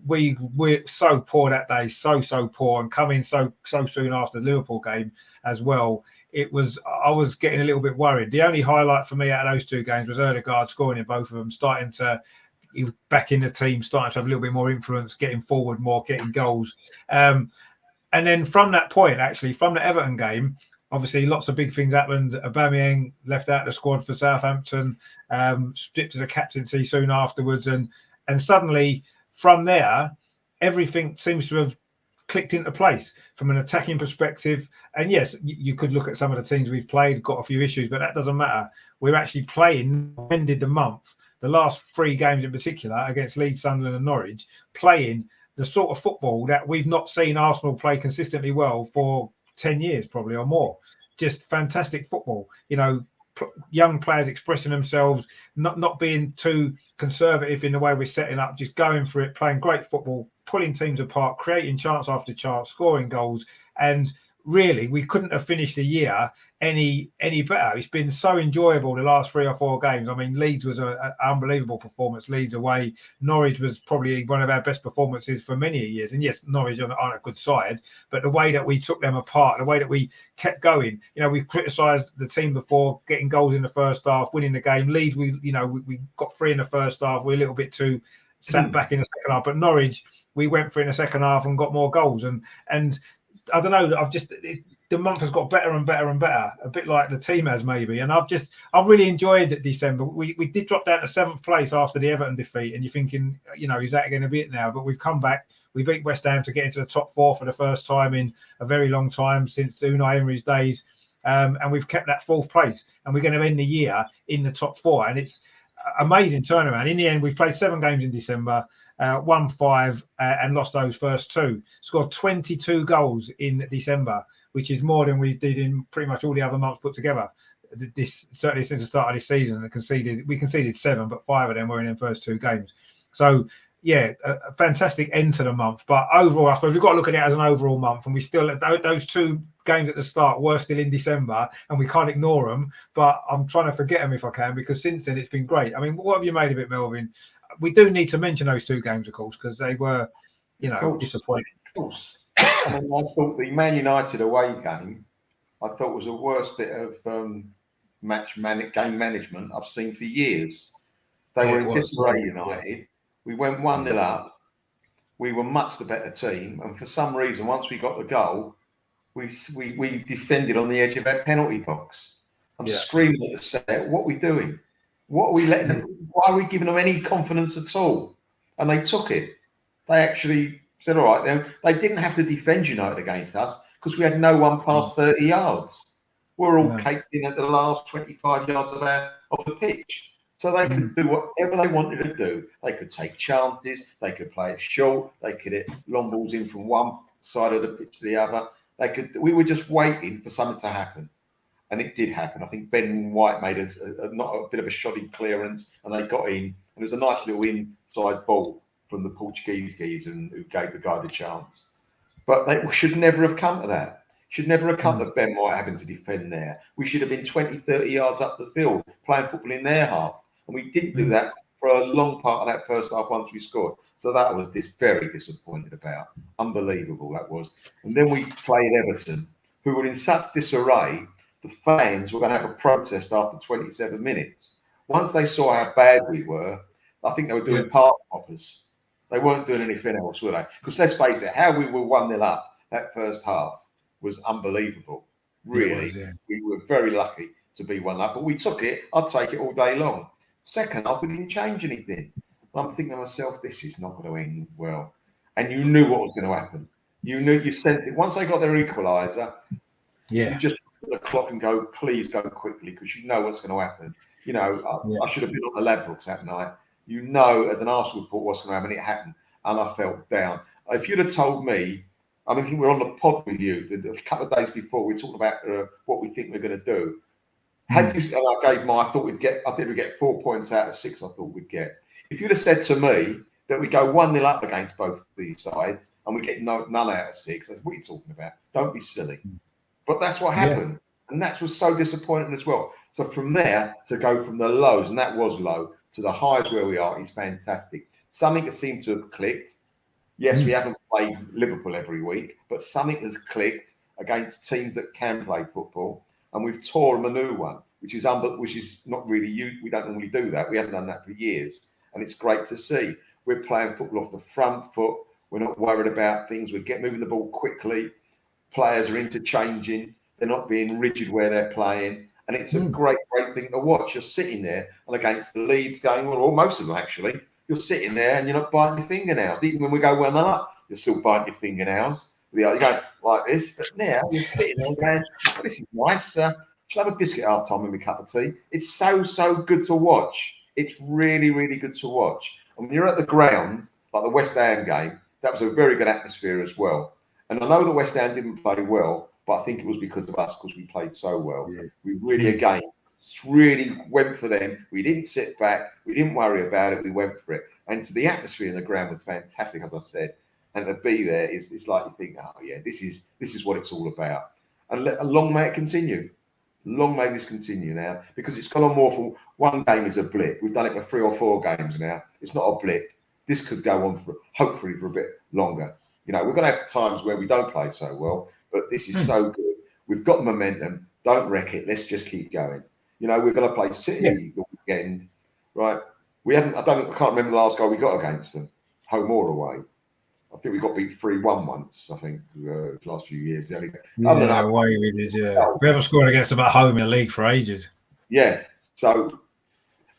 S1: we're so poor that day, so poor. And coming so soon after the Liverpool game as well, I was getting a little bit worried. The only highlight for me out of those 2 games was Ødegaard scoring in both of them, he was back in the team, starting to have a little bit more influence, getting forward more, getting goals. And then from that point, actually, from the Everton game, obviously lots of big things happened. Aubameyang left out the squad for Southampton, stripped of the captaincy soon afterwards, and suddenly from there, everything seems to have clicked into place from an attacking perspective. And yes, you could look at some of the teams we've played, got a few issues, but that doesn't matter. We're actually playing, ended the month, the last 3 games in particular, against Leeds, Sunderland and Norwich, playing the sort of football that we've not seen Arsenal play consistently well for 10 years probably or more. Just fantastic football, young players expressing themselves, not being too conservative in the way we're setting up, just going for it, playing great football, pulling teams apart, creating chance after chance, scoring goals. And really, we couldn't have finished the year any better. It's been so enjoyable the last 3 or 4 games. I mean, Leeds was an unbelievable performance. Leeds away. Norwich was probably one of our best performances for many years. And yes, Norwich aren't a good side, but the way that we took them apart, the way that we kept going. We've criticised the team before getting goals in the first half, winning the game. Leeds, we got 3 in the first half. We're a little bit too sat back in the second half. But Norwich, we went for it in the second half and got more goals. And I don't know. The month has got better and better and better, a bit like the team has maybe. And I've really enjoyed December. We did drop down to 7th place after the Everton defeat, and you're thinking, is that going to be it now? But we've come back. We beat West Ham to get into the top 4 for the first time in a very long time since Unai Emery's days, and we've kept that 4th place. And we're going to end the year in the top 4, and it's amazing turnaround. In the end, we've played 7 games in December. Won 5 and lost those first 2. Scored 22 goals in December, which is more than we did in pretty much all the other months put together. This certainly since the start of this season, we conceded 7, but 5 of them were in the first 2 games. So yeah, a fantastic end to the month. But overall, I suppose we've got to look at it as an overall month, and we still those 2 games at the start were still in December, and we can't ignore them. But I'm trying to forget them if I can, because since then it's been great. I mean, what have you made of it, Melvin? We do need to mention those 2 games, of course, because they were, disappointing.
S2: Of course. I thought the Man United away game, I thought was the worst bit of game management I've seen for years. They were in disarray, United. We went 1-0 up. We were much the better team, and for some reason, once we got the goal, we defended on the edge of our penalty box. I'm screaming at the set. What are we doing? What are we letting them? Why are we giving them any confidence at all? And they took it. They actually said, all right, then they didn't have to defend United against us because we had no one past 30 yards. We're all caked in at the last 25 yards of the pitch. So they could do whatever they wanted to do. They could take chances. They could play it short. They could hit long balls in from one side of the pitch to the other. We were just waiting for something to happen. And it did happen. I think Ben White made a bit of a shoddy clearance, and they got in. And it was a nice little inside ball from the Portuguese geezer who gave the guy the chance. But they should never have come to that. Should never have come to Ben White having to defend there. We should have been 20, 30 yards up the field, playing football in their half. And we didn't do that for a long part of that first half once we scored. So that was very disappointed about. Unbelievable, that was. And then we played Everton, who were in such disarray. The fans were going to have a protest after 27 minutes. Once they saw how bad we were, I think they were doing park hoppers. They weren't doing anything else, were they? Because let's face it, how we were 1-0 up that first half was unbelievable. Really, we were very lucky to be 1-0 up, but we took it. I'd take it all day long. Second half, we didn't change anything. And I'm thinking to myself, this is not going to end well. And you knew what was going to happen. You sensed it. Once they got their equaliser, you just the clock and go, please go quickly, because you know what's going to happen. I should have been on the Ladbrokes that night. As an Arsenal report, what's going to happen. It happened, and I felt down. If you'd have told me, I mean, we're on the pod with you a couple of days before. We talked about what we think we're going to do. I thought we'd get 4 points out of 6. I thought we'd get. If you'd have said to me that we go 1-0 up against both these sides and we get none out of 6, that's what you're talking about. Don't be silly. But that's what happened. And that was so disappointing as well. So from there, to go from the lows, and that was low, to the highs where we are is fantastic. Something that seems to have clicked. Yes, we haven't played Liverpool every week, but something has clicked against teams that can play football. And we've torn a new one, which is not really we don't normally do that. We haven't done that for years. And it's great to see. We're playing football off the front foot. We're not worried about things. We're moving the ball quickly. Players are interchanging. They're not being rigid where they're playing. And it's a great thing to watch. You're sitting there and against the Leeds game, or most of them actually, you're sitting there and you're not biting your fingernails. Even when we go 1-0 up, you're still biting your fingernails. You're going like this, but now you're sitting there going, oh, this is nice. Shall I have a biscuit half time with my cup of tea? It's so good to watch. It's really, really good to watch. And when you're at the ground, like the West Ham game, that was a very good atmosphere as well. And I know the West Ham didn't play well, but I think it was because of us, because we played so well. Yeah. We really went for them. We didn't sit back. We didn't worry about it. We went for it. And the atmosphere in the ground was fantastic, as I said. And to be there is like you think, oh yeah, this is what it's all about. And long may it continue. Long may this continue now, because it's gone on more for one game is a blip. We've done it for 3 or 4 games now. It's not a blip. This could go on for hopefully for a bit longer. You know, we're going to have times where we don't play so well, but this is so good. We've got the momentum. Don't wreck it. Let's just keep going. You know, we're going to play City the weekend, right? I can't remember the last goal we got against them, home or away. I think we got beat 3-1 once, I think, the last few years.
S1: Away we did, yeah. We haven't scored against them at home in the league for ages.
S2: Yeah. So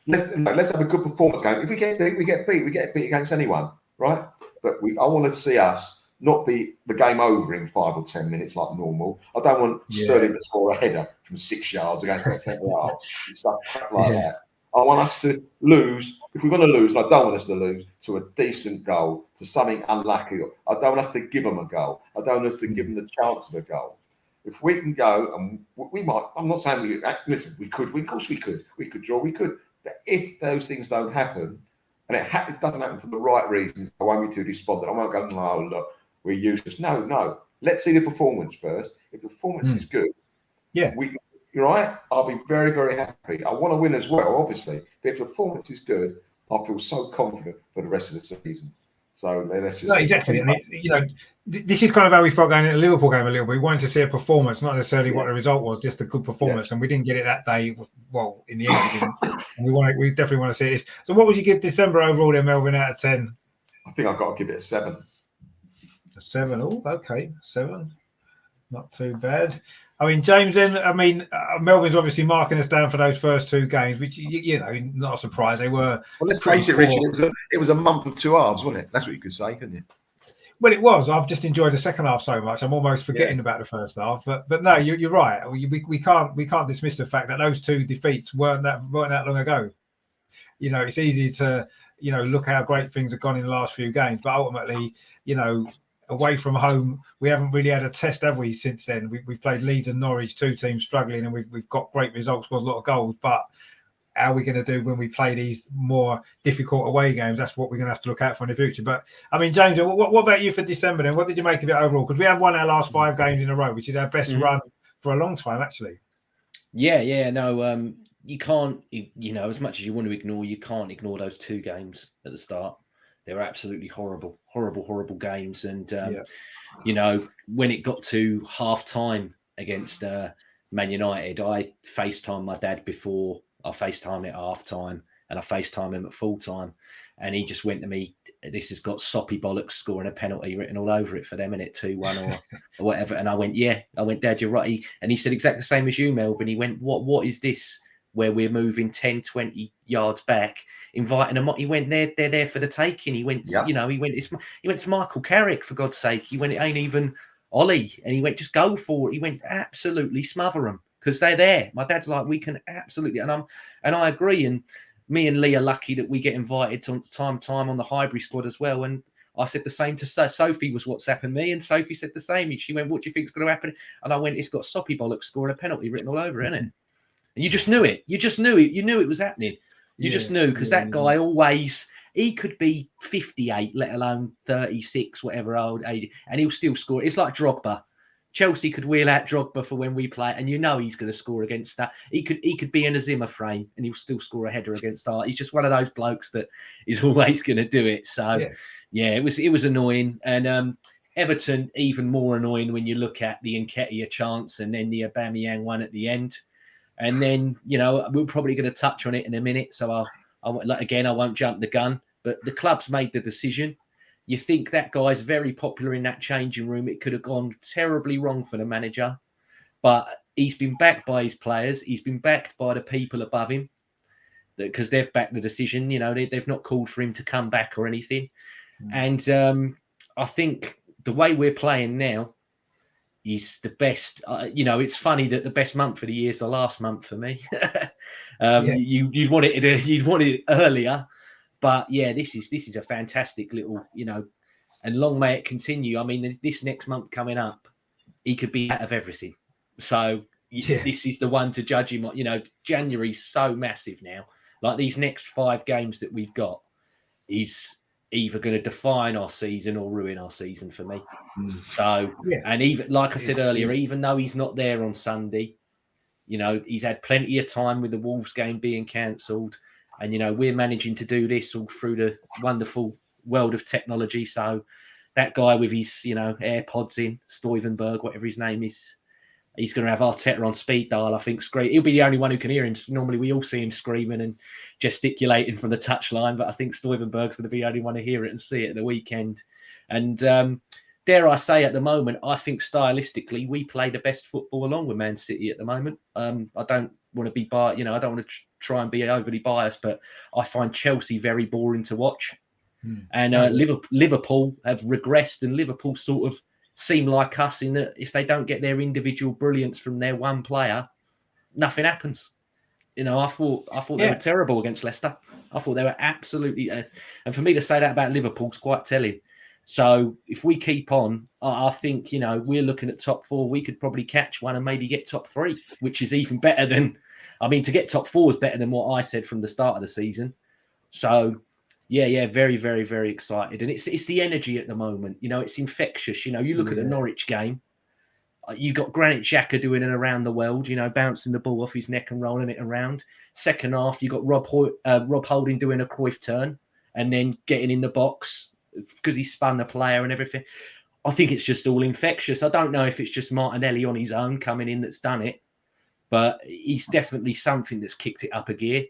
S2: let's have a good performance game. If we get beat, we get beat. We get beat against anyone, right? But I want to see us not be the game over in 5 or 10 minutes like normal. I don't want Sterling to score a header from 6 yards against that centre half and stuff like that. I want us to lose. If we're going to lose, and I don't want us to lose, to a decent goal, to something unlucky. I don't want us to give them a goal. I don't want us to give them the chance of a goal. If we can go, and we might, I'm not saying listen, we could, of course we could. We could draw, we could. But if those things don't happen, and it doesn't happen for the right reasons, I won't be too despondent. I won't go, no, look, we're useless. No. Let's see the performance first. If the performance is good, you're right. I'll be very, very happy. I want to win as well, obviously. But if the performance is good, I feel so confident for the rest of the season. So let's just
S1: exactly. And this is kind of how we felt going into the Liverpool game a little bit. We wanted to see a performance, not necessarily what the result was, just a good performance. And we didn't get it that day. Well, in the end, we didn't. And we definitely want to see this. So, what would you give December overall, then, Melvin, out of 10?
S2: I think I've got to give it a 7.
S1: A 7. Oh, okay, 7. Not too bad. I mean, James, then, Melvin's obviously marking us down for those first 2 games, which, not a surprise. They were.
S2: Well, let's face it, Richard, it was a month of 2 halves, wasn't it? That's what you could say, couldn't you?
S1: Well, it was. I've just enjoyed the second half so much. I'm almost forgetting about the first half. But no, you're right. We can't dismiss the fact that those 2 defeats weren't that long ago. It's easy to look how great things have gone in the last few games, but ultimately, away from home, we haven't really had a test, have we, since then? We've played Leeds and Norwich, 2 teams struggling, and we've got great results, got a lot of goals. But how are we going to do when we play these more difficult away games? That's what we're going to have to look out for in the future. But, James, what about you for December then? What did you make of it overall? Because we have won our last 5 games in a row, which is our best run for a long time, actually.
S3: You can't, as much as you want to ignore, you can't ignore those 2 games at the start. They were absolutely horrible games. And, when it got to half time against Man United, I FaceTimed my dad before, I FaceTimed at half time, and I FaceTimed him at full time. And he just went to me, this has got soppy bollocks scoring a penalty written all over it for them, innit, 2-1 or whatever. And I went, Dad, you're right. And he said exactly the same as you, Melvin. He went, what is this where we're moving 10, 20 yards back, inviting them? He went, they're there for the taking. He went, he went to Michael Carrick, for God's sake. He went, it ain't even Ollie. And he went, just go for it. He went, absolutely smother them because they're there. My dad's like, we can absolutely, and I agree. And me and Lee are lucky that we get invited to time on the Highbury squad as well. And I said the same to Sophie, was WhatsApping me, and Sophie said the same. She went, what do you think's going to happen? And I went, it's got soppy bollocks scoring a penalty written all over it, isn't it? And you just knew it. You just knew it. You knew it was happening. You just knew, because that guy always, he could be 58, let alone 36, whatever old age, and he'll still score. It's like Drogba. Chelsea could wheel out Drogba for when we play, and he's going to score against that. He could be in a Zimmer frame, and he'll still score a header against Art. He's just one of those blokes that is always going to do it. So, it was annoying. And Everton, even more annoying when you look at the Nketiah chance and then the Aubameyang one at the end. And then, we're probably going to touch on it in a minute. So I won't jump the gun, but the club's made the decision. You think that guy's very popular in that changing room. It could have gone terribly wrong for the manager. but he's been backed by his players. He's been backed by the people above him because they've backed the decision. You know, they've not called for him to come back or anything. And I think the way we're playing now is the best. You know, it's funny that the best month of the year is the last month for me. You'd want it earlier, but yeah, this is a fantastic little, you know, and long may it continue. I mean, this next month coming up, he could be out of everything. So this is the one to judge him. You know, January's so massive now. Like these next 5 games that we've got is either going to define our season or ruin our season for me. So, and even like I said earlier, even though he's not there on Sunday, you know, he's had plenty of time with the Wolves game being cancelled. And, you know, we're managing to do this all through the wonderful world of technology. So that guy with his, you know, AirPods in, Stuyvenberg, whatever his name is, he's going to have Arteta on speed dial, I think. He'll be the only one who can hear him. Normally, we all see him screaming and gesticulating from the touchline, but I think Stuyvenberg's going to be the only one to hear it and see it at the weekend. And dare I say, at the moment, I think stylistically, we play the best football along with Man City at the moment. I don't want to be biased, you know, I don't want to try and be overly biased, but I find Chelsea very boring to watch. And Liverpool have regressed, and Liverpool sort of seem like us in that if they don't get their individual brilliance from their one player, nothing happens. You know, I thought they were terrible against Leicester. I thought they were absolutely, and for me to say that about Liverpool is quite telling. So if we keep on, I think, you know, we're looking at top 4. We could probably catch one and maybe get top 3, which is even better than, I mean, to get top 4 is better than what I said from the start of the season. So yeah, very, very, very excited. And it's the energy at the moment. You know, it's infectious. You know, you look at the Norwich game, you got Granit Xhaka doing it around the world, you know, bouncing the ball off his neck and rolling it around. Second half, you got Rob Holding doing a Cruyff turn and then getting in the box because he spun the player and everything. I think it's just all infectious. I don't know if it's just Martinelli on his own coming in that's done it, but he's definitely something that's kicked it up a gear.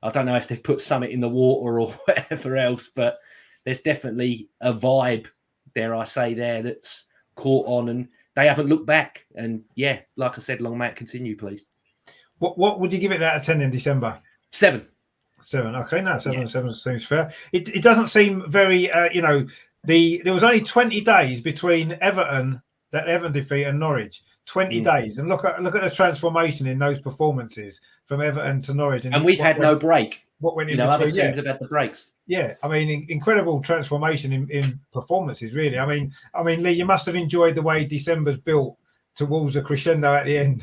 S3: I don't know if they've put something in the water or whatever else, but there's definitely a vibe, dare I say, there that's caught on, and they haven't looked back. And yeah, like I said, long may it continue, please.
S1: What would you give it out of 10 in December?
S3: 7.
S1: 7. Okay, no, 7 seems fair. It doesn't seem very, you know, there was only 20 days between that Everton defeat and Norwich. 20 days, and look at the transformation in those performances from Everton to Norwich,
S3: and we've had no break.
S1: What went in
S3: between? Other teams
S1: have
S3: had the breaks.
S1: Yeah, I mean, incredible transformation in performances. Really, I mean, Lee, you must have enjoyed the way December's built towards a crescendo at the end.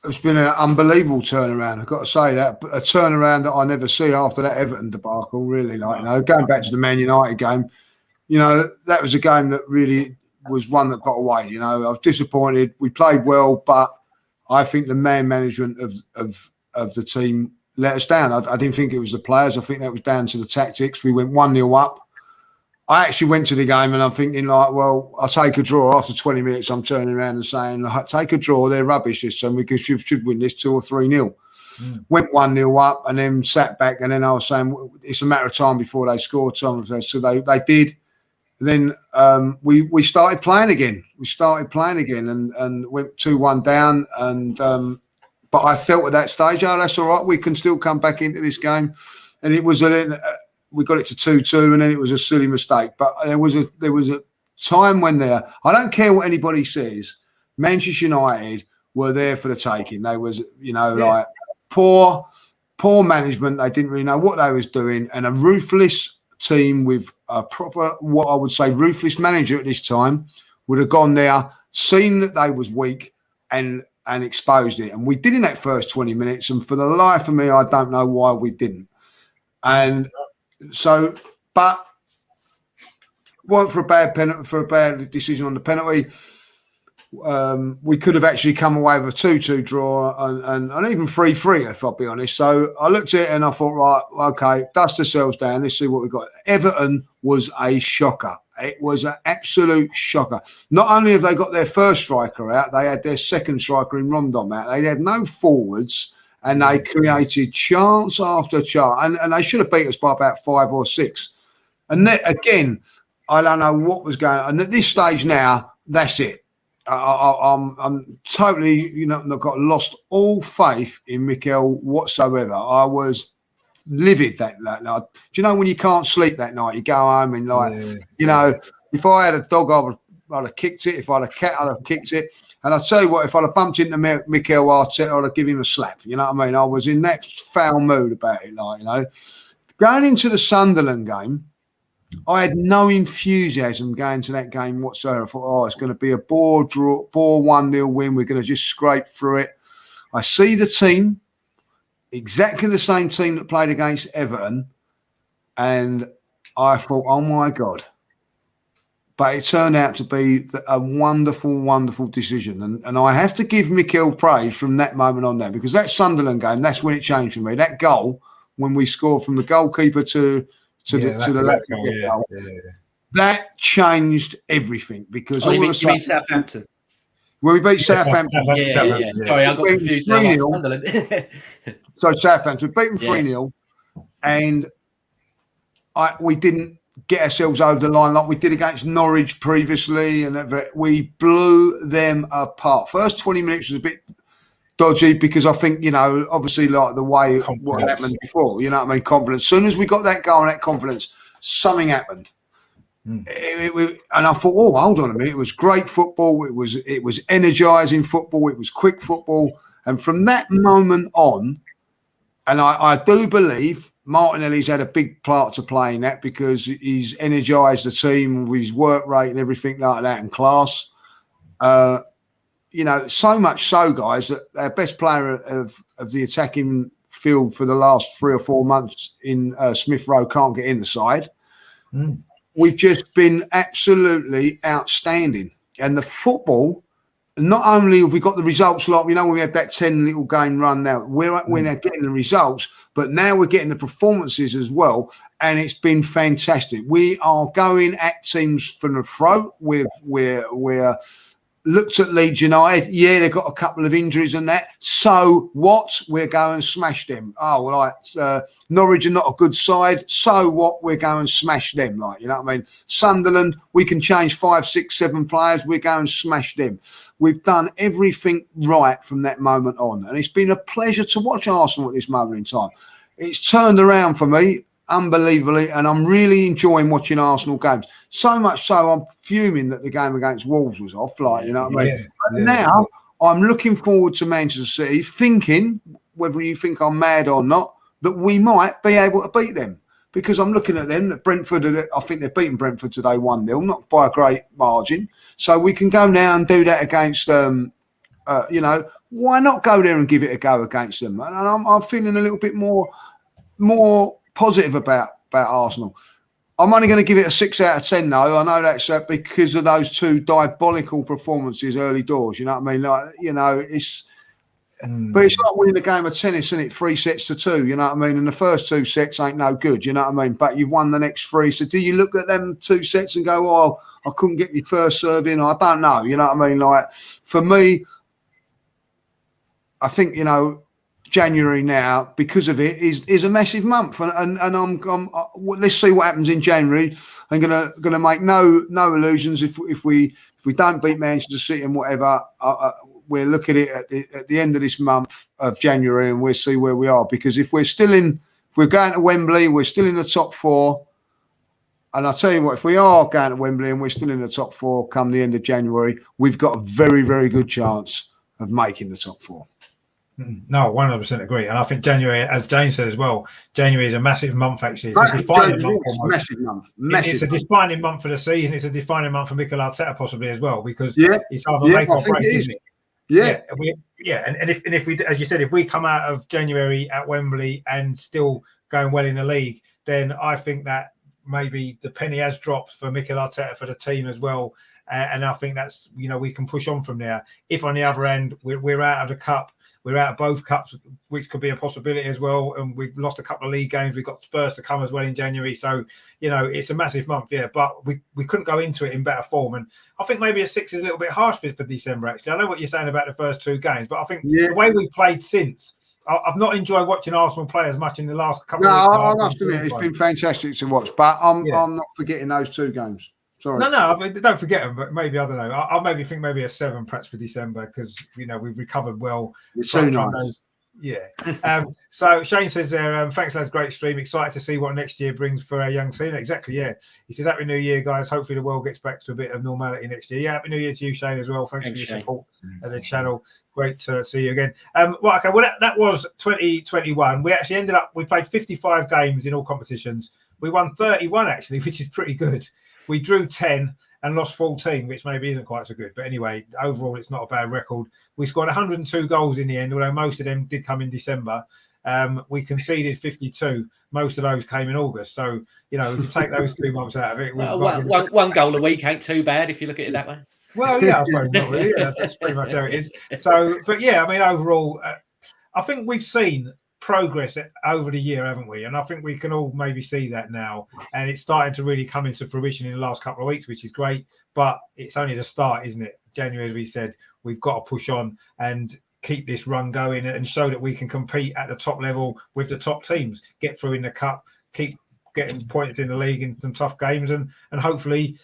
S4: It's been an unbelievable turnaround. I've got to say that, a turnaround that I never see after that Everton debacle. Really, like, you know, going back to the Man United game, you know, that was a game that really was one that got away. You know, I was disappointed. We played well, but I think the man management of the team let us down. I didn't think it was the players. I think that was down to the tactics. We went 1-0 up. I actually went to the game and I'm thinking, like, well, I'll take a draw. After 20 minutes, I'm turning around and saying, take a draw. They're rubbish this time. We should win this 2 or 3-0. Went 1-0 up and then sat back. And then I was saying, it's a matter of time before they score. So they did. Then we started playing again. And went 2-1 down. And but I felt at that stage, that's all right. We can still come back into this game. And it was we got it to 2-2, and then it was a silly mistake. But there was a time when I don't care what anybody says, Manchester United were there for the taking. They was, you know, like poor management. They didn't really know what they was doing, and a ruthless team with a proper, what I would say, ruthless manager at this time would have gone there, seen that they was weak, and exposed it. And we did in that first 20 minutes. And for the life of me, I don't know why we didn't. And so, but weren't for a bad penalty, for a bad decision on the penalty. We could have actually come away with a 2-2 draw and even 3-3, if I'll be honest. So I looked at it and I thought, right, okay, dust ourselves down. Let's see what we've got. Everton was a shocker. It was an absolute shocker. Not only have they got their first striker out, they had their second striker in Rondon out. They had no forwards. And they created chance after chance. And they should have beat us by about 5 or 6. And then, again, I don't know what was going on. And at this stage now, that's it. I'm totally, not got lost all faith in Mikel whatsoever. I was livid that night. Do you know when you can't sleep that night? You go home and if I had a dog, I'd have kicked it. If I had a cat, I'd have kicked it. And I'll tell you what, if I'd have bumped into Mikel Arteta, I'd have given him a slap. You know what I mean? I was in that foul mood about it, Going into the Sunderland game, I had no enthusiasm going to that game whatsoever. I thought, it's going to be a bore 1-0 win. We're going to just scrape through it. I see the team, exactly the same team that played against Everton, and I thought, oh my God. But it turned out to be a wonderful, wonderful decision. And I have to give Mikel praise from that moment on there, because that Sunderland game, that's when it changed for me. That goal, when we scored from the goalkeeper to the left goal, that changed everything. Because
S3: you mean Southampton?
S4: When we beat Southampton.
S3: Yeah. Sorry, I got confused. Sunderland.
S4: So Southampton, we beat them 3-0, and we didn't get ourselves over the line like we did against Norwich previously, and we blew them apart. First 20 minutes was a bit dodgy because I think, obviously like the way what happened before, confidence. As soon as we got that goal and that confidence, something happened. And I thought, hold on a minute, it was great football, it was energising football, it was quick football. And from that moment on, and I do believe Martinelli's had a big part to play in that, because he's energised the team with his work rate and everything like that, and class. So much so, guys, that our best player of the attacking field for the last 3 or 4 months in Smith Rowe can't get in the side. We've just been absolutely outstanding. And the football, not only have we got the results, like, when we had that 10 little game run now, we're now getting the results, but now we're getting the performances as well. And it's been fantastic. We are going at teams from the throat. We're looked at Leeds United. Yeah, they've got a couple of injuries and that. So what? We're going and smash them. Norwich are not a good side. So what? We're going and smash them. Sunderland, we can change 5, 6, 7 players. We're going and smash them. We've done everything right from that moment on. And it's been a pleasure to watch Arsenal at this moment in time. It's turned around for me, unbelievably, and I'm really enjoying watching Arsenal games. So much so, I'm fuming that the game against Wolves was off. Now I'm looking forward to Manchester City, thinking, whether you think I'm mad or not, that we might be able to beat them. Because I'm looking at them, Brentford, I think they've beaten Brentford today 1-0, not by a great margin. So we can go now and do that against, why not go there and give it a go against them? And I'm feeling a little bit more positive about Arsenal. I'm only going to give it a 6 out of 10, though. I know that's because of those 2 diabolical performances early doors. You know what I mean? It's. But it's like winning a game of tennis, isn't it? 3 sets to 2. You know what I mean? And the first 2 sets ain't no good. You know what I mean? But you've won the next 3. So do you look at them 2 sets and go, I couldn't get my first serve in? I don't know. You know what I mean? For me, I think January now, because of it, is a massive month, and I'm let's see what happens in January. I'm gonna make no illusions if we don't beat Manchester City and whatever. We'll look at it at the end of this month of January, and we'll see where we are. Because if we're going to Wembley, we're still in the top 4. And I'll tell you what, if we are going to Wembley and we're still in the top 4 come the end of January, we've got a very, very good chance of making the top 4.
S1: No, 100% agree. And I think January, as Jane said as well, January is a massive month, actually. It's a defining month.
S4: Massive month.
S1: It's a defining month for the season. It's a defining month for Mikel Arteta possibly as well, because it's either make or break, isn't it? And if we, as you said, if we come out of January at Wembley and still going well in the league, then I think that maybe the penny has dropped for Mikel Arteta, for the team as well. And I think that's, we can push on from there. If on the other end, we're out of the cup, we're out of both cups, which could be a possibility as well. And we've lost a couple of league games. We've got Spurs to come as well in January. So, it's a massive month, but we couldn't go into it in better form. And I think maybe a 6 is a little bit harsh for December, actually. I know what you're saying about the first 2 games, but I think the way we've played since, I've not enjoyed watching Arsenal play as much in the last couple of weeks.
S4: No, I must admit, it's been fantastic to watch, but I'm not forgetting those 2 games. Sorry.
S1: No, I mean, don't forget them, but maybe, I don't know. I'll maybe think maybe a 7 perhaps for December because, we've recovered well.
S4: It's so nice.
S1: Yeah. So Shane says there, thanks, lads. Great stream. Excited to see what next year brings for our young scene. Exactly. Yeah. He says, Happy New Year, guys. Hopefully the world gets back to a bit of normality next year. Yeah. Happy New Year to you, Shane, as well. Thanks for your support as a channel. Great to see you again. Well, that was 2021. We actually we played 55 games in all competitions. We won 31 actually, which is pretty good. We drew 10 and lost 14, which maybe isn't quite so good. But anyway, overall, it's not a bad record. We scored 102 goals in the end, although most of them did come in December. We conceded 52. Most of those came in August. So, if you take those 2 months out of it.
S3: One goal a week ain't too bad if you look at it that way.
S1: Well, yeah, I suppose not really. Yeah, that's pretty much how it is. So, but yeah, I mean, overall, I think we've seen progress over the year, haven't we? And I think we can all maybe see that now, and it's starting to really come into fruition in the last couple of weeks, which is great. But it's only the start, isn't it? January, as we said, we've got to push on and keep this run going and show that we can compete at the top level with the top teams, get through in the cup, keep getting points in the league in some tough games, and hopefully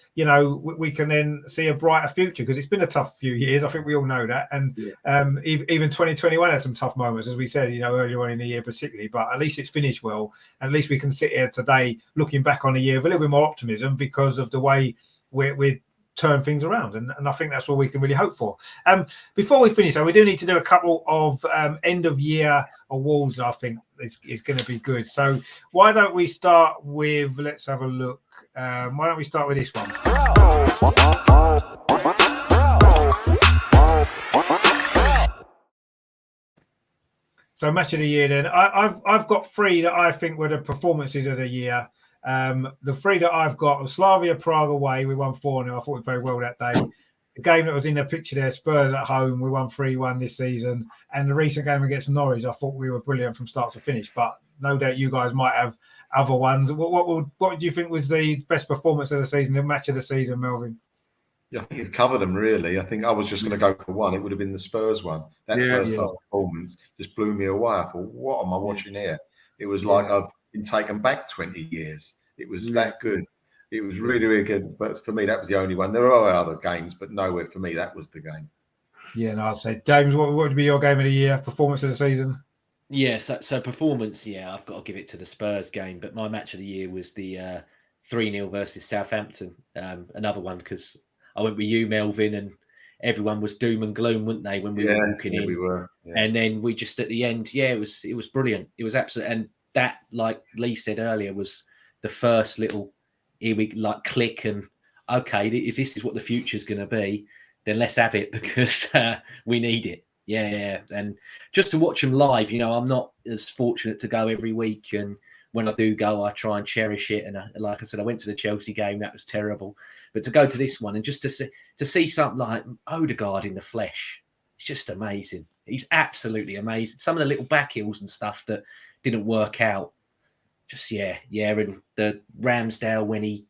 S1: we can then see a brighter future, because it's been a tough few years. I think we all know that, and even 2021 had some tough moments, as we said, earlier on in the year particularly, but at least it's finished well, and at least we can sit here today looking back on the year with a little bit more optimism because of the way we're turn things around, and I think that's all we can really hope for. Before we finish, though, we do need to do a couple of end of year awards. I think is going to be good. So why don't we start with? Let's have a look. Why don't we start with this one? So match of the year. Then I've got 3 that I think were the performances of the year. The 3 that I've got was Slavia Prague away. We won 4-0. I thought we played well that day. The game that was in the picture there, Spurs at home, we won 3-1 this season. And the recent game against Norwich, I thought we were brilliant from start to finish. But no doubt you guys might have other ones. What do you think was the best performance of the season, the match of the season, Melvin?
S2: Yeah, I think you've covered them, really. I think I was just going to go for one. It would have been the Spurs one. That first half performance just blew me away. I thought, what am I watching here? It was like I've been taken back 20 years. It was that good. It was really, really good. But for me, that was the only one. There are other games, but nowhere for me, that was the game. Yeah,
S1: no, I'd say, James, what would be your game of the year, performance of the season?
S3: Yeah, so performance, I've got to give it to the Spurs game. But my match of the year was the 3-0 versus Southampton. Another one, because I went with you, Melvin, and everyone was doom and gloom, weren't they, when we were walking in?
S2: We were. Yeah.
S3: And then we just at the end, it was brilliant. It was absolute, and that, like Lee said earlier, was the first little click, and okay, if this is what the future's going to be, then let's have it, because we need it. Yeah, and just to watch them live, I'm not as fortunate to go every week, and when I do go, I try and cherish it. And like I said, I went to the Chelsea game, that was terrible, but to go to this one and just to see something like Odegaard in the flesh, it's just amazing. He's absolutely amazing. Some of the little back heels and stuff that didn't work out. Just and the Ramsdale, when he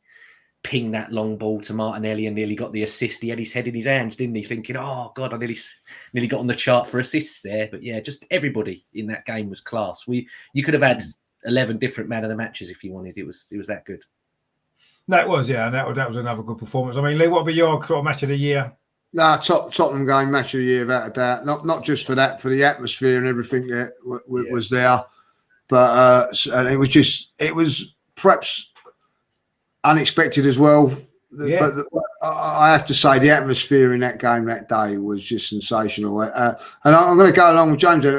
S3: pinged that long ball to Martinelli and nearly got the assist, he had his head in his hands, didn't he? Thinking, oh God, I nearly got on the chart for assists there. But just everybody in that game was class. You could have had 11 different man of the matches if you wanted. It was that good.
S1: That was, and that was another good performance. I mean, Lee, what would be your sort of match of the year?
S4: Tottenham game, match of the year, without a doubt. Not just for that, for the atmosphere and everything that was there. But and it was perhaps unexpected as well.
S1: Yeah.
S4: But I have to say the atmosphere in that game that day was just sensational. And I'm going to go along with James there.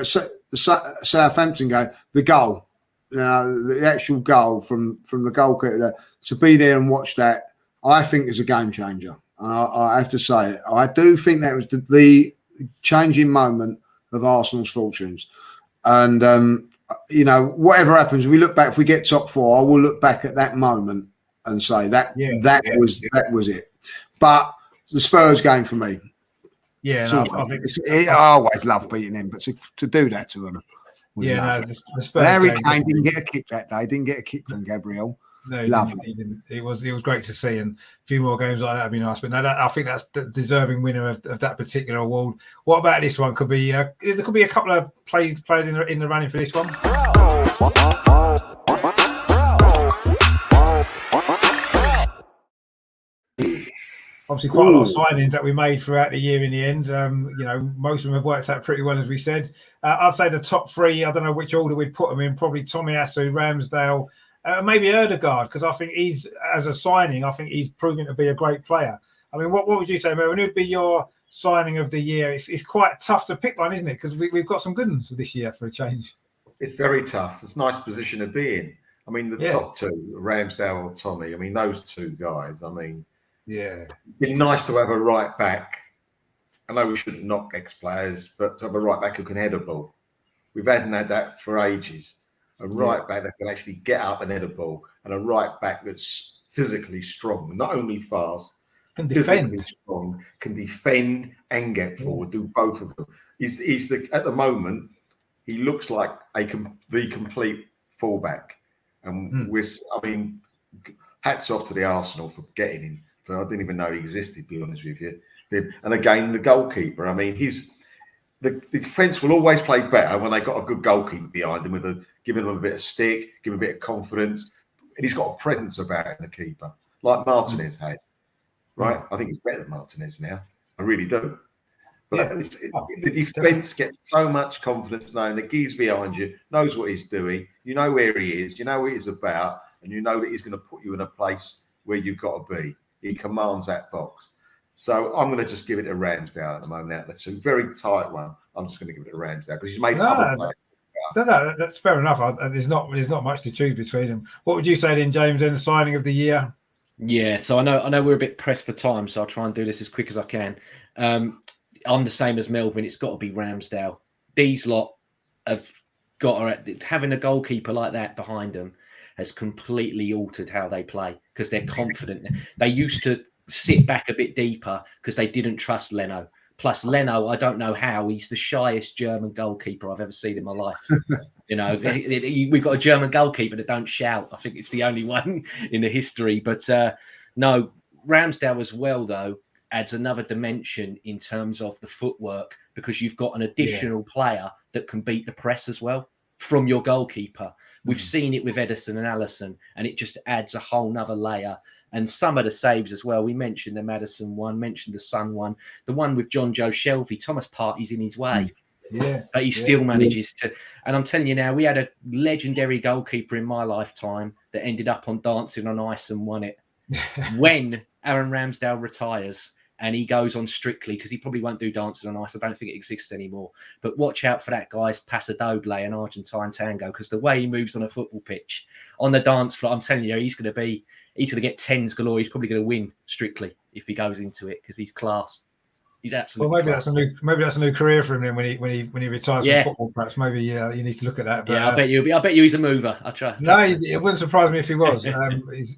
S4: The Southampton game, the goal, the actual goal from the goalkeeper, to be there and watch that, I think is a game changer. And I have to say it. I do think that was the changing moment of Arsenal's fortunes. And whatever happens, we look back. If we get top 4, I will look back at that moment and say that was it. But the Spurs game for me, I think I always love beating them, but to do that to them,
S1: the Spurs.
S4: Harry Kane didn't get a kick that day. Didn't get a kick from Gabriel.
S1: No, he didn't. It was great to see, and a few more games like that would be nice. But no, I think that's the deserving winner of that particular award. What about this one? Could be there could be a couple of players in the running for this one. obviously quite a lot of signings that we made throughout the year in the end. Most of them have worked out pretty well, as we said. I'd say the top three, I don't know which order we'd put them in, probably Tomiyasu, Ramsdale, maybe Ødegaard, because I think he's, as a signing, I think he's proving to be a great player. I mean, what would you say, Mervyn? Who would be your signing of the year? It's quite tough to pick one, isn't it? Because we've got some good ones this year for a change.
S2: It's very tough. It's a nice position to be in. I mean, the top two, Ramsdale or Tommy, I mean, those two guys, I mean, it'd be nice to have a right back. I know we shouldn't knock ex-players, but to have a right back who can head a ball. We've hadn't had that for ages. A right back that can actually get up and head a ball, and a right back that's physically strong, not only fast,
S1: can defend,
S2: strong, can defend and get forward, do both of them. He's at the moment, he looks like the complete fullback. And hats off to the Arsenal for getting him. I didn't even know he existed, to be honest with you. And again, the goalkeeper. I mean, the defence will always play better when they got a good goalkeeper behind him, giving him a bit of stick, giving him a bit of confidence. And he's got a presence about him, the keeper, like Martinez had. Right? I think he's better than Martinez now. I really do. But the defence gets so much confidence knowing that Guy's behind you, knows what he's doing, you know where he is, you know what he's about, and you know that he's going to put you in a place where you've got to be. He commands that box. So I'm going to just give it to Ramsdale at the moment. That's a very tight one. I'm just going to give it to Ramsdale because he's made other players.
S1: No, that's fair enough. There's not much to choose between them. What would you say then, James, in the signing of the year?
S3: Yeah, so I know we're a bit pressed for time, so I'll try and do this as quick as I can. I'm the same as Melvin. It's got to be Ramsdale. These lot have having a goalkeeper like that behind them has completely altered how they play because they're confident. They used to sit back a bit deeper because they didn't trust Leno. Plus, Leno, I don't know how, he's the shyest German goalkeeper I've ever seen in my life. We've got a German goalkeeper that don't shout. I think it's the only one in the history. But no, Ramsdale as well, though, adds another dimension in terms of the footwork because you've got an additional player that can beat the press as well from your goalkeeper. We've seen it with Ederson and Alisson, and it just adds a whole nother layer. And some of the saves as well. We mentioned the Maddison one, mentioned the Son one, the one with John Joe Shelby. Thomas Partey's in his way. But he still manages to. And I'm telling you now, we had a legendary goalkeeper in my lifetime that ended up on Dancing on Ice and won it. When Aaron Ramsdale retires and he goes on Strictly, because he probably won't do Dancing on Ice. I don't think it exists anymore. But watch out for that guy's Paso Doble and Argentine tango, because the way he moves on a football pitch, on the dance floor, I'm telling you, he's going to get tens galore. He's probably going to win Strictly if he goes into it because he's class. He's absolutely.
S1: Well, maybe that's a new career for him then when he retires from football. Perhaps maybe you need to look at that. But,
S3: I bet you he's a mover. I try.
S1: No, it wouldn't surprise me if he was.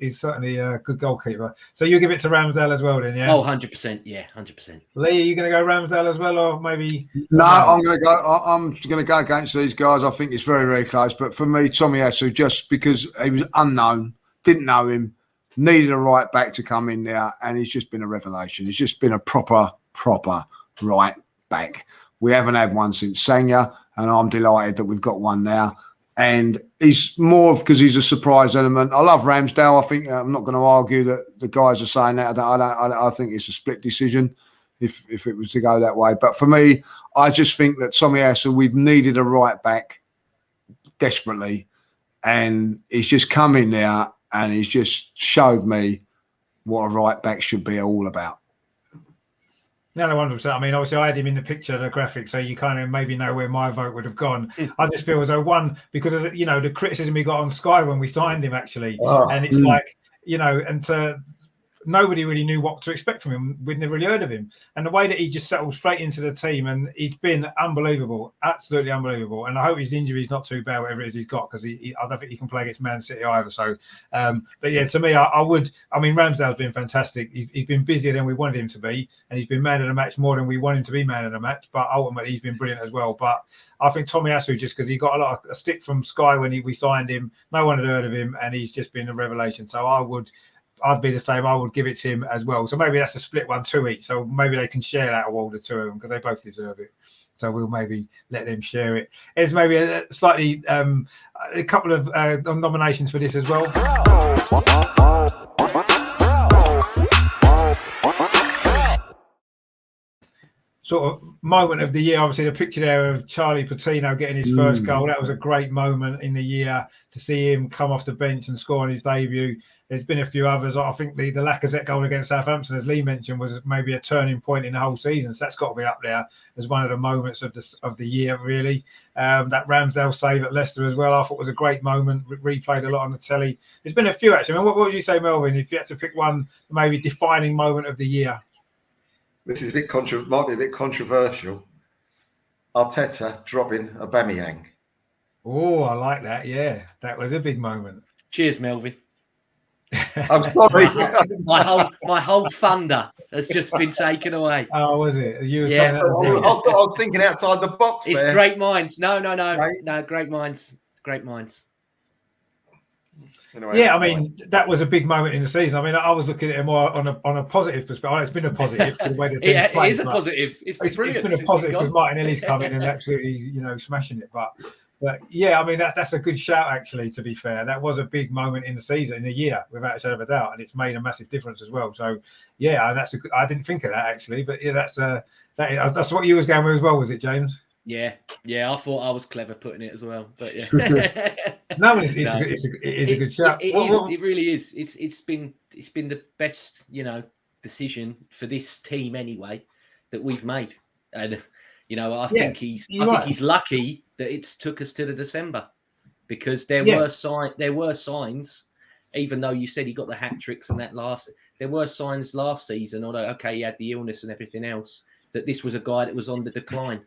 S1: He's certainly a good goalkeeper. So you give it to Ramsdale as well, then? Yeah.
S3: Oh, 100%. Yeah, 100%.
S1: Lee, are you going to go Ramsdale as well, or maybe?
S4: No, I'm going to go. I'm going to go against these guys. I think it's very, very close. But for me, Tomiyasu, just because he was unknown, didn't know him, needed a right back to come in there, and he's just been a revelation. He's just been a proper right back. We haven't had one since Sanya, and I'm delighted that we've got one now. And he's more because he's a surprise element. I love Ramsdale. I think I'm not going to argue that the guys are saying that. I think it's a split decision if it was to go that way. But for me, I just think that Tomiyasu, we've needed a right back desperately, and he's just come in there and he's just showed me what a right back should be all about.
S1: No, 100%. I mean, obviously, I had him in the picture, the graphic, so you kind of maybe know where my vote would have gone. I just feel as though because of the criticism we got on Sky when we signed him, actually, and it's like and nobody really knew what to expect from him. We'd never really heard of him, and the way that he just settled straight into the team, and he's been unbelievable, absolutely unbelievable. And I hope his injury is not too bad, whatever it is he's got, because I don't think he can play against Man City either. So, but yeah, to me, I mean, Ramsdale's been fantastic. He's been busier than we wanted him to be, and he's been man of the match more than we want him to be man of the match. But ultimately, he's been brilliant as well. But I think Tomiyasu, just because he got a stick from Sky when we signed him, no one had heard of him, and he's just been a revelation. So I'd be the same. I would give it to him as well. So maybe that's a split 1-2 each. So maybe they can share that award, the two of them, because they both deserve it. So we'll maybe let them share it. There's maybe a couple of nominations for this as well. sort of moment of the year. Obviously, the picture there of Charlie Patino getting his first goal. That was a great moment in the year to see him come off the bench and score on his debut. There's been a few others. I think the Lacazette goal against Southampton, as Lee mentioned, was maybe a turning point in the whole season. So that's got to be up there as one of the moments of the year, really. That Ramsdale save at Leicester as well, I thought was a great moment. Replayed a lot on the telly. There's been a few actually. I mean, what would you say, Melvin, if you had to pick one, maybe defining moment of the year?
S2: This is might be a bit controversial. Arteta dropping Aubameyang.
S1: Oh, I like that. Yeah, that was a big moment.
S3: Cheers, Melvin.
S2: I'm sorry.
S3: my whole thunder has just been taken away.
S1: Oh, was it? You were
S3: Yeah.
S1: saying that as
S2: I
S1: well.
S2: was thinking outside the box
S3: It's
S2: there.
S3: great minds. No,
S2: Right?
S3: no, great minds. Great minds.
S2: Anyway,
S1: Yeah, I mean, that was a big moment in the season. I mean, I was looking at it more on a positive perspective. It's been a positive for the way the team
S3: It
S1: played,
S3: is a
S1: but
S3: positive. It's brilliant.
S1: It's been a positive because Martinelli's come in and absolutely, smashing it. But yeah, I mean, that's a good shout, actually, to be fair. That was a big moment in the season, in the year, without a shadow of a doubt. And it's made a massive difference as well. So, yeah, I didn't think of that, actually. But yeah, that's what you was going with as well, was it, James?
S3: Yeah, I thought I was clever putting it as well, but yeah.
S1: No, it is a good shout.
S3: It really is. It's been the best, decision for this team anyway that we've made, and I think he's lucky that it's took us to the December, because there were signs, even though you said he got the hat tricks and there were signs last season, although he had the illness and everything else, that this was a guy that was on the decline.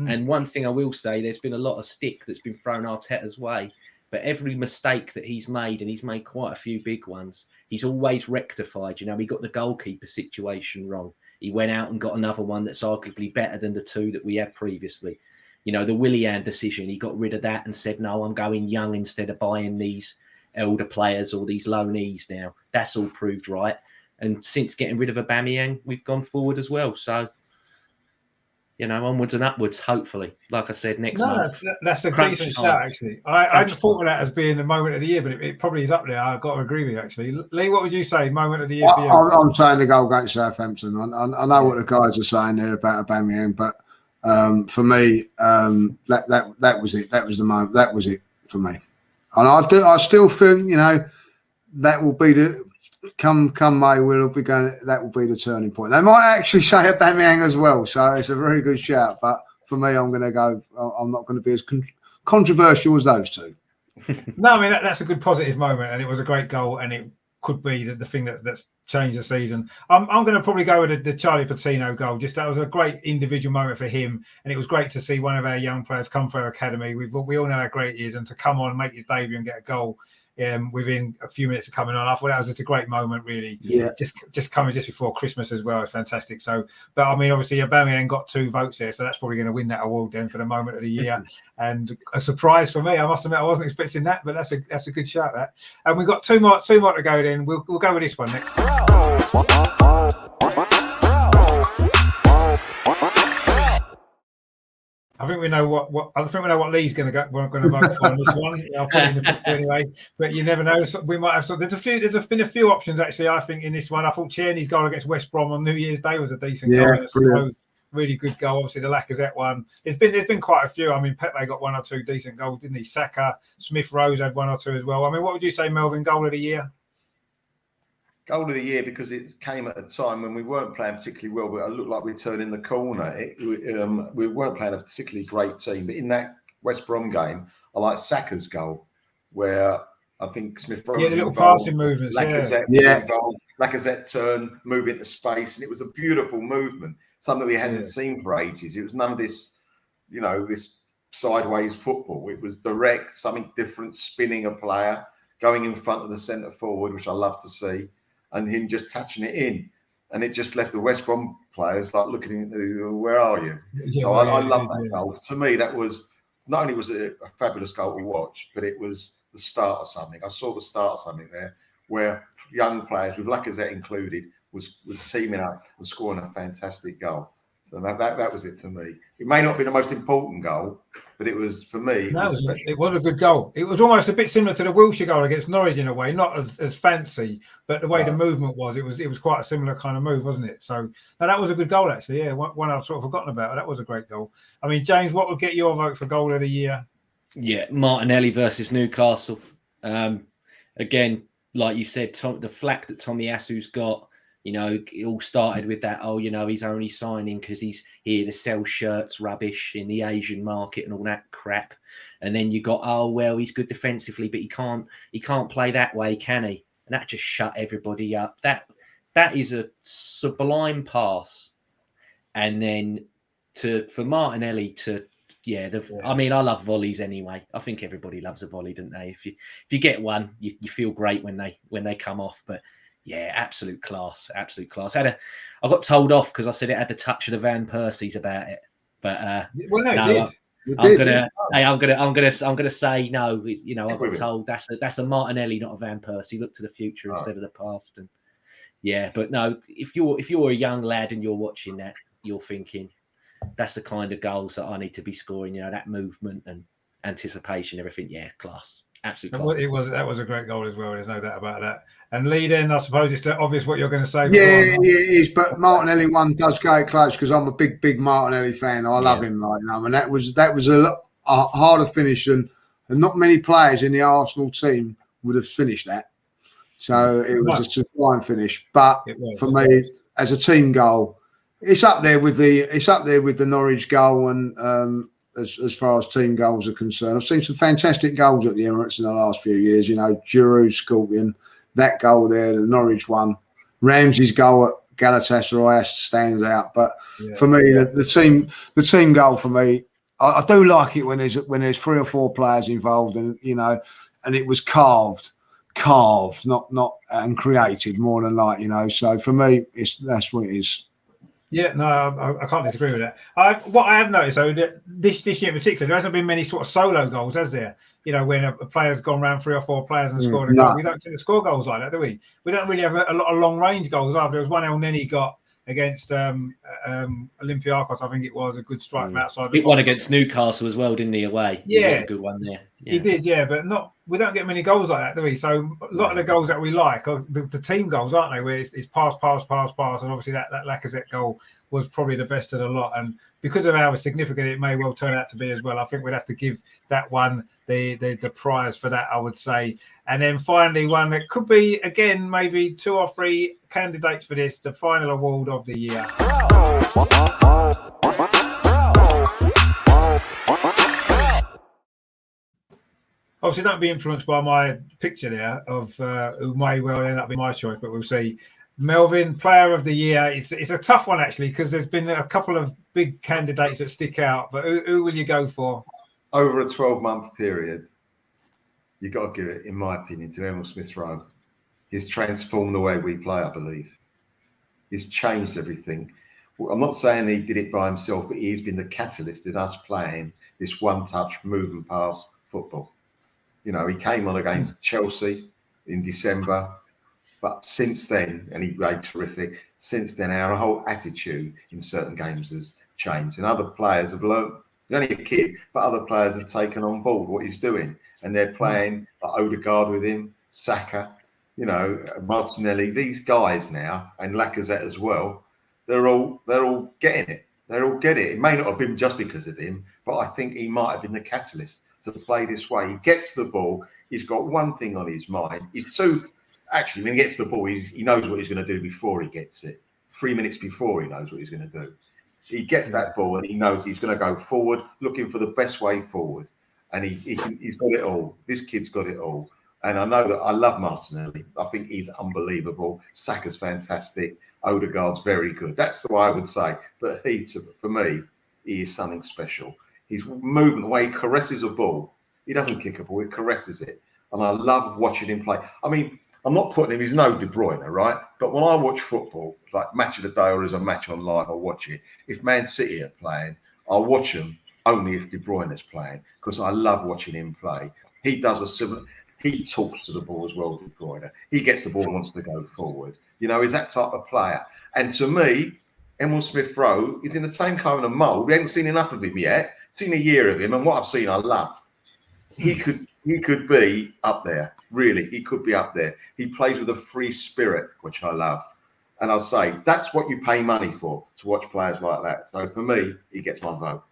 S3: And one thing I will say, there's been a lot of stick that's been thrown Arteta's way, but every mistake that he's made, and he's made quite a few big ones, he's always rectified. He got the goalkeeper situation wrong. He went out and got another one that's arguably better than the two that we had previously. The Willian decision, he got rid of that and said, no, I'm going young instead of buying these elder players or these loanees now. That's all proved right. And since getting rid of Aubameyang, we've gone forward as well. So, onwards and upwards, hopefully. Like I said, next month.
S1: That's a decent shout, actually. I hadn't thought of that as being the moment of the year, but it probably is up there. I've got to agree with you, actually. Lee, what would you say, moment of the year for you?
S4: I'm saying the goal against Southampton. I know what the guys are saying there about Aubameyang, but for me, that was it. That was the moment. That was it for me. And I still think, that will be the... Come May, we'll be going. That will be the turning point. They might actually say Aubameyang as well, so it's a very good shout. But for me, I'm going to go. I'm not going to be as controversial as those two.
S1: No, I mean that's a good positive moment, and it was a great goal, and it could be the thing that's changed the season. I'm going to probably go with the Charlie Patino goal. Just that was a great individual moment for him, and it was great to see one of our young players come for our academy. We all know how great he is, and to come on, make his debut, and get a goal. Within a few minutes of coming on, I thought that was just a great moment, really. Yeah. Just coming just before Christmas as well. It's fantastic. So, but I mean, obviously, Aubameyang got 2 votes here, so that's probably going to win that award then for the moment of the year. And a surprise for me. I must admit, I wasn't expecting that, but that's a good shout. That. And we've got two more to go. Then we'll go with this one next. I think we know what Lee's going to vote for on this one. I'll put it in the picture anyway. But you never know. So we might have. There's been a few options actually. I think in this one, I thought Tierney's goal against West Brom on New Year's Day was a decent goal. Really good goal. Obviously, the Lacazette one. There's been quite a few. I mean, Pepe got 1 or 2 decent goals, didn't he? Saka, Smith Rose had 1 or 2 as well. I mean, what would you say, Melvin? Goal of the year?
S2: Goal of the year, because it came at a time when we weren't playing particularly well, but it looked like we turned in the corner. We weren't playing a particularly great team, but in that West Brom game, I like Saka's goal, where I think Smith Rose,
S1: the little passing movements,
S2: Lacazette turn, move into space, and it was a beautiful movement, something we hadn't seen for ages. It was none of this, this sideways football. It was direct, something different, spinning a player, going in front of the centre forward, which I love to see, and him just touching it in. And it just left the West Brom players like looking into, where are you? So I love that goal. To me, that was, not only was it a fabulous goal to watch, but it was the start of something. I saw the start of something there where young players, with Lacazette included, was teaming up and scoring a fantastic goal. So that was it for me. It may not be the most important goal, but it was for me.
S1: It was a good goal. It was almost a bit similar to the Wilshere goal against Norwich in a way, not as fancy, but the way the movement was, it was quite a similar kind of move, wasn't it? So that was a good goal actually. Yeah, one I've sort of forgotten about. That was a great goal. I mean, James, what would get your vote for goal of the year?
S3: Yeah, Martinelli versus Newcastle. Again, like you said, the flack that Tomiyasu's got. You know, it all started with that, he's only signing because he's here to sell shirts, rubbish in the Asian market and all that crap. And then you got, he's good defensively, but he can't play that way, can he? And that just shut everybody up. That is a sublime pass. And then for Martinelli I mean, I love volleys anyway. I think everybody loves a volley, don't they? If you get one, you feel great when they come off. But yeah, absolute class. I got told off because I said it had the touch of the Van Persies about it. But
S1: it did.
S3: I'm gonna say no. I got told that's a Martinelli, not a Van Persie. Look to the future instead of the past. And yeah, but no, if you're a young lad and you're watching that, you're thinking that's the kind of goals that I need to be scoring. That movement and anticipation, everything. Yeah, class. Absolutely.
S1: That was a great goal as well. There's no doubt about that. And Lee, then I suppose it's obvious what you're going to say.
S4: Yeah, it is. But Martinelli one does go close because I'm a big Martinelli fan. I love him, and that was a harder finish than, and not many players in the Arsenal team would have finished that. So it was a sublime finish. But for me, as a team goal, it's up there with the Norwich goal and. As far as team goals are concerned, I've seen some fantastic goals at the Emirates in the last few years. Giroud, Scorpion, that goal there, the Norwich one, Ramsey's goal at Galatasaray stands out. But for me, the team goal for me, I do like it when there's 3 or 4 players involved, and and it was carved, not and created more than So for me, that's what it is.
S1: Yeah, no, I can't disagree with that. What I have noticed, though, that this year in particular, there hasn't been many sort of solo goals, has there? When a player's gone around 3 or 4 players and scored a goal. We don't tend to score goals like that, do we? We don't really have a lot of long-range goals either. There was one El Neni got against Olympiacos, I think it was, a good strike from outside.
S3: He won against Newcastle as well, didn't he, away?
S1: Yeah.
S3: He had a good one there. Yeah.
S1: He did, yeah, but we don't get many goals like that, do we? So a lot of the goals that we like are the team goals, aren't they? Where it's pass, and obviously that Lacazette goal was probably the best of the lot. And because of how significant it may well turn out to be as well, I think we'd have to give that one the prize for that, I would say. And then finally, one that could be, again, maybe 2 or 3 candidates for this, the final award of the year. Obviously, don't be influenced by my picture there of who may well end up being my choice, but we'll see. Melvin, Player of the Year. It's a tough one, actually, because there's been a couple of big candidates that stick out. But who will you go for?
S2: Over a 12-month period, you've got to give it, in my opinion, to Emil Smith-Rowe. He's transformed the way we play, I believe. He's changed everything. I'm not saying he did it by himself, but he's been the catalyst in us playing this one-touch, moving pass football. He came on against Chelsea in December. But since then, and he played terrific, since then our whole attitude in certain games has changed. And other players have learned, he's only a kid, but other players have taken on board what he's doing. And they're playing like Odegaard with him, Saka, Martinelli, these guys now, and Lacazette as well, they're all getting it. They all get it. It may not have been just because of him, but I think he might have been the catalyst to play this way. He gets the ball, he's got one thing on his mind. Actually, when he gets the ball, he knows what he's going to do before he gets it. 3 minutes before, he knows what he's going to do. He gets that ball and he knows he's going to go forward, looking for the best way forward. And he's got it all. This kid's got it all. And I know that I love Martinelli. I think he's unbelievable. Saka's fantastic. Odegaard's very good. That's the way I would say. But for me, he is something special. His movement, the way he caresses a ball. He doesn't kick a ball, he caresses it. And I love watching him play. I mean, I'm not putting him, he's no De Bruyne, right? But when I watch football, like Match of the Day or as a match on live, I'll watch it. If Man City are playing, I'll watch them only if De Bruyne is playing because I love watching him play. He does a similar, he talks to the ball as well, De Bruyne. He gets the ball and wants to go forward. He's that type of player. And to me, Emil Smith Rowe is in the same kind of mould. We haven't seen enough of him yet. Seen a year of him, and what I've seen, I love. He could be up there. Really, he could be up there. He plays with a free spirit, which I love. And I'll say that's what you pay money for, to watch players like that. So for me, he gets my vote.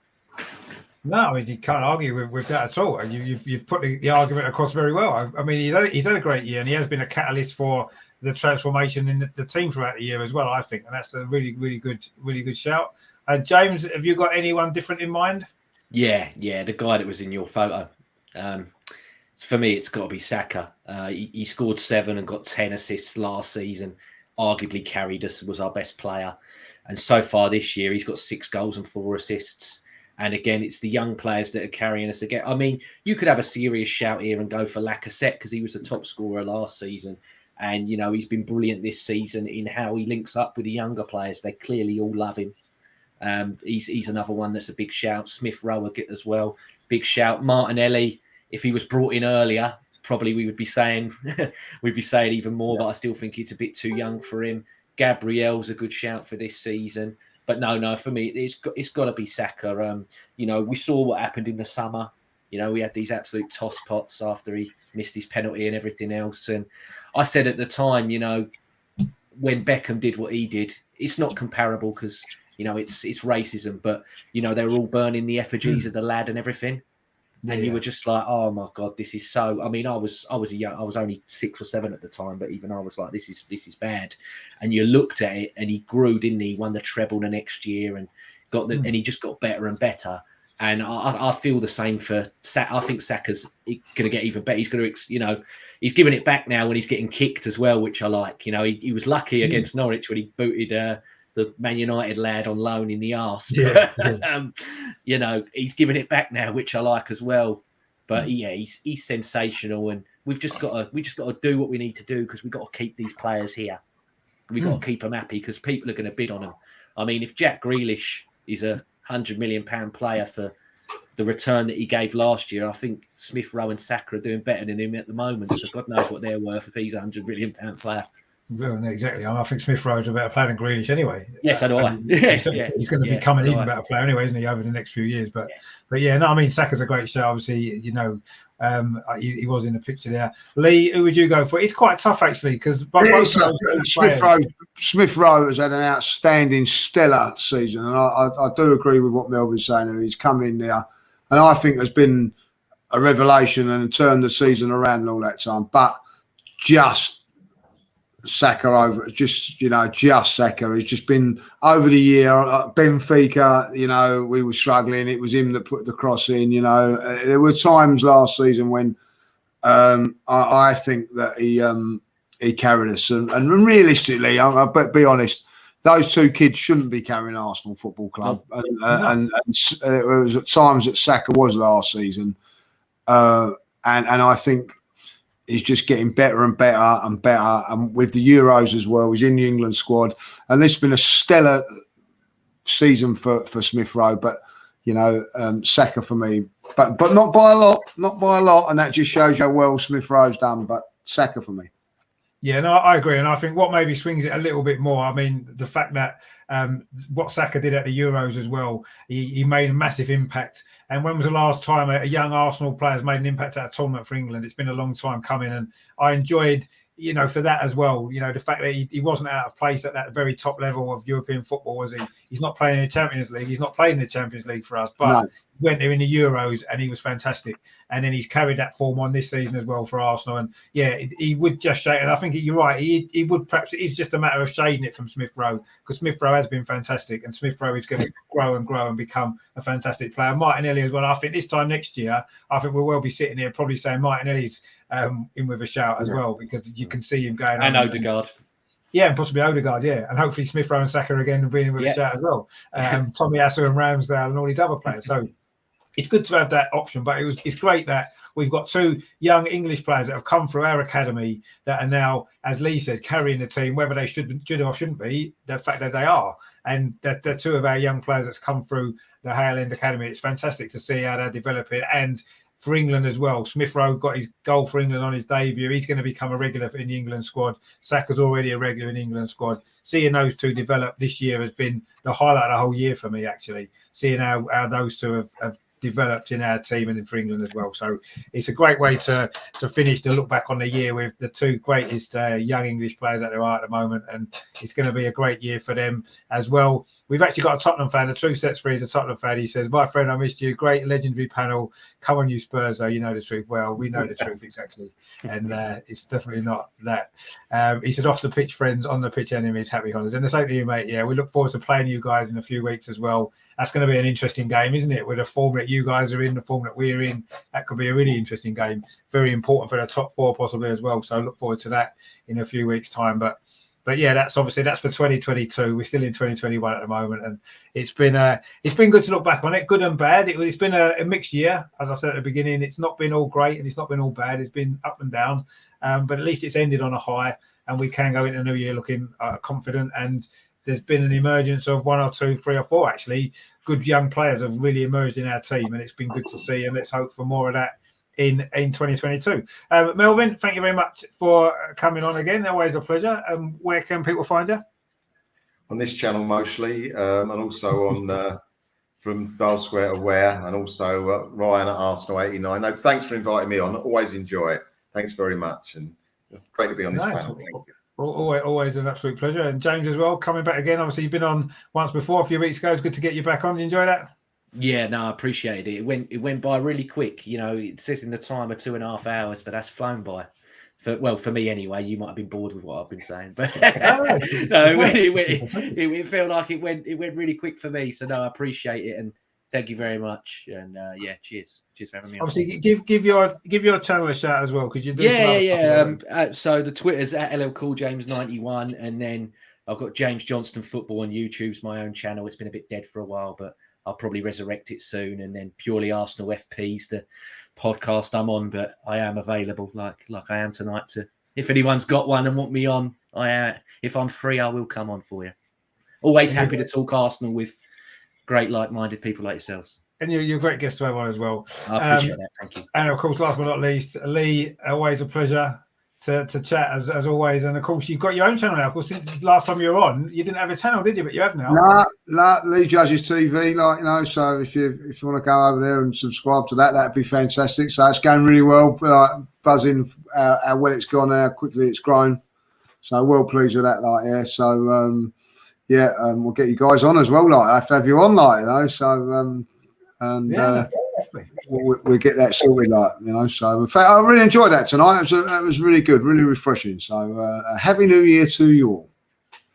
S1: No, I mean, you can't argue with that at all. You've put the argument across very well. I mean, he's had a great year, and he has been a catalyst for the transformation in the team throughout the year as well, I think. And that's a really good shout. James, have you got anyone different in mind?
S3: Yeah, the guy that was in your photo. For me, it's got to be Saka. He scored 7 and got 10 assists last season. Arguably carried us, was our best player. And so far this year, he's got 6 goals and 4 assists. And again, it's the young players that are carrying us again. I mean, you could have a serious shout here and go for Lacazette because he was the top scorer last season. And, he's been brilliant this season in how he links up with the younger players. They clearly all love him. He's another one that's a big shout. Smith Rowe as well. Big shout. Martinelli, if he was brought in earlier, probably we would be saying even more, but I still think he's a bit too young for him. Gabriel's a good shout for this season. But no, for me, it's got to be Saka. We saw what happened in the summer. We had these absolute toss pots after he missed his penalty and everything else. And I said at the time, when Beckham did what he did, it's not comparable because, it's racism. But, they were all burning the effigies of the lad and everything. And you were just like, oh my God, this is so. I mean, I was only 6 or 7 at the time, but even I was like, this is bad. And you looked at it, and he grew, didn't he? Won the treble the next year, and and he just got better and better. And I feel the same for Saka. I think Saka's going to get even better. He's going to, he's giving it back now when he's getting kicked as well, which I like. He was lucky against Norwich when he booted the Man United lad on loan in the arse.
S1: Yeah.
S3: He's giving it back now, which I like as well. But he's sensational, and we just got to do what we need to do because we've got to keep these players here. We've got to keep them happy because people are going to bid on them. I mean, if Jack Grealish is a £100 million player for the return that he gave last year, I think Smith Rowe and Saka are doing better than him at the moment. So God knows what they're worth if he's a £100 million player.
S1: Well, exactly. I think Smith Rowe's a better player than Grealish anyway.
S3: Yes, I know.
S1: He's going to become an even better player anyway, isn't he, over the next few years? But I mean, Saka's a great show. Obviously, he was in the picture there. Lee, who would you go for? It's quite tough actually because
S4: Smith Rowe has had an outstanding, stellar season, and I do agree with what Melvin's saying. He's come in there, and I think has been a revelation and turned the season around and all that time. But just Saka over, just Saka. He's just been over the year. Benfica, we were struggling. It was him that put the cross in. There were times last season when I think that he carried us, and realistically, but be honest, those 2 kids shouldn't be carrying Arsenal Football Club. And it was at times that Saka was last season, and I think he's just getting better and better and better. And with the Euros as well, he's in the England squad. And this has been a stellar season for Smith Rowe. But, Saka for me. But not by a lot. And that just shows how well Smith Rowe's done. But Saka for me.
S1: Yeah, no, I agree. And I think what maybe swings it a little bit more, I mean, the fact that what Saka did at the Euros as well, he made a massive impact. And when was the last time a young Arsenal player has made an impact at a tournament for England? It's been a long time coming. And I enjoyed, for that as well, the fact that he wasn't out of place at that very top level of European football, was he? He's not playing in the Champions League. He's not playing in the Champions League for us, but he went there in the Euros and he was fantastic. And then he's carried that form on this season as well for Arsenal. And he would just shade. And I think you're right. He would perhaps, it's just a matter of shading it from Smith Rowe because Smith Rowe has been fantastic and Smith Rowe is going to grow and become a fantastic player. Martinelli as well. I think this time next year, we'll well be sitting here probably saying Martinelli's in with a shout as well because you can see him going.
S3: And Odegaard.
S1: Yeah, and possibly Odegaard, and hopefully Smith Rowe and Saka again will be in with a shout as well. Tommy Asu and Ramsdale and all these other players. So it's good to have that option, but it's great that we've got 2 young English players that have come through our academy that are now, as Lee said, carrying the team, whether they should or shouldn't be, the fact that they are. And that they're 2 of our young players that's come through the Hale End Academy. It's fantastic to see how they're developing. And for England as well. Smith Rowe got his goal for England on his debut. He's going to become a regular in the England squad. Saka's already a regular in the England squad. Seeing those two develop this year has been the highlight of the whole year for me, actually. Seeing how those two have developed in our team and for England as well. So it's a great way to finish, to look back on the year with the two greatest young English players that there are at the moment, and it's going to be a great year for them as well. We've actually got a Tottenham fan. The True Sets Free is a Tottenham fan. He says, "My friend, I missed you. Great legendary panel. Come on, you Spurs, though. You know the truth." Well, we know the truth exactly, and it's definitely not that. He said, "Off the pitch friends, on the pitch enemies. Happy holidays." And the same to you, mate. Yeah, we look forward to playing you guys in a few weeks as well. That's going to be an interesting game, isn't it? With the form that you guys are in, the form that we're in, that could be a really interesting game. Very important for the top four possibly as well. So I look forward to that in a few weeks' time. But yeah, that's for 2022. We're still in 2021 at the moment, and it's been good to look back on it, good and bad. It's been a mixed year, as I said at the beginning. It's not been all great and it's not been all bad. It's been up and down, but at least it's ended on a high, and we can go into the new year looking confident. And there's been an emergence of 1 or 2, 3 or 4 actually good young players have really emerged in our team, and it's been good to see. And let's hope for more of that in 2022. Melvin, thank you very much for coming on again. Always a pleasure. Where can people find you?
S2: On this channel mostly, and also on from Dial Square to Where, and also Ryan at Arsenal 89. No, thanks for inviting me on. Always enjoy it. Thanks very much, and great to be on this panel. Thank you.
S1: Always an absolute pleasure. And James as well, coming back again. Obviously, you've been on once before a few weeks ago. It's good to get you back on. Did you enjoy that?
S3: Yeah, no, I appreciate it. It went by really quick. You know, it says in the timer 2.5 hours, but that's flown by. For me anyway. You might have been bored with what I've been saying, but it felt like it went really quick for me. So no, I appreciate it, and thank you very much. And cheers for having me on.
S1: Obviously, give your channel a shout as well, because you do.
S3: So the Twitter's at LLCoolJames91, and then I've got James Johnston Football on YouTube's my own channel. It's been a bit dead for a while, but I'll probably resurrect it soon. And then Purely Arsenal FP's the podcast I'm on, but I am available like I am tonight. If anyone's got one and want me on, if I'm free, I will come on for you. Always happy to talk Arsenal with great like-minded people like yourselves.
S1: And you're a great guest to have on as well.
S3: I appreciate that. Thank you.
S1: And of course, last but not least, Lee, always a pleasure to chat as always. And of course, you've got your own channel now. Of course, since last time you were on, you didn't have a channel, did you? But you have now.
S4: No, Lee Judges TV, so if you want to go over there and subscribe to that'd be fantastic. So it's going really well, buzzing how well it's gone and how quickly it's grown. So well pleased with that, So we'll get you guys on as well. I have to have you on, So we'll get that sorted, So in fact, I really enjoyed that tonight. It was really good, really refreshing. So happy New Year to you all.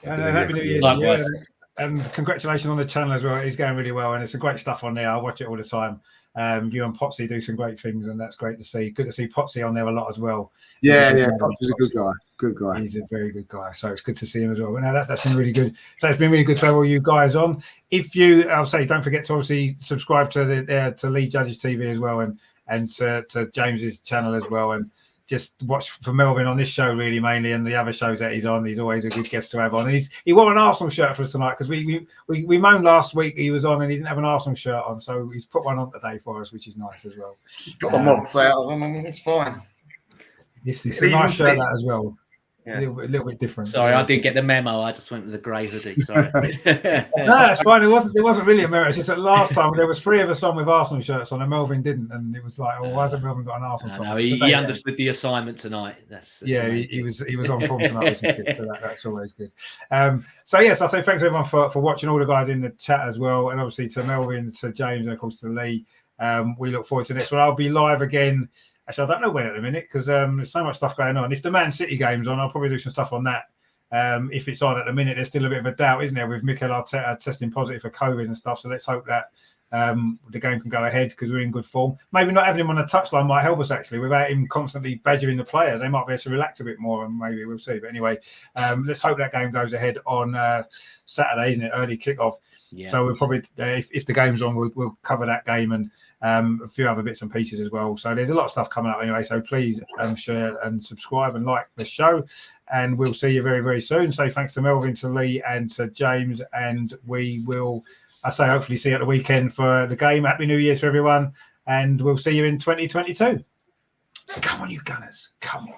S1: Happy New Year.
S3: Likewise.
S1: And congratulations on the channel as well. It's going really well, and it's a great stuff on there. I watch it all the time. You and Potsy do some great things, and that's great to see. Good to see Potsy on there a lot as well.
S4: Yeah, Potsy's a good guy. Good guy.
S1: He's a very good guy, so it's good to see him as well. But now that's been really good. So it's been really good to have all you guys on. If you, I'll say, don't forget to obviously subscribe to Lee Judges TV as well, and to James's channel as well, and just watch for Melvin on this show really mainly, and the other shows that he's on. He's always a good guest to have on. And he wore an Arsenal shirt for us tonight, because we moaned last week he was on and he didn't have an Arsenal shirt on, so he's put one on today for us, which is nice as well.
S2: Got the moths out of them, it's fine.
S1: It's a nice shirt that as well. Yeah. A little bit different.
S3: Sorry, I didn't get the memo. I just went with the grey hoodie. Sorry.
S1: No, that's fine. It wasn't really a mirror. It's just that last time there was 3 of us on with Arsenal shirts on, and Melvin didn't, and it was like, why hasn't Melvin got an Arsenal shirt?
S3: No, he understood the assignment tonight. That's
S1: he was on form tonight, which is good. So that's always good. So yes, I say thanks everyone for watching, all the guys in the chat as well, and obviously to Melvin, to James, and of course to Lee. We look forward to the next one. I'll be live again. Actually, I don't know when at the minute, because there's so much stuff going on. If the Man City game's on, I'll probably do some stuff on that. If it's on at the minute, there's still a bit of a doubt, isn't there, with Mikel Arteta testing positive for COVID and stuff. So let's hope that the game can go ahead, because we're in good form. Maybe not having him on the touchline might help us, actually, without him constantly badgering the players. They might be able to relax a bit more, and maybe we'll see. But anyway, let's hope that game goes ahead on Saturday, isn't it? Early kickoff. Yeah. So we'll probably, if the game's on, we'll cover that game and a few other bits and pieces as well. So there's a lot of stuff coming up anyway. So please share and subscribe and like the show. And we'll see you very, very soon. So thanks to Melvin, to Lee, and to James. And we will, hopefully see you at the weekend for the game. Happy New Year to everyone. and we'll see you in 2022. Come on, you Gunners. Come on.